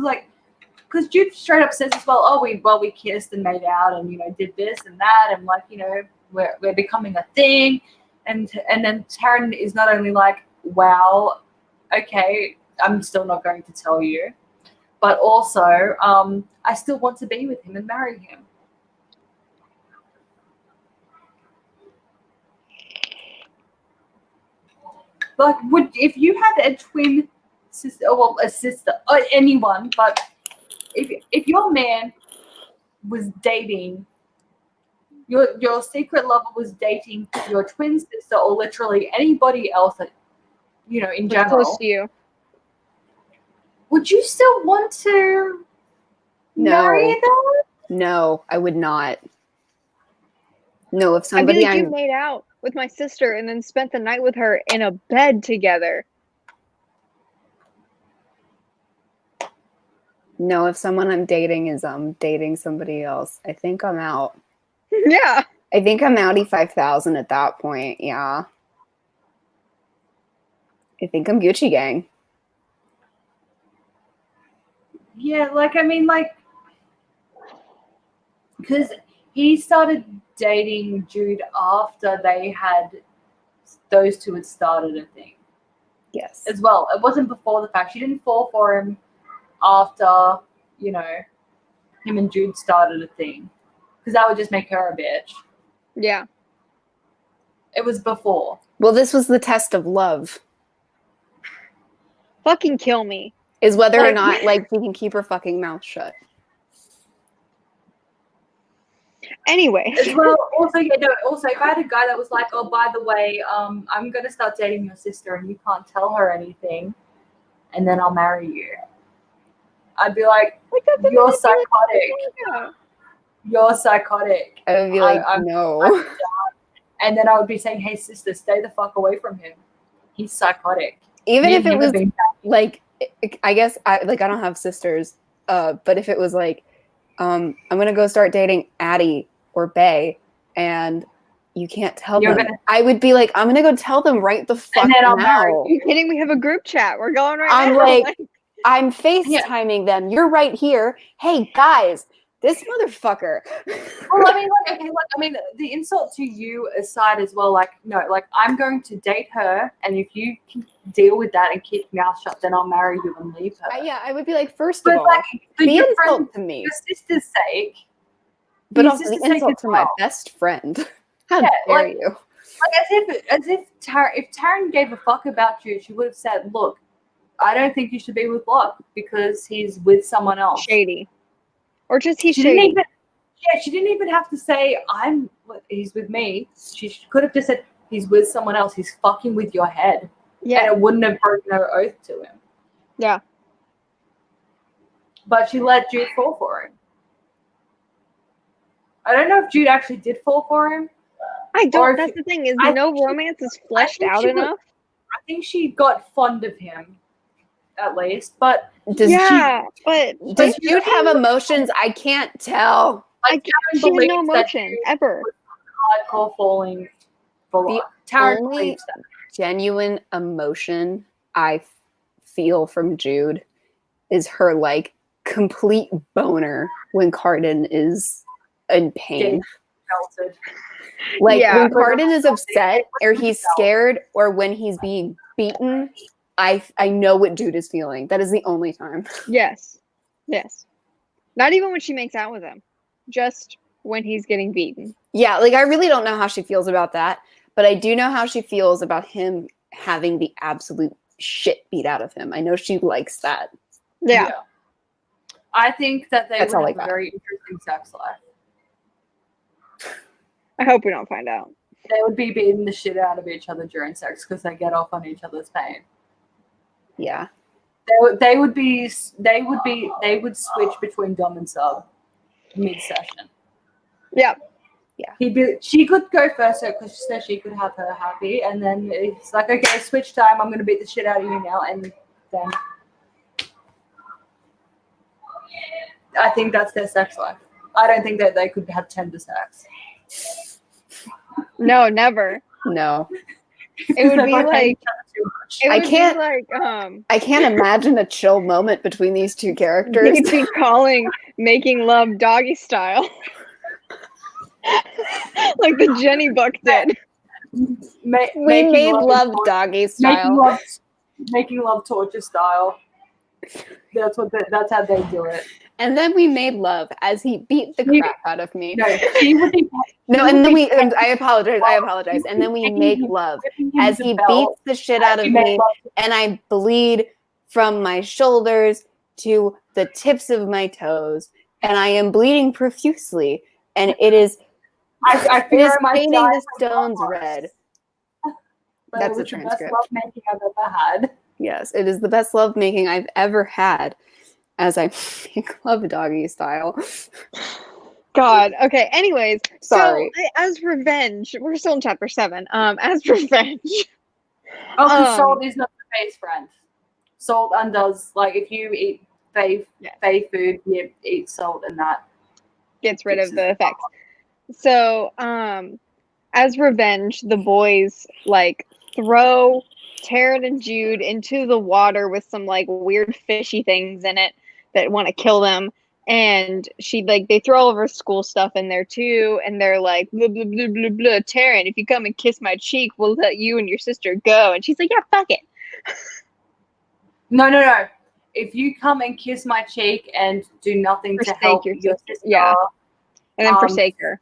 because Jude straight up says as well, oh, we kissed and made out and, you know, did this and that, and like, you know, we're becoming a thing, and then Taryn is not only like, wow, okay, I'm still not going to tell you, but also I still want to be with him and marry him. Like, if you had a twin sister, well, a sister, or anyone, but if your man was dating, your secret lover was dating your twin sister, or literally anybody else that, you know, in general, Close to you. would you still want to marry them? No, I would not. No, if I somebody feel like you made out with my sister and then spent the night with her in a bed together. No, if someone I'm dating is dating somebody else, I think I'm out. Yeah. I think I'm outie 5,000 at that point. Yeah. I think I'm Gucci gang. Yeah, like, I mean, like, because he started dating Jude after those two had started a thing Yes. as well. It wasn't before the fact. She didn't fall for him after, you know, him and Jude started a thing, because that would just make her a bitch. Yeah. It was before. Well, this was the test of love, Fucking kill me. is whether or Like- not like she can keep her fucking mouth shut. Anyway. As well, also, yeah, no, also, if I had a guy that was like, oh, by the way, I'm going to start dating your sister and you can't tell her anything, and then I'll marry you. I'd be like, Like, that's you're another thing, like, psychotic. yeah. You're psychotic. I would be like, I'm no. And then I would be saying, hey, sister, stay the fuck away from him. He's psychotic. Even You've if it never was been- like, I guess I don't have sisters, but if it was like, I'm gonna go start dating Addie or Bay, and you can't tell You're them, I would be like, I'm gonna go tell them right the fuck then I'll now. marry Are you kidding? We have a group chat. We're going right I'm now. like, I'm FaceTiming them. You're right here. Hey guys, this motherfucker. Well, I mean, like, okay, like, I mean, the insult to you aside as well, like, no, like, I'm going to date her, and if you can deal with that and keep your mouth shut, then I'll marry you and leave her. Yeah, I would be like, first But of all, like, for the your insult friend, to me, your sister's sake, but your also the sister's sake insult as to my well. best friend. How Yeah, dare like- you? Like, as if if Taryn gave a fuck about you, she would have said, look, I don't think you should be with Locke because he's with someone else. Shady. Or just he's She shady. didn't even, she didn't even have to say, he's with me. She could have just said, he's with someone else. He's fucking with your head. Yeah. And it wouldn't have broken her oath to him. Yeah. But she let Jude fall for him. I don't know if Jude actually did fall for him. I Or don't. if That's the thing is I no think she- romance is fleshed think out she would- enough. I think she got fond of him, at least. But Does Yeah, but Does But Jude have emotions? I can't tell. like, she Taryn has no believes that emotion Jude ever. was hardcore falling for The Locke. Taryn only- believes that. Genuine emotion I feel from Jude is her like complete boner when Cardin is in pain. Melted. Like Yeah. when Cardin is upset or he's scared or when he's being beaten, I know what Jude is feeling. That is the only time. Yes. Yes. Not even when she makes out with him. Just when he's getting beaten. Yeah, like I really don't know how she feels about that, but I do know how she feels about him having the absolute shit beat out of him. I know she likes that. Yeah. I think that they That's would all I have a got. very interesting sex life. I hope we don't find out. They would be beating the shit out of each other during sex because they get off on each other's pain. Yeah. They would switch between dom and sub mid session. Yeah. She could go first because she said she could have her happy, and then it's like, okay, switch time. I'm gonna beat the shit out of you now, and then I think that's their sex life. I don't think that they could have tender sex. No, never. No. It would They be both hate like each other too much. it I would can't- be like I can't imagine a chill moment between these two characters. they'd be calling making love doggy style. Like the Jenny book did. We Making made love torture- doggy Making style. love, making love torture style. That's how they do it. And then we made love as he beat the You- crap out of me. No, she would be. No, he and would then be I apologize. And then we taking make him- love whipping him as to he belt beats the shit out as of he made me, love to- and I bleed from my shoulders to the tips of my toes, and I am bleeding profusely, and it is I it feel is my painting side the stones from red. But That's it a was the best transcript. lovemaking I've ever had. Yes, it is the best love making I've ever had, as I make love doggy style. God. Okay. Anyways, Sorry. So as revenge, we're still in chapter 7. As revenge. Oh, because Um, salt is not the face friend. Salt undoes, like, if you eat fae food, you eat salt and that. Gets rid of the effects. So, as revenge, the boys like throw Taryn and Jude into the water with some like weird fishy things in it that want to kill them, And she like they throw all of her school stuff in there too, and they're like blah blah blah blah blah. Taryn, if you come and kiss my cheek, we'll let you and your sister go. And she's like, yeah, fuck it. No. If you come and kiss my cheek and do nothing to Forsake help your your sister. sister, Yeah. And then Um, forsake her.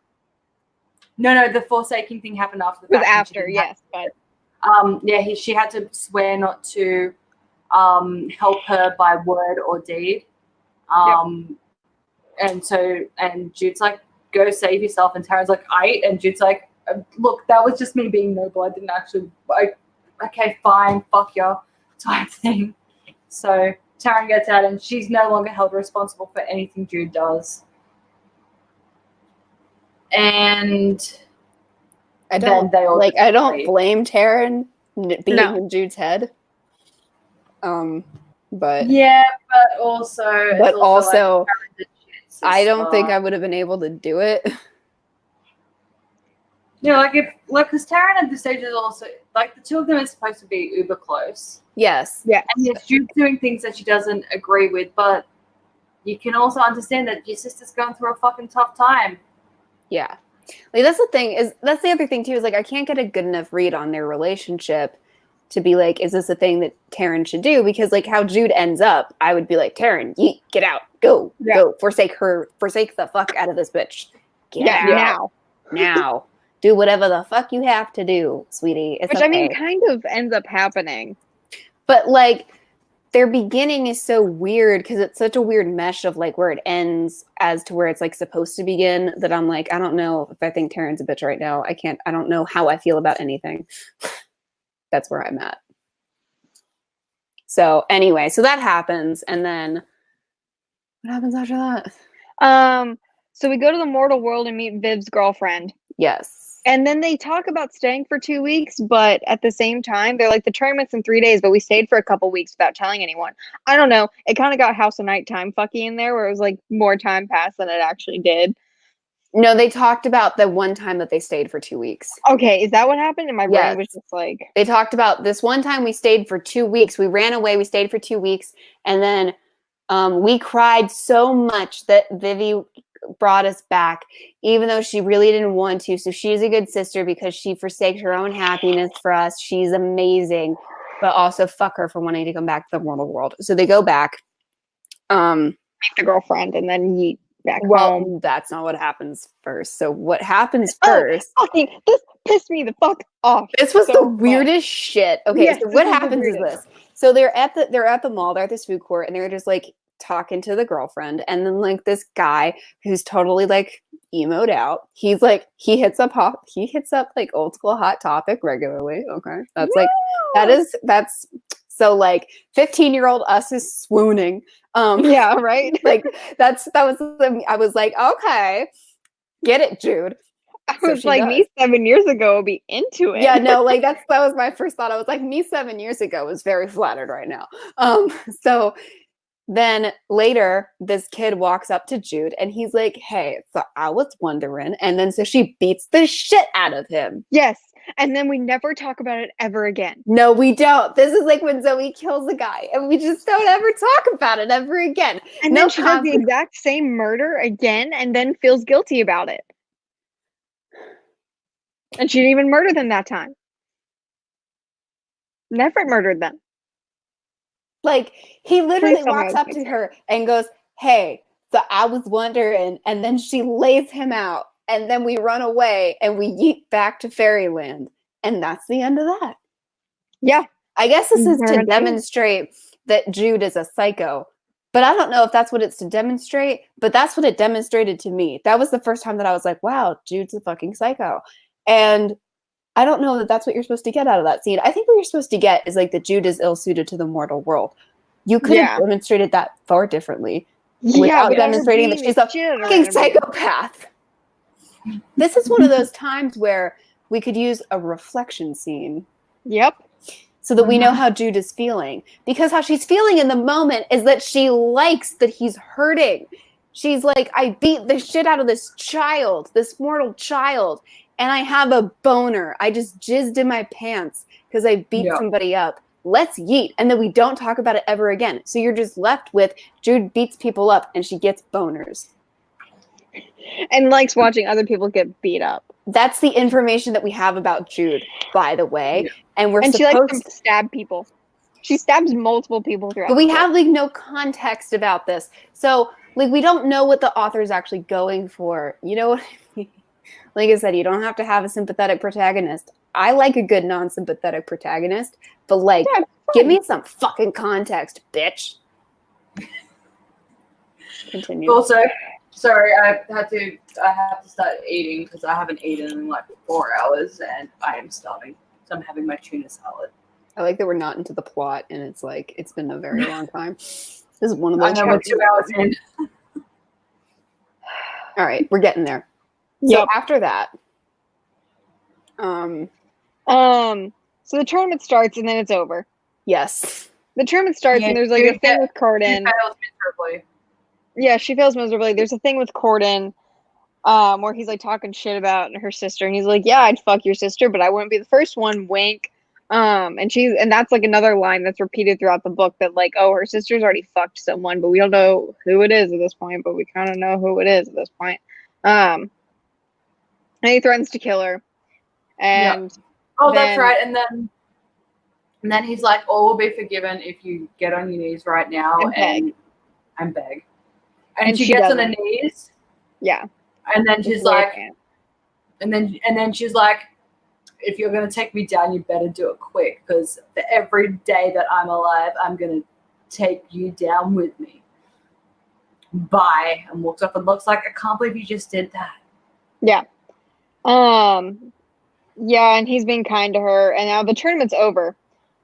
no, the forsaking thing happened after the It was fact. and she after, didn't have- yes, but she had to swear not to help her by word or deed. And Jude's like, go save yourself, and Tara's like, and Jude's like, look, that was just me being noble. I didn't actually okay, fine, fuck ya type thing. So Taryn gets out, and she's no longer held responsible for anything Jude does. And I then don't they all like. I don't leave. blame Taryn being No. in Jude's head. But Yeah, but also, But it's also, like, Taryn did shit, I don't think sister. I would have been able to do it. Yeah, because Taryn at this stage is also like the two of them are supposed to be uber close. Yes. yeah. And yes, Jude's doing things that she doesn't agree with, but you can also understand that your sister's going through a fucking tough time. Yeah. Like that's the thing that's the other thing too is like I can't get a good enough read on their relationship to be like, is this a thing that Taryn should do? Because like how Jude ends up, I would be like, Taryn, yeet, get out, go, forsake the fuck out of this bitch. Get out now. Do whatever the fuck you have to do, sweetie. It's Which okay. I mean kind of ends up happening. But like their beginning is so weird because it's such a weird mesh of like where it ends as to where it's like supposed to begin that I'm like, I don't know if I think Taryn's a bitch right now. I don't know how I feel about anything. That's where I'm at. So anyway, so that happens. And then what happens after that? So we go to the mortal world and meet Viv's girlfriend. Yes. And then they talk about staying for 2 weeks, but at the same time, they're like, the tournament's in 3 days, but we stayed for a couple weeks without telling anyone. I don't know. It kind of got House of Nighttime fucky in there, where it was like more time passed than it actually did. No, they talked about the one time that they stayed for 2 weeks. Okay, is that what happened? And my brain Yes. was just like... They talked about this one time we stayed for 2 weeks. We ran away, we stayed for 2 weeks, and then we cried so much that Vivi brought us back, even though she really didn't want to. So she's a good sister because she forsakes her own happiness for us. She's amazing, but also fuck her for wanting to come back to the mortal world. So they go back. Meet the girlfriend and then yeet back home. That's not what happens first. So what happens first? Fucking, this pissed me the fuck off. This was so the weirdest shit. Okay, yes, so what happens is this. So they're at the mall, they're at this food court, and they're just like talking to the girlfriend, and then like this guy who's totally like emoed out. He's like he hits up like old school Hot Topic regularly. Okay, that's like that's so like 15-year-old us is swooning. Yeah, right. Like I was like, okay, get it, Jude. I was like, me 7 years ago would be into it. Yeah, no, like that was my first thought. I was like, me 7 years ago was very flattered right now. So then later, this kid walks up to Jude and he's like, hey, so I was wondering. And then so she beats the shit out of him. Yes. And then we never talk about it ever again. No, we don't. This is like when Zoe kills a guy and we just don't ever talk about it ever again. And then she does the exact same murder again and then feels guilty about it. And she didn't even murder them that time. Never murdered them. Like, he literally walks up to her and goes, hey, so I was wondering, and then she lays him out, and then we run away, and we yeet back to Fairyland, and that's the end of that. Yeah. I guess this is to demonstrate that Jude is a psycho, but I don't know if that's what it's to demonstrate, but that's what it demonstrated to me. That was the first time that I was like, wow, Jude's a fucking psycho. And I don't know that that's what you're supposed to get out of that scene. I think what you're supposed to get is like that Jude is ill-suited to the mortal world. You could have demonstrated that far differently without demonstrating that she's a fucking psychopath. This is one of those times where we could use a reflection scene. Yep. So that we know how Jude is feeling. Because how she's feeling in the moment is that she likes that he's hurting. She's like, I beat the shit out of this child, this mortal child. And I have a boner. I just jizzed in my pants because I beat somebody up. let's yeet. And then we don't talk about it ever again. So you're just left with Jude beats people up and she gets boners. And likes watching other people get beat up. That's the information that we have about Jude, by the way. Yeah. And we're And she supposed likes to stab people. She stabs multiple people throughout. but we the book. have like no context about this. So like we don't know what the author is actually going for. You know what I mean? Like I said, you don't have to have a sympathetic protagonist. I like a good non-sympathetic protagonist, but like Yeah, give me some fucking context, bitch. Continue. Also, sorry, I have to start eating because I haven't eaten in like 4 hours and I am starving. So I'm having my tuna salad. I like that we're not into the plot and it's like it's been a very long time. This is one of I those know we're 2 hours in. All right, we're getting there. Yep. So after that, So the tournament starts and then it's over. yes. The tournament starts Yeah, and there's like a thing with She Corden. fails miserably. Yeah, she fails miserably. There's a thing with Corden, where he's like talking shit about her sister, and he's like, "Yeah, I'd fuck your sister, but I wouldn't be the first one." Wink. And that's like another line that's repeated throughout the book that like, oh, her sister's already fucked someone, but we don't know who it is at this point, but we kind of know who it is at this point. And he threatens to kill her. And Oh, that's then- right. And then he's like, "All will be forgiven if you get on your knees right now and beg." And she gets on her knees. Yeah. And then she's like, Brilliant. and then she's like, "If you're gonna take me down, you better do it quick, because for every day that I'm alive, I'm gonna take you down with me." Bye. And walks up and looks like, "I can't believe you just did that." Yeah. Yeah, and he's being kind to her, and now the tournament's over.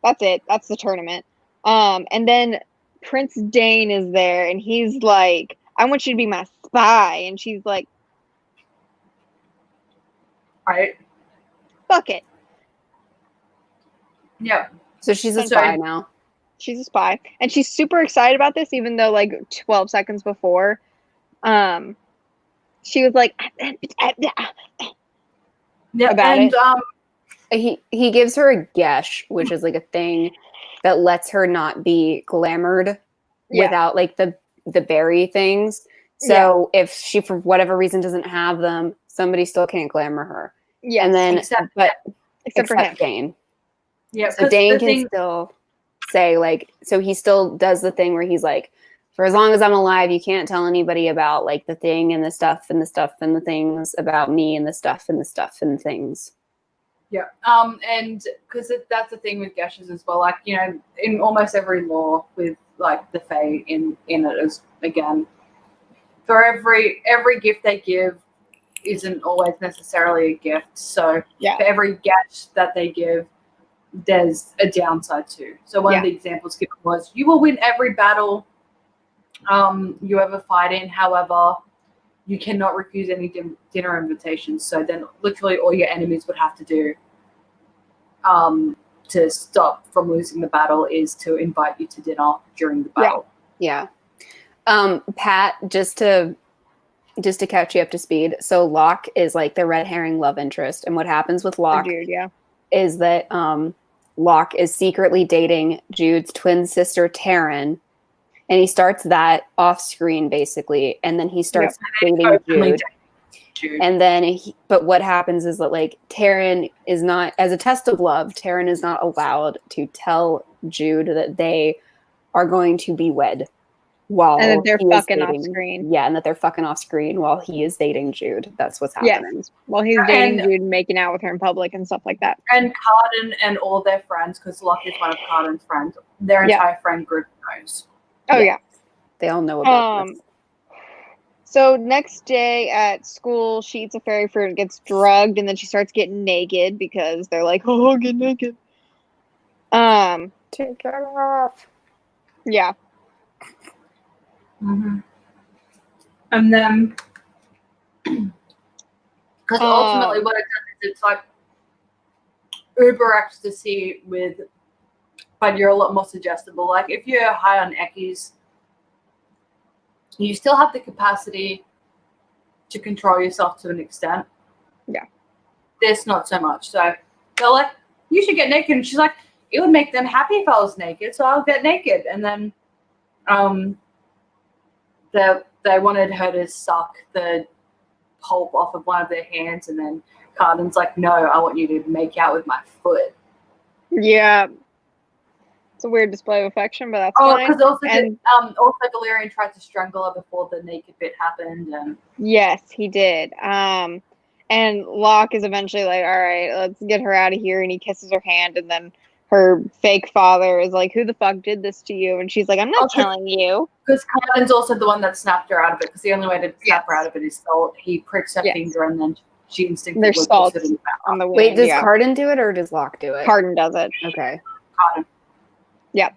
That's it. That's the tournament. And then Prince Dane is there, and he's like, "I want you to be my spy," and she's like, Right? "Fuck it." Yeah. So she's a I'm spy sorry. now. She's a spy, and she's super excited about this, even though like 12 seconds before, she was like, Yeah. About and it. He gives her a gesh, which is like a thing that lets her not be glamored Yeah. without like the berry things. So if she for whatever reason doesn't have them, somebody still can't glamour her. Yeah, And then except except for him. Dane. yeah, So Dane can still say like, so he still does the thing where he's like, for as long as I'm alive, you can't tell anybody about like the thing and the stuff and the stuff and the things about me and the stuff and the stuff and things. Yeah, and because that's the thing with gashes as well. Like, you know, in almost every law with like the Fae in it is, again, for every gift they give isn't always necessarily a gift. So Yeah. for every gash that they give, there's a downside too. So one of the examples given was, you will win every battle you ever fight in. However, you cannot refuse any dinner invitations. So then literally all your enemies would have to do to stop from losing the battle is to invite you to dinner during the battle. Yeah. Pat, just to catch you up to speed. So Locke is like the red herring love interest. And what happens with Locke is that Locke is secretly dating Jude's twin sister, Taryn. And he starts that off screen basically. And then he starts dating Jude. And then, but what happens is that like Taryn is not, as a test of love, Taryn is not allowed to tell Jude that they are going to be wed while and that they're he is fucking dating, off screen. Yeah, and that they're fucking off screen while he is dating Jude. That's what's happening. Yes, while he's dating Jude, making out with her in public and stuff like that. And Carden and all their friends, because Locke is one of Carden's friends, their entire friend group knows. Oh yeah. They all know about this. So next day at school, she eats a fairy fruit and gets drugged, and then she starts getting naked because they're like, "Oh, get naked." Take it off. Yeah. Mm-hmm. And then, because ultimately what it does is it's like Uber ecstasy but you're a lot more suggestible. Like if you're high on Eckies, you still have the capacity to control yourself to an extent. Yeah. This not so much. So they're like, "You should get naked," and she's like, it would make them happy if I was naked, so I'll get naked. And then they wanted her to suck the pulp off of one of their hands, and then Carden's like, no, I want you to make out with my foot. Yeah. It's a weird display of affection, but that's fine. Because also, And also Valerian tried to strangle her before the naked bit happened. And yes, he did. And Locke is eventually like, all right, let's get her out of here. And he kisses her hand. And then her fake father is like, who the fuck did this to you? And she's like, I'm not telling you. Because Carden's also the one that snapped her out of it. Because the only way to snap her out of it is salt. He pricks her finger, and then she instinctively There's salt puts it in the mouth. on the wound. Wait, does Carden do it or does Locke do it? Carden does it. Okay. Carden. Yep.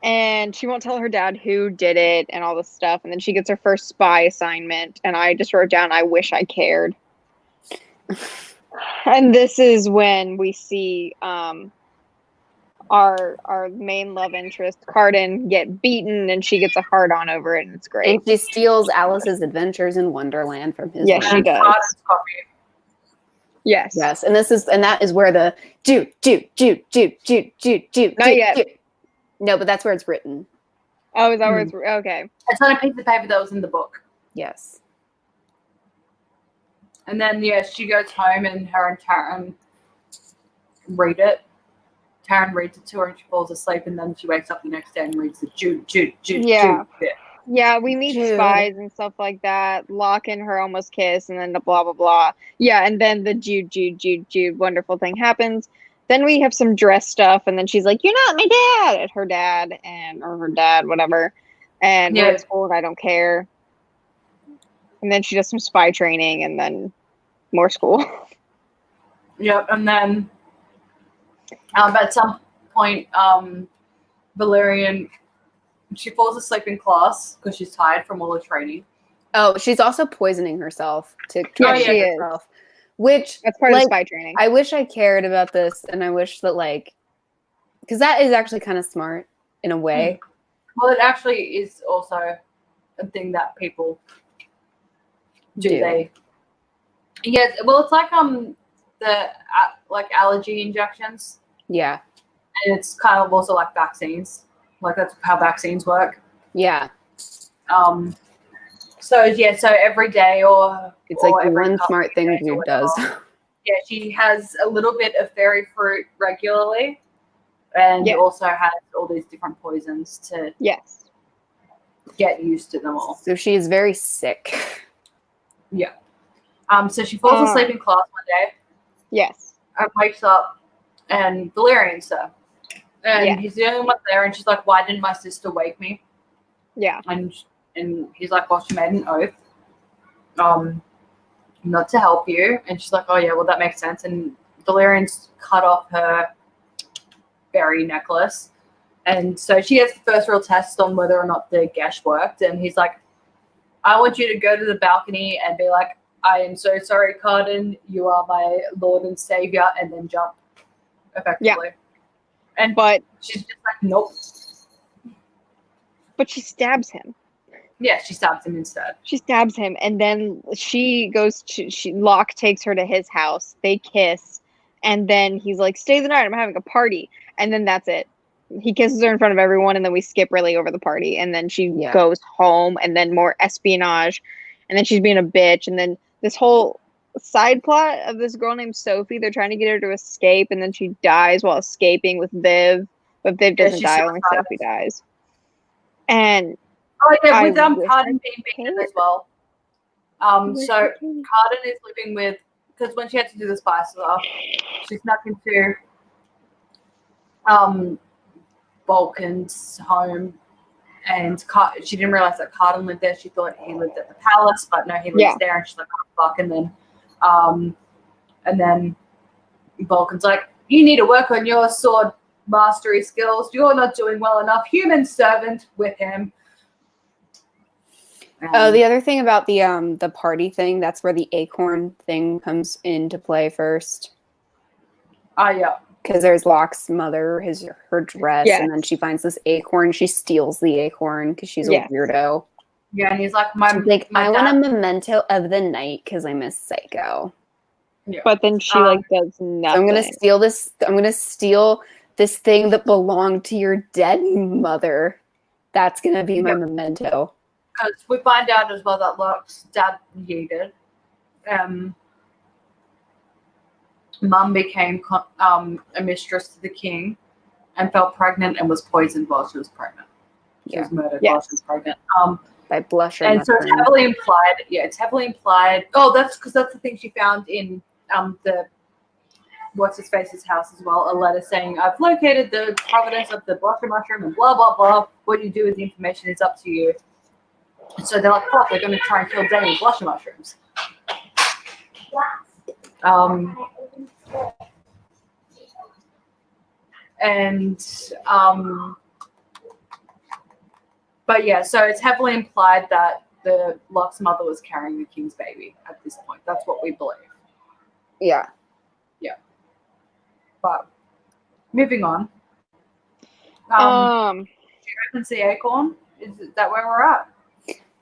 And she won't tell her dad who did it and all this stuff. And then she gets her first spy assignment. And I just wrote down, I wish I cared. And this is when we see our main love interest, Carden, get beaten, and she gets a hard on over it, and it's great. And she steals Alice's Adventures in Wonderland from his. Yes, she does. Carden's copy. Yes. Yes, and that is where the Jude. Not yet. No, but that's where it's written. Oh, is that where it's okay? It's on a piece of paper that was in the book. Yes. And then she goes home, and her and Taryn read it. Taryn reads it to her, and she falls asleep. And then she wakes up the next day and reads the Jude. Yeah. Jude. Yeah, we meet spies and stuff like that. Locke and her almost kiss, and then the blah blah blah. Yeah, and then the Jude wonderful thing happens. Then we have some dress stuff, and then she's like, "You're not my dad," at her dad or her dad, whatever. And we're at school, and I don't care. And then she does some spy training, and then more school. Yep, and then at some point, Valerian, she falls asleep in class because she's tired from all the training. Oh, she's also poisoning herself to try to get herself. Which that's part of spy training. I wish I cared about this, and I wish that because that is actually kind of smart in a way. Well, it actually is also a thing that people do. Yes, well, it's like the allergy injections. Yeah, and it's kind of also like vaccines. Like that's how vaccines work. Yeah. So every day it's like one smart thing Jude does. Yeah, she has a little bit of fairy fruit regularly, and also has all these different poisons to get used to them all. So she is very sick. Yeah. So she falls asleep in class one day. Yes. And wakes up, and Valerian's there. And he's the only one there, and she's like, "Why didn't my sister wake me?" Yeah. And he's like, "Well, she made an oath, not to help you." And she's like, "Oh yeah, well that makes sense." And Valerian's cut off her berry necklace, and so she gets the first real test on whether or not the gesh worked. And he's like, "I want you to go to the balcony and be like, 'I am so sorry, Carden. You are my Lord and Savior,' and then jump." Effectively. Yeah. But she's just like, "Nope." But she stabs him. Yeah, she stabs him instead. She stabs him, and then Locke takes her to his house. They kiss, and then he's like, "Stay the night. I'm having a party." And then that's it. He kisses her in front of everyone, and then we skip really over the party. And then she goes home, and then more espionage, and then she's being a bitch, and then this whole side plot of this girl named Sophie. They're trying to get her to escape, and then she dies while escaping with Viv, but Viv doesn't die. Only Sophie dies. And with Carden being beaten as well. So Carden is living with, because when she had to do the spy stuff, she snuck into Vulcan's home, and she didn't realize that Carden lived there. She thought he lived at the palace, but no, he lives there. And she's like, "Oh fuck!" And then Vulcan's like, "You need to work on your sword mastery skills. You're not doing well enough. Human servant with him." The other thing about the party thing, that's where the acorn thing comes into play first. Yeah. Because there's Locke's mother, her dress, and then she finds this acorn. She steals the acorn because she's a weirdo. Yeah, and he's like, I want a memento of the night because I'm a psycho. But then she like does nothing. I'm gonna steal this. I'm gonna steal this thing that belonged to your dead mother. That's gonna be my memento. Because we find out as well that Locke's dad yeeted. Mum became a mistress to the king and fell pregnant and was poisoned while she was pregnant. She was murdered while she was pregnant. By blusher. And so it's heavily implied. Yeah, it's heavily implied. Oh, that's because that's the thing she found in the what's his face's house as well. A letter saying, "I've located the provenance of the blusher mushroom and blah blah blah. What you do with the information is up to you." So they're like, "Fuck, they're going to try and kill Dane with blusher mushrooms." But yeah, so it's heavily implied that the Locke's mother was carrying the king's baby at this point. That's what we believe. Yeah. Yeah. But moving on. Do you reckon the acorn? Is that where we're at?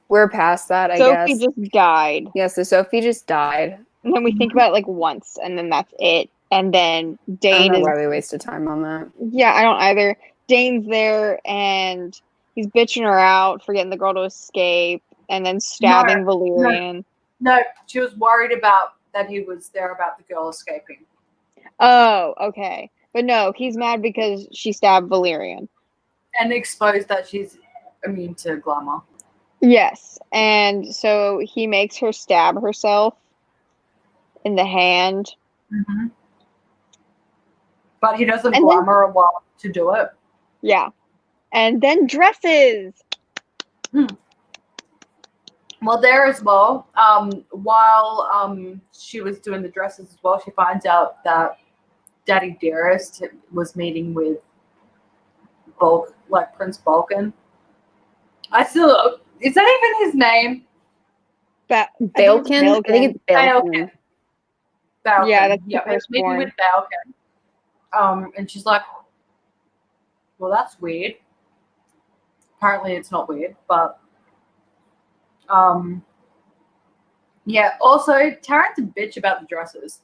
We're past that, I Sophie guess. just died. Yeah, so Sophie just died. And then we think about it like once, and then that's it. And then Dane I don't is. know why we wasted time on that. Yeah, I don't either. Dane's there, and he's bitching her out for getting the girl to escape, and then stabbing Valerian. No, she was worried about that he was there about the girl escaping. Oh, okay. But no, he's mad because she stabbed Valerian. And exposed that she's immune to glamour. Yes, and so he makes her stab herself in the hand. Mm-hmm. But he doesn't glamour a while to do it. Yeah. And then dresses. Well, there as well, while she was doing the dresses as well, she finds out that Daddy Dearest was meeting with Prince Balkan. Is that even his name? Balkan? I think it's Balkan. Balkan. Yeah, that's the first meeting born. with Balkan. And she's like, well, that's weird. Apparently it's not weird, but yeah, also Taryn's a bitch about the dresses.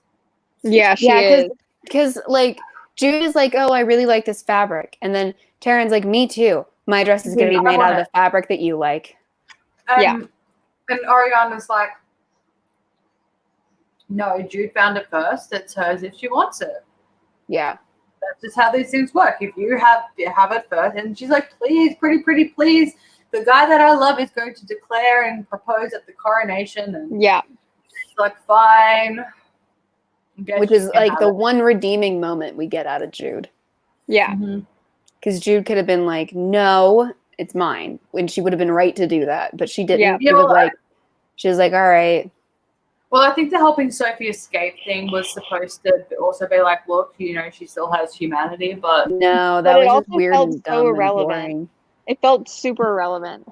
Yeah, she is. Because like Jude is like, oh, I really like this fabric. And then Taryn's like, me too. My dress is gonna be made out of the fabric that you like. Yeah. And Ariana's like, no, Jude found it first. It's hers if she wants it. Yeah. That's just how these things work. If you have it first, and she's like, please, pretty, please. The guy that I love is going to declare and propose at the coronation. And she's like, fine. Which is like the one redeeming moment we get out of Jude. Yeah. Because Jude could have been like, no, it's mine. When she would have been right to do that. But she didn't. Yeah. She was like, all right. Well, I think the helping Sophie escape thing was supposed to also be like, look, she still has humanity, but no, that was just weird and dumb and boring. It felt super irrelevant.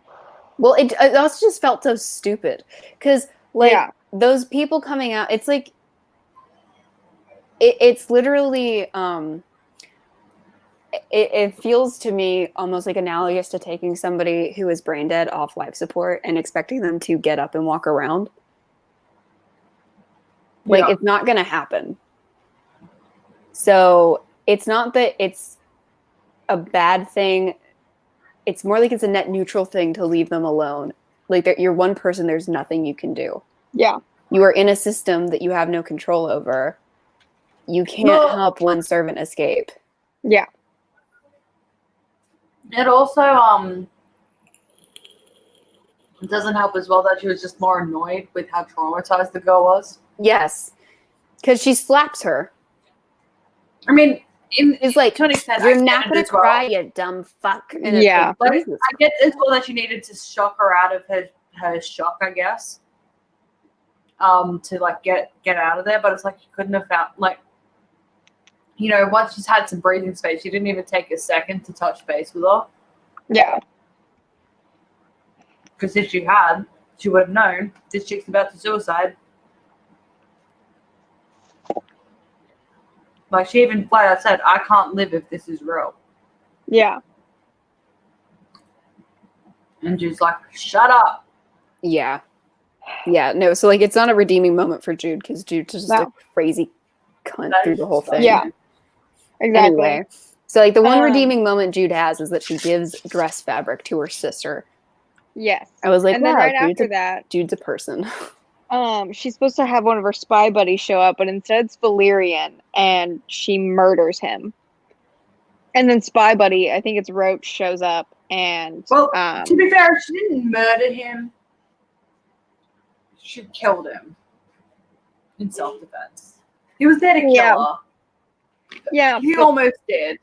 Well, it also just felt so stupid because, those people coming out, it's like, it's literally, it feels to me almost like analogous to taking somebody who is brain dead off life support and expecting them to get up and walk around. Like, it's not going to happen. So it's not that it's a bad thing. It's more like it's a net neutral thing to leave them alone. Like, you're one person, there's nothing you can do. Yeah. You are in a system that you have no control over. You can't help one servant escape. Yeah. It also it doesn't help as well that she was just more annoyed with how traumatized the girl was. Yes, because she slaps her. I mean, it's like, to an extent, you're not going to cry, you dumb fuck. And yeah. Like, I get as well that she needed to shock her out of her shock, I guess, to like get out of there. But it's like you couldn't have found once she's had some breathing space, she didn't even take a second to touch base with her. Yeah. Because if she had, she would have known this chick's about to suicide. Like, she even flat out said, I can't live if this is real. Yeah. And she's like, shut up. Yeah. Yeah, no, so like it's not a redeeming moment for Jude because Jude's just No. a crazy cunt That through is the whole just thing. Yeah. Exactly. Anyway, so like the one Um, redeeming moment Jude has is that she gives dress fabric to her sister. Yes. I was like, And then wow, right after that, Jude's a person. she's supposed to have one of her spy buddies show up, but instead it's Valerian, and she murders him. And then spy buddy, I think it's Roach, shows up, and Well, to be fair, she didn't murder him. She killed him in self-defense. He was there to kill Yeah. her. yeah, He but, almost did.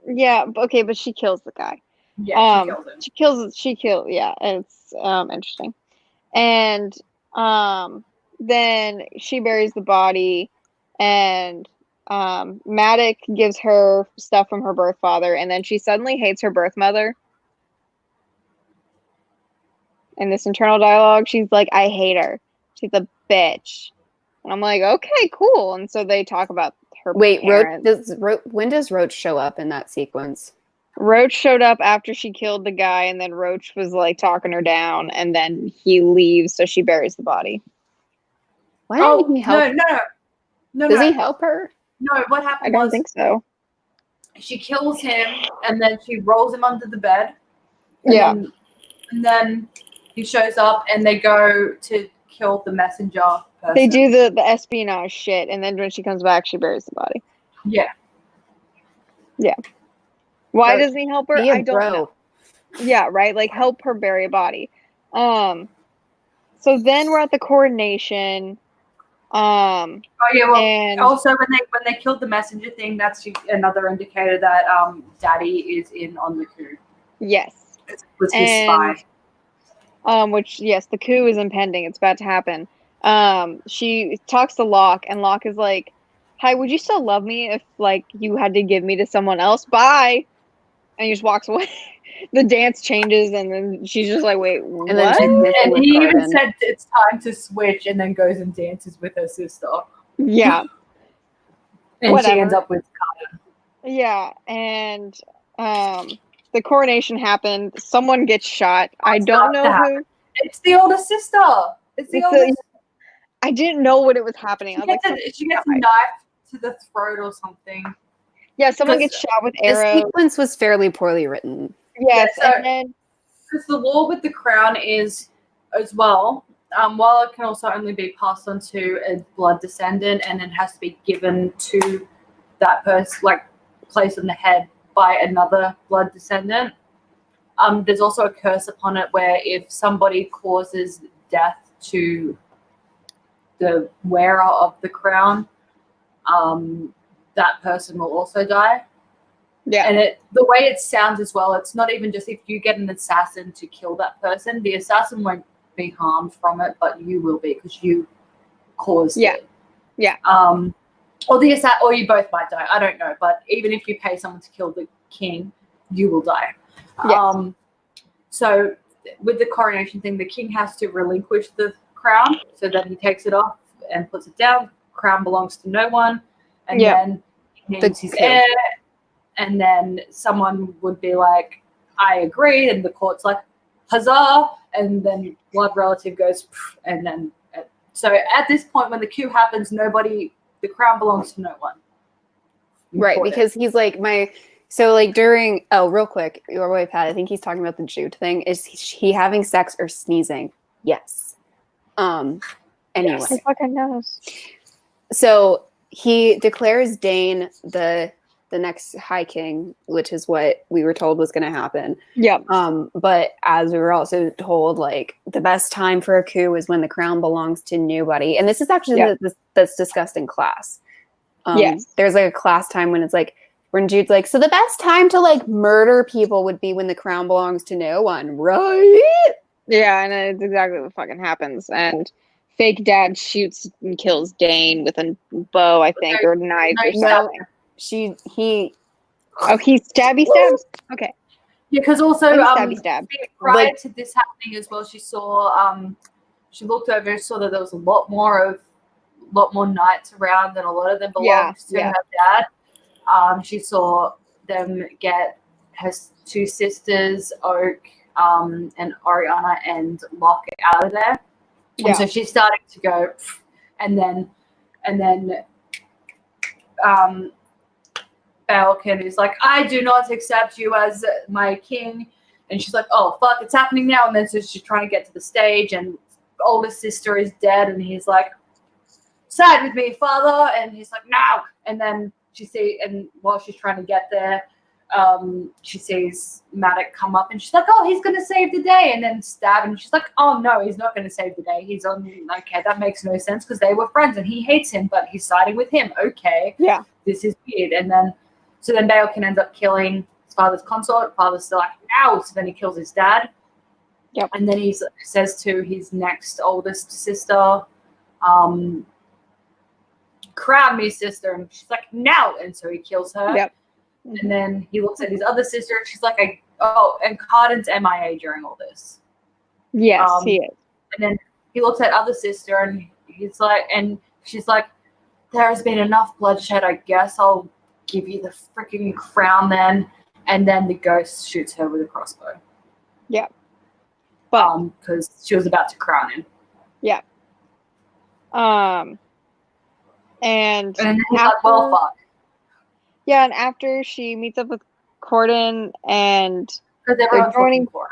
yeah, okay, but she kills the guy. Yeah, she killed him. Yeah, it's interesting. And then she buries the body, and Maddox gives her stuff from her birth father, and then she suddenly hates her birth mother. In this internal dialogue, she's like, I hate her. She's a bitch. And I'm like, okay, cool. And so they talk about her Wait, parents. when does Roach show up in that sequence? Roach showed up after she killed the guy, and then Roach was like talking her down, and then he leaves, so she buries the body. Why didn't he help? No. Does he help her? No, what I happened don't was think so. she kills him, and then she rolls him under the bed. Yeah. And then he shows up, and they go to kill the messenger person. They do the espionage shit, and then when she comes back, she buries the body. Yeah. Why Roach, doesn't he help her? Be a I don't bro. know. Yeah, right? Like, help her bury a body. So then we're at the coronation. Oh yeah. Well, And also when they killed the messenger thing, that's another indicator that Daddy is in on the coup. yes. It was his spy. Which, yes, the coup is impending. It's about to happen. She talks to Locke, and Locke is like, hi, would you still love me if, like, you had to give me to someone else? Bye! And he just walks away. The dance changes, and then she's just like, wait, And then what? she's missing And with he even Carbon. said it's time to switch, and then goes and dances with her sister. Yeah. And Whatever. she ends up with Yeah, and the coronation happened. Someone gets shot. I don't know who. It's the older sister. It's the It's older. the- I didn't know what it was happening. I was like, She gets a died. knife to the throat or something. Yeah, someone because- gets shot with The arrows. sequence was fairly poorly written. Yes, Yeah, so- and then Because the law with the crown is as well. While it can also only be passed on to a blood descendant, and it has to be given to that person, like placed on the head by another blood descendant. There's also a curse upon it where if somebody causes death to the wearer of the crown, that person will also die. yeah, And the way it sounds as well, it's not even just if you get an assassin to kill that person, the assassin won't be harmed from it, but you will be because you caused it. Yeah. Or you both might die. I don't know, but even if you pay someone to kill the king, you will die. Yes. So with the coronation thing, the king has to relinquish the crown, so that he takes it off and puts it down. Crown belongs to no one, and then he names his heir. And then someone would be like, I agree. And the court's like, huzzah. And then blood relative goes, pff, and then. So at this point, when the coup happens, the crown belongs to no one. Right, because he's like during, real quick, your wife had, I think he's talking about the Jude thing. Is he having sex or sneezing? Yes. Anyway. Yes. who fucking knows? So he declares Dane the next High King, which is what we were told was going to happen. Yeah, But as we were also told, like, the best time for a coup is when the crown belongs to nobody. And this is actually that's discussed in class. Yes. There's like a class time when it's like, when Jude's like, so the best time to like murder people would be when the crown belongs to no one, right? Yeah, and it's exactly what fucking happens. And fake dad shoots and kills Dane with a bow, I think, or a knife or something. He Stabby stabs. Okay. Yeah, because also Stabby stab. prior to this happening as well, she saw she looked over and saw that there was a lot more knights around, and a lot of them belonged to her dad. She saw them get her two sisters, Oak and Oriana and Locke, out of there. And so she's starting to go, and then Balkan is like, I do not accept you as my king. And she's like, oh, fuck, it's happening now. And then so she's trying to get to the stage, and oldest sister is dead. And he's like, side with me, father. And he's like, no. And then and while she's trying to get there, she sees Maddox come up, and she's like, oh, he's going to save the day. And then stab. And she's like, oh, no, he's not going to save the day. He's on, okay, that makes no sense because they were friends and he hates him, but he's siding with him. Okay. Yeah. This is weird. And then, so then Balkan ends up killing his father's consort. Father's still like, ow. So then he kills his dad. Yep. And then he says to his next oldest sister, crown me, sister. And she's like, no. And so he kills her. Yep. And then he looks at his other sister, and she's like, and Carden's MIA during all this. Yes, he is. And then he looks at other sister, and he's like, and she's like, there has been enough bloodshed. I guess I'll give you the freaking crown then. And then the ghost shoots her with a crossbow. Yeah. But because she was about to crown him. yeah. And then he's like, well, fuck. Yeah, and after she meets up with Corden and Because everyone's looking for her.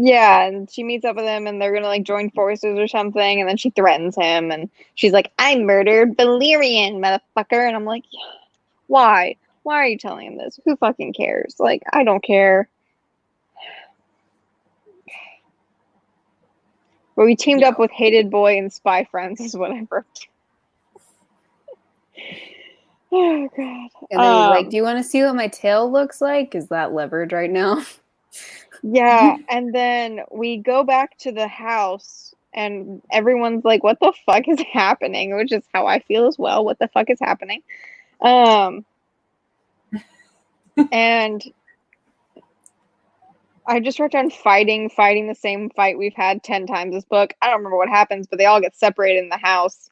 yeah, and she meets up with him and they're gonna like join forces or something, and then she threatens him and she's like, I murdered Valerian, motherfucker. And I'm like, why? Why are you telling him this? Who fucking cares? Like, I don't care. But we teamed up with Hated Boy and Spy Friends is what I wrote. Oh god. And then he's like, do you want to see what my tail looks like? Is that leverage right now? Yeah, and then we go back to the house and everyone's like, what the fuck is happening? Which is how I feel as well. What the fuck is happening? And I just wrote down fighting the same fight we've had 10 times this book. I don't remember what happens, but they all get separated in the house.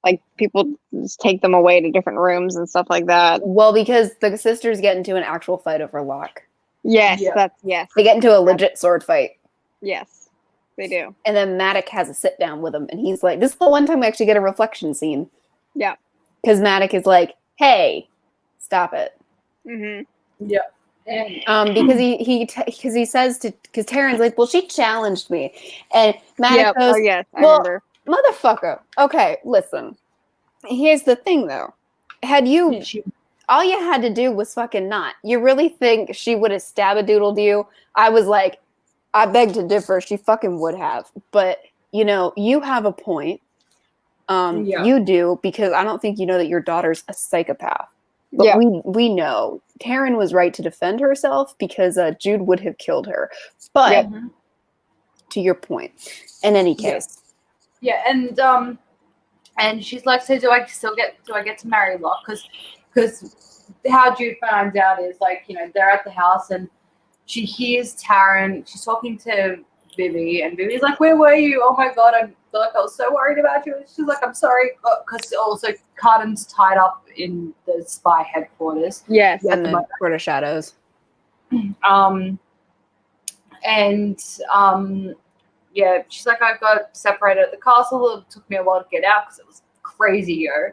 Like, people just take them away to different rooms and stuff like that. Well, because the sisters get into an actual fight over Locke. Yes, Yeah. yes. They get into a legit sword fight. Yes, they do. And then Maddox has a sit down with him, and he's like, this is the one time we actually get a reflection scene. Yeah. Because Maddox is like, hey, stop it. Mm-hmm. Yeah. And Because he says because Taryn's like, well, she challenged me. And Maddox Yep. goes, Oh, yes, I well, remember. motherfucker. Okay, listen. Here's the thing, though. All you had to do was fucking not. You really think she would have stab-a-doodled you? I was like, I beg to differ. She fucking would have. But, you have a point. Yeah. You do, because I don't think you know that your daughter's a psychopath. But Yeah. we know Taryn was right to defend herself because Jude would have killed her. But to your point, in any case. Yeah, and she's like, so do I get to marry Locke? Because how Jude finds out is like, they're at the house and she hears Taryn. She's talking to Vivi, and Vivi's like, where were you? Oh my god, I was so worried about you. And she's like, I'm sorry, because also Carden's tied up in the spy headquarters. Yes. And the Court of Shadows. Yeah, she's like, I got separated at the castle. It took me a while to get out because it was crazy, yo.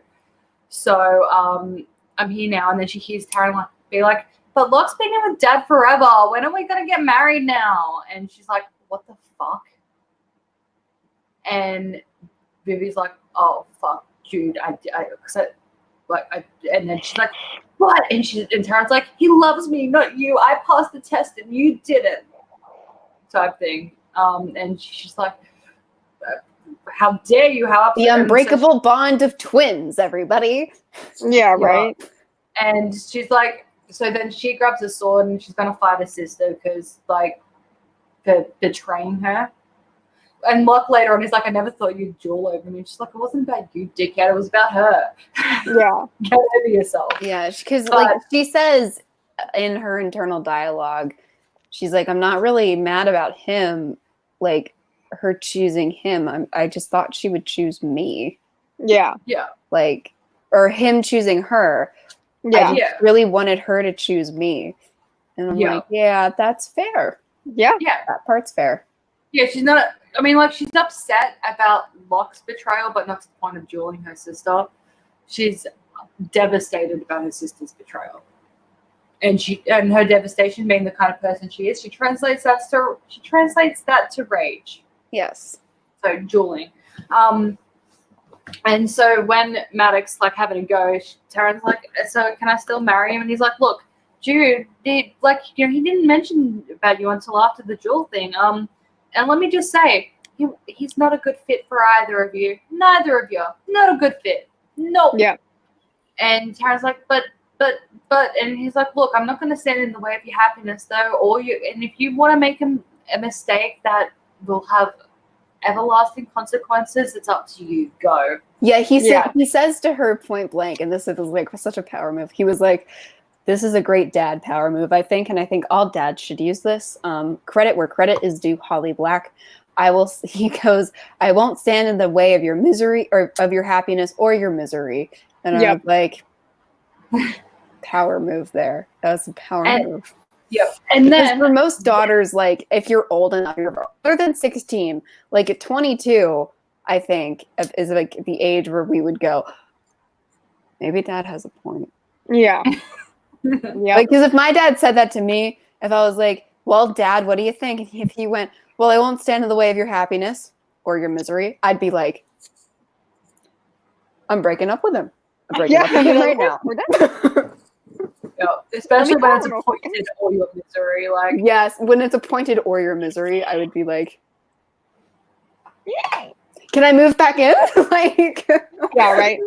So I'm here now. And then she hears Taryn be like, but Locke's been here with Dad forever. When are we going to get married now? And she's like, what the fuck? And Vivi's like, oh, fuck, Jude. And then she's like, what? And Taryn's like, he loves me, not you. I passed the test and you didn't. Type thing. And she's like, how dare you? How the unbreakable bond of twins, everybody. Yeah, right. And she's like, so then she grabs a sword and she's gonna fight her sister because like for betraying her. And Locke later on is like, I never thought you'd duel over me. She's like, it wasn't about you, dickhead. It was about her. Yeah. Get over yourself. Yeah, because like she says in her internal dialogue, she's like, I'm not really mad about him, like her choosing him. I just thought she would choose me. Yeah. Yeah. Like, or him choosing her. Yeah. I just really wanted her to choose me. And I'm like, yeah, that's fair. Yeah. Yeah. That part's fair. Yeah, she's not I mean, like, she's upset about Locke's betrayal, but not to the point of dueling her sister. She's devastated about her sister's betrayal. And her devastation being the kind of person she is, she translates that to rage. Yes. So dueling. And so when Maddox like having a go, Taryn's like, so can I still marry him? And he's like, look, Jude, he didn't mention about you until after the duel thing. And let me just say, he's not a good fit for either of you. Neither of you. Not a good fit. Nope. Yeah. And Taryn's like, but, and he's like, look, I'm not going to stand in the way of your happiness, though. And if you want to make a mistake that will have everlasting consequences, it's up to you. Go. Yeah, he says to her point blank, and this is like such a power move. He was like, this is a great dad power move, I think, and I think all dads should use this. Credit where credit is due, Holly Black. He goes, I won't stand in the way of your misery or of your happiness or your misery. And I was like, power move there. That was a power move. Yep. And then for most daughters, like if you're old enough, you're older than 16, like at 22, I think is like the age where we would go, maybe dad has a point. Yeah. Yeah. Like, because if my dad said that to me, if I was like, well, dad, what do you think? And if he went, well, I won't stand in the way of your happiness or your misery, I'd be like, I'm breaking up with him. I'm breaking up with him right now. We're done. Yeah, especially when it's appointed or your misery. Like, yes, when it's appointed or your misery, I would be like, yeah. Can I move back in? Like, yeah, right.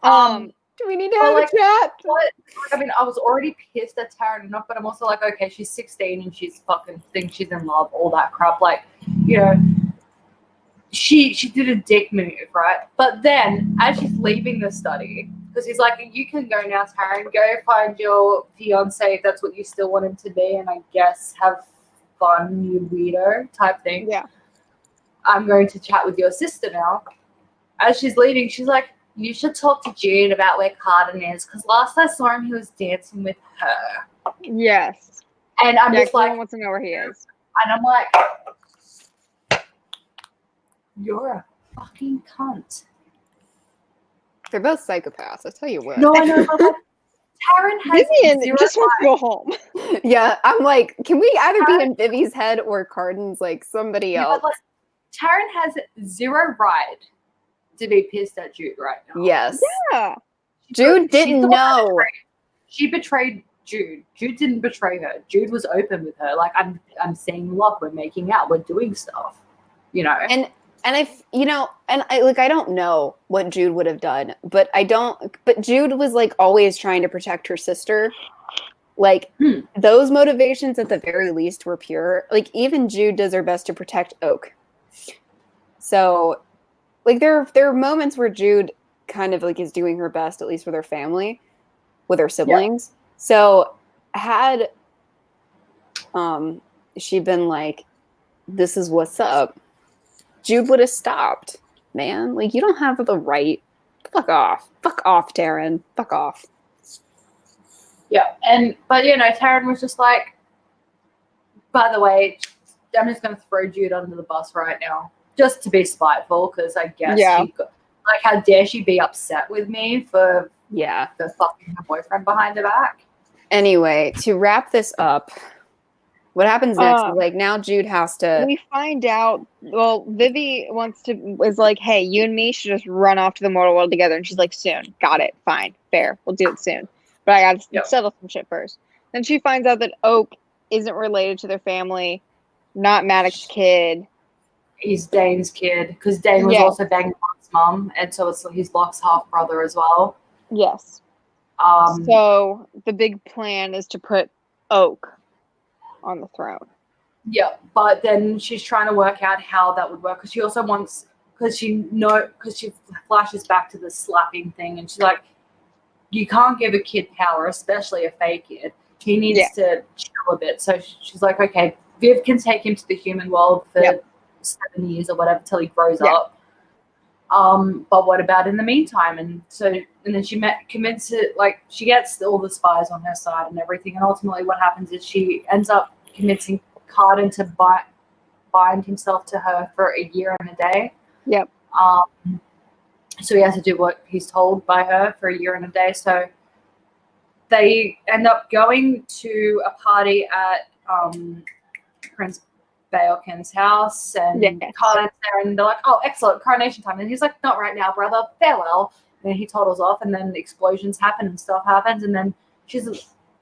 Do we need to have a chat? What? I mean, I was already pissed at Taryn enough, but I'm also like, okay, she's 16 and she's fucking thinks she's in love, all that crap. Like, you know, she did a dick move, right? But then as she's leaving the study, because he's like, you can go now, Taryn, go find your fiance if that's what you still want him to be, and I guess have fun, you weirdo type thing. Yeah. I'm going to chat with your sister now. As she's leaving, she's like, you should talk to Jude about where Carden is, because last I saw him, he was dancing with her. Yes. And I'm just like, wants to know where he is. And I'm like, you're a fucking cunt. They're both psychopaths, I tell you what. No, I know, but like, Taryn has Vivian just wants to go home. Yeah, I'm like, can we either be in Vivi's head or Carden's, like somebody else? Like, Taryn has zero right to be pissed at Jude right now. Yes. Yeah. Jude didn't know. She betrayed Jude. Jude didn't betray her. Jude was open with her. Like, I'm seeing love. We're making out. We're doing stuff. You know. And if you know, and I don't know what Jude would have done, but Jude was like always trying to protect her sister. Like those motivations at the very least were pure. Like even Jude does her best to protect Oak. So like there are moments where Jude kind of like is doing her best, at least with her family, with her siblings. Yeah. So had she been like, this is what's up, Jude would have stopped, man. Like, you don't have the right. Fuck off. Fuck off, Taryn. Fuck off. Yeah. But you know, Taryn was just like, by the way, I'm just going to throw Jude under the bus right now. Just to be spiteful, because I guess like, how dare she be upset with me for fucking her boyfriend behind her back. Anyway, to wrap this up, what happens next is like now Jude has to. We find out. Well, Vivi is like, hey, you and me should just run off to the mortal world together, and she's like, soon. Got it. Fine. Fair. We'll do it soon. But I got to settle some shit first. Then she finds out that Oak isn't related to their family, not Maddox's kid. He's Dane's kid, because Dane was also banging Locke's mum, and so he's Locke's half brother as well. Yes. So the big plan is to put Oak on the throne. Yeah, but then she's trying to work out how that would work, because she also wants, because she flashes back to the slapping thing, and she's like, you can't give a kid power, especially a fake kid. He needs to chill a bit. So she's like, okay, Viv can take him to the human world for 7 years or whatever till he grows up. But what about in the meantime? And then she commits it, like, she gets all the spies on her side and everything, and ultimately what happens is she ends up convincing Carden to bind himself to her for a year and a day. Yep. So he has to do what he's told by her for a year and a day. So they end up going to a party at Prince Baelkin's house, and Yes. Carter's there, and they're like, "Oh, excellent, coronation time." And he's like, "Not right now, brother. Farewell." And then he toddles off, and then explosions happen and stuff happens, and then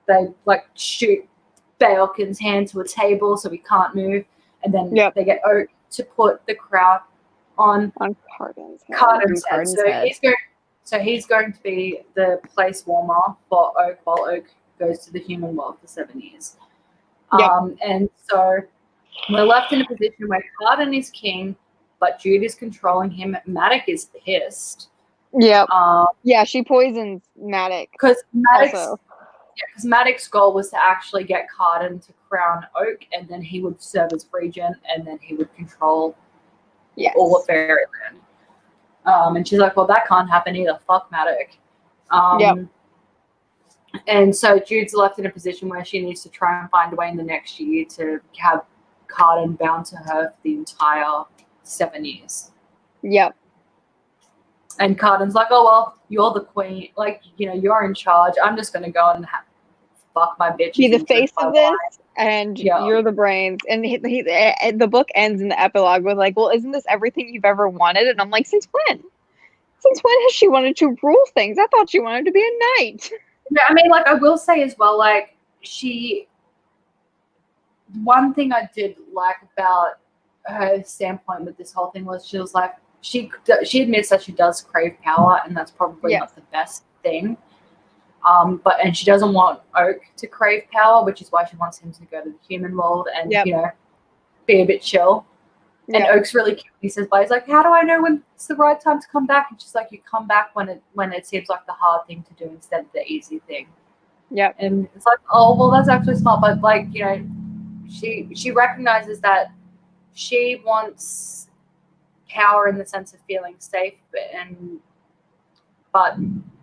they like shoot Baelkin's hand to a table so he can't move, and then Yep. they get Oak to put the crown on Carden's head. Carden's head. Carden's So head. he's going to be the place warmer for Oak while Oak goes to the human world for 7 years. Yep. And so we're left in a position where Carden is king, but Jude is controlling him. Maddox is pissed. Yep. Yeah, she poisons Maddox. Because Also. Maddox's goal was to actually get Carden to crown Oak, and then he would serve as regent, and then he would control Yes. all of Fairyland. And she's like, well, that can't happen either. Fuck Maddox. Yep. And so Jude's left in a position where she needs to try and find a way in the next year to have Carden bound to her for the entire 7 years. Yep. And Carden's like, oh, well, you're the queen. Like, you're in charge. I'm just going to go and fuck my bitches. Be the and face drink my of this, wine. and Yeah. you're the brains. And the book ends in the epilogue with like, well, isn't this everything you've ever wanted? And I'm like, since when? Since when has she wanted to rule things? I thought she wanted to be a knight. Yeah, I mean, like, I will say as well, like, one thing I did like about her standpoint with this whole thing was she was like, she admits that she does crave power, and that's probably Yeah. not the best thing. And she doesn't want Oak to crave power, which is why she wants him to go to the human world and, Yep. be a bit chill. And Yeah. Oak's really cute. He says, but he's like, how do I know when it's the right time to come back? And she's like, you come back when it seems like the hard thing to do instead of the easy thing. Yep. And it's like, oh, well, that's actually smart. But, like, she recognizes that she wants power in the sense of feeling safe, but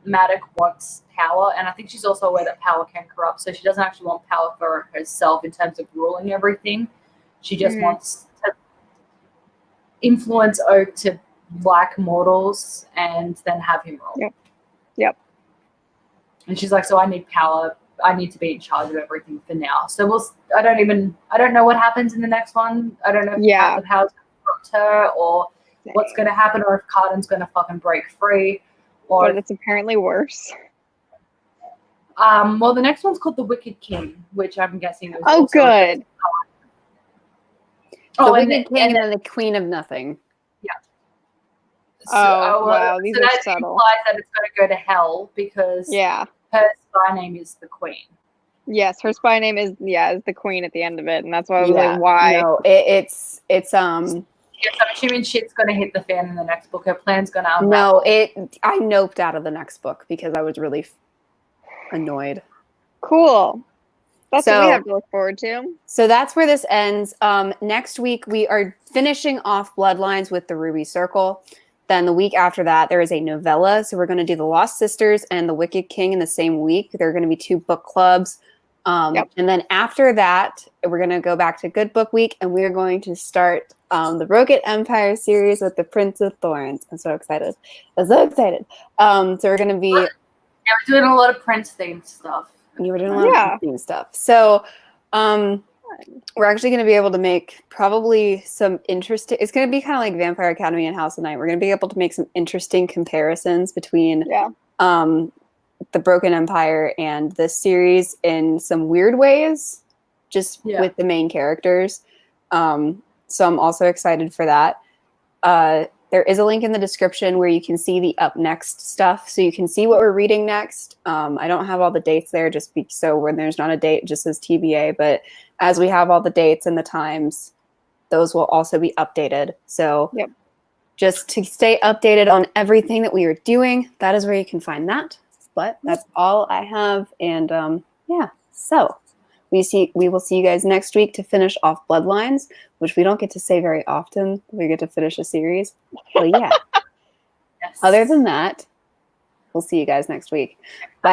Maddox wants power. And I think she's also aware that power can corrupt. So she doesn't actually want power for herself in terms of ruling everything. She just wants to influence Oak to like mortals and then have him rule. Yep. And she's like, so I need power. I need to be in charge of everything for now. So I don't know what happens in the next one. I don't know if Yeah. the power's going to corrupt her or what's going to happen, or if Carden's going to fucking break free. Or But it's apparently worse. well, the next one's called The Wicked King, which I'm guessing is Oh, also good. The and Wicked King and the Queen of Nothing. Wow, these so are that subtle. implies that it's going to go to hell because Yeah. her spy name is the Queen. Yes, her spy name is the queen at the end of it, and that's why I was Yeah, like, why? No, it's Yes, I'm assuming shit's going to hit the fan in the next book. Her plan's going to no, I noped out of the next book because I was really annoyed. Cool. That's what we So- have to look forward to. So that's where this ends. Next week, we are finishing off Bloodlines with the Ruby Circle. Then the week after that, there is a novella. So we're going to do The Lost Sisters and The Wicked King in the same week. There are going to be 2 book clubs. Yep. And then after that, we're going to go back to Good Book Week, and we're going to start the Rocket Empire series with the Prince of Thorns. I'm so excited. So we're going to be... Yeah, we're doing a lot of Prince-themed stuff. You were doing a lot of theme stuff. So we're actually going to be able to make probably some interesting... It's going to be kind of like Vampire Academy and House of Night. We're going to be able to make some interesting comparisons between the Broken Empire and this series in some weird ways, just with the main characters. So I'm also excited for that. There is a link in the description where you can see the up next stuff. So you can see what we're reading next. I don't have all the dates there so when there's not a date, it just says TBA. But as we have all the dates and the times, those will also be updated. So just to stay updated on everything that we are doing, that is where you can find that. But that's all I have. And so we will see you guys next week to finish off Bloodlines, which we don't get to say very often. We get to finish a series. But yeah. Yes. Other than that, we'll see you guys next week. Bye.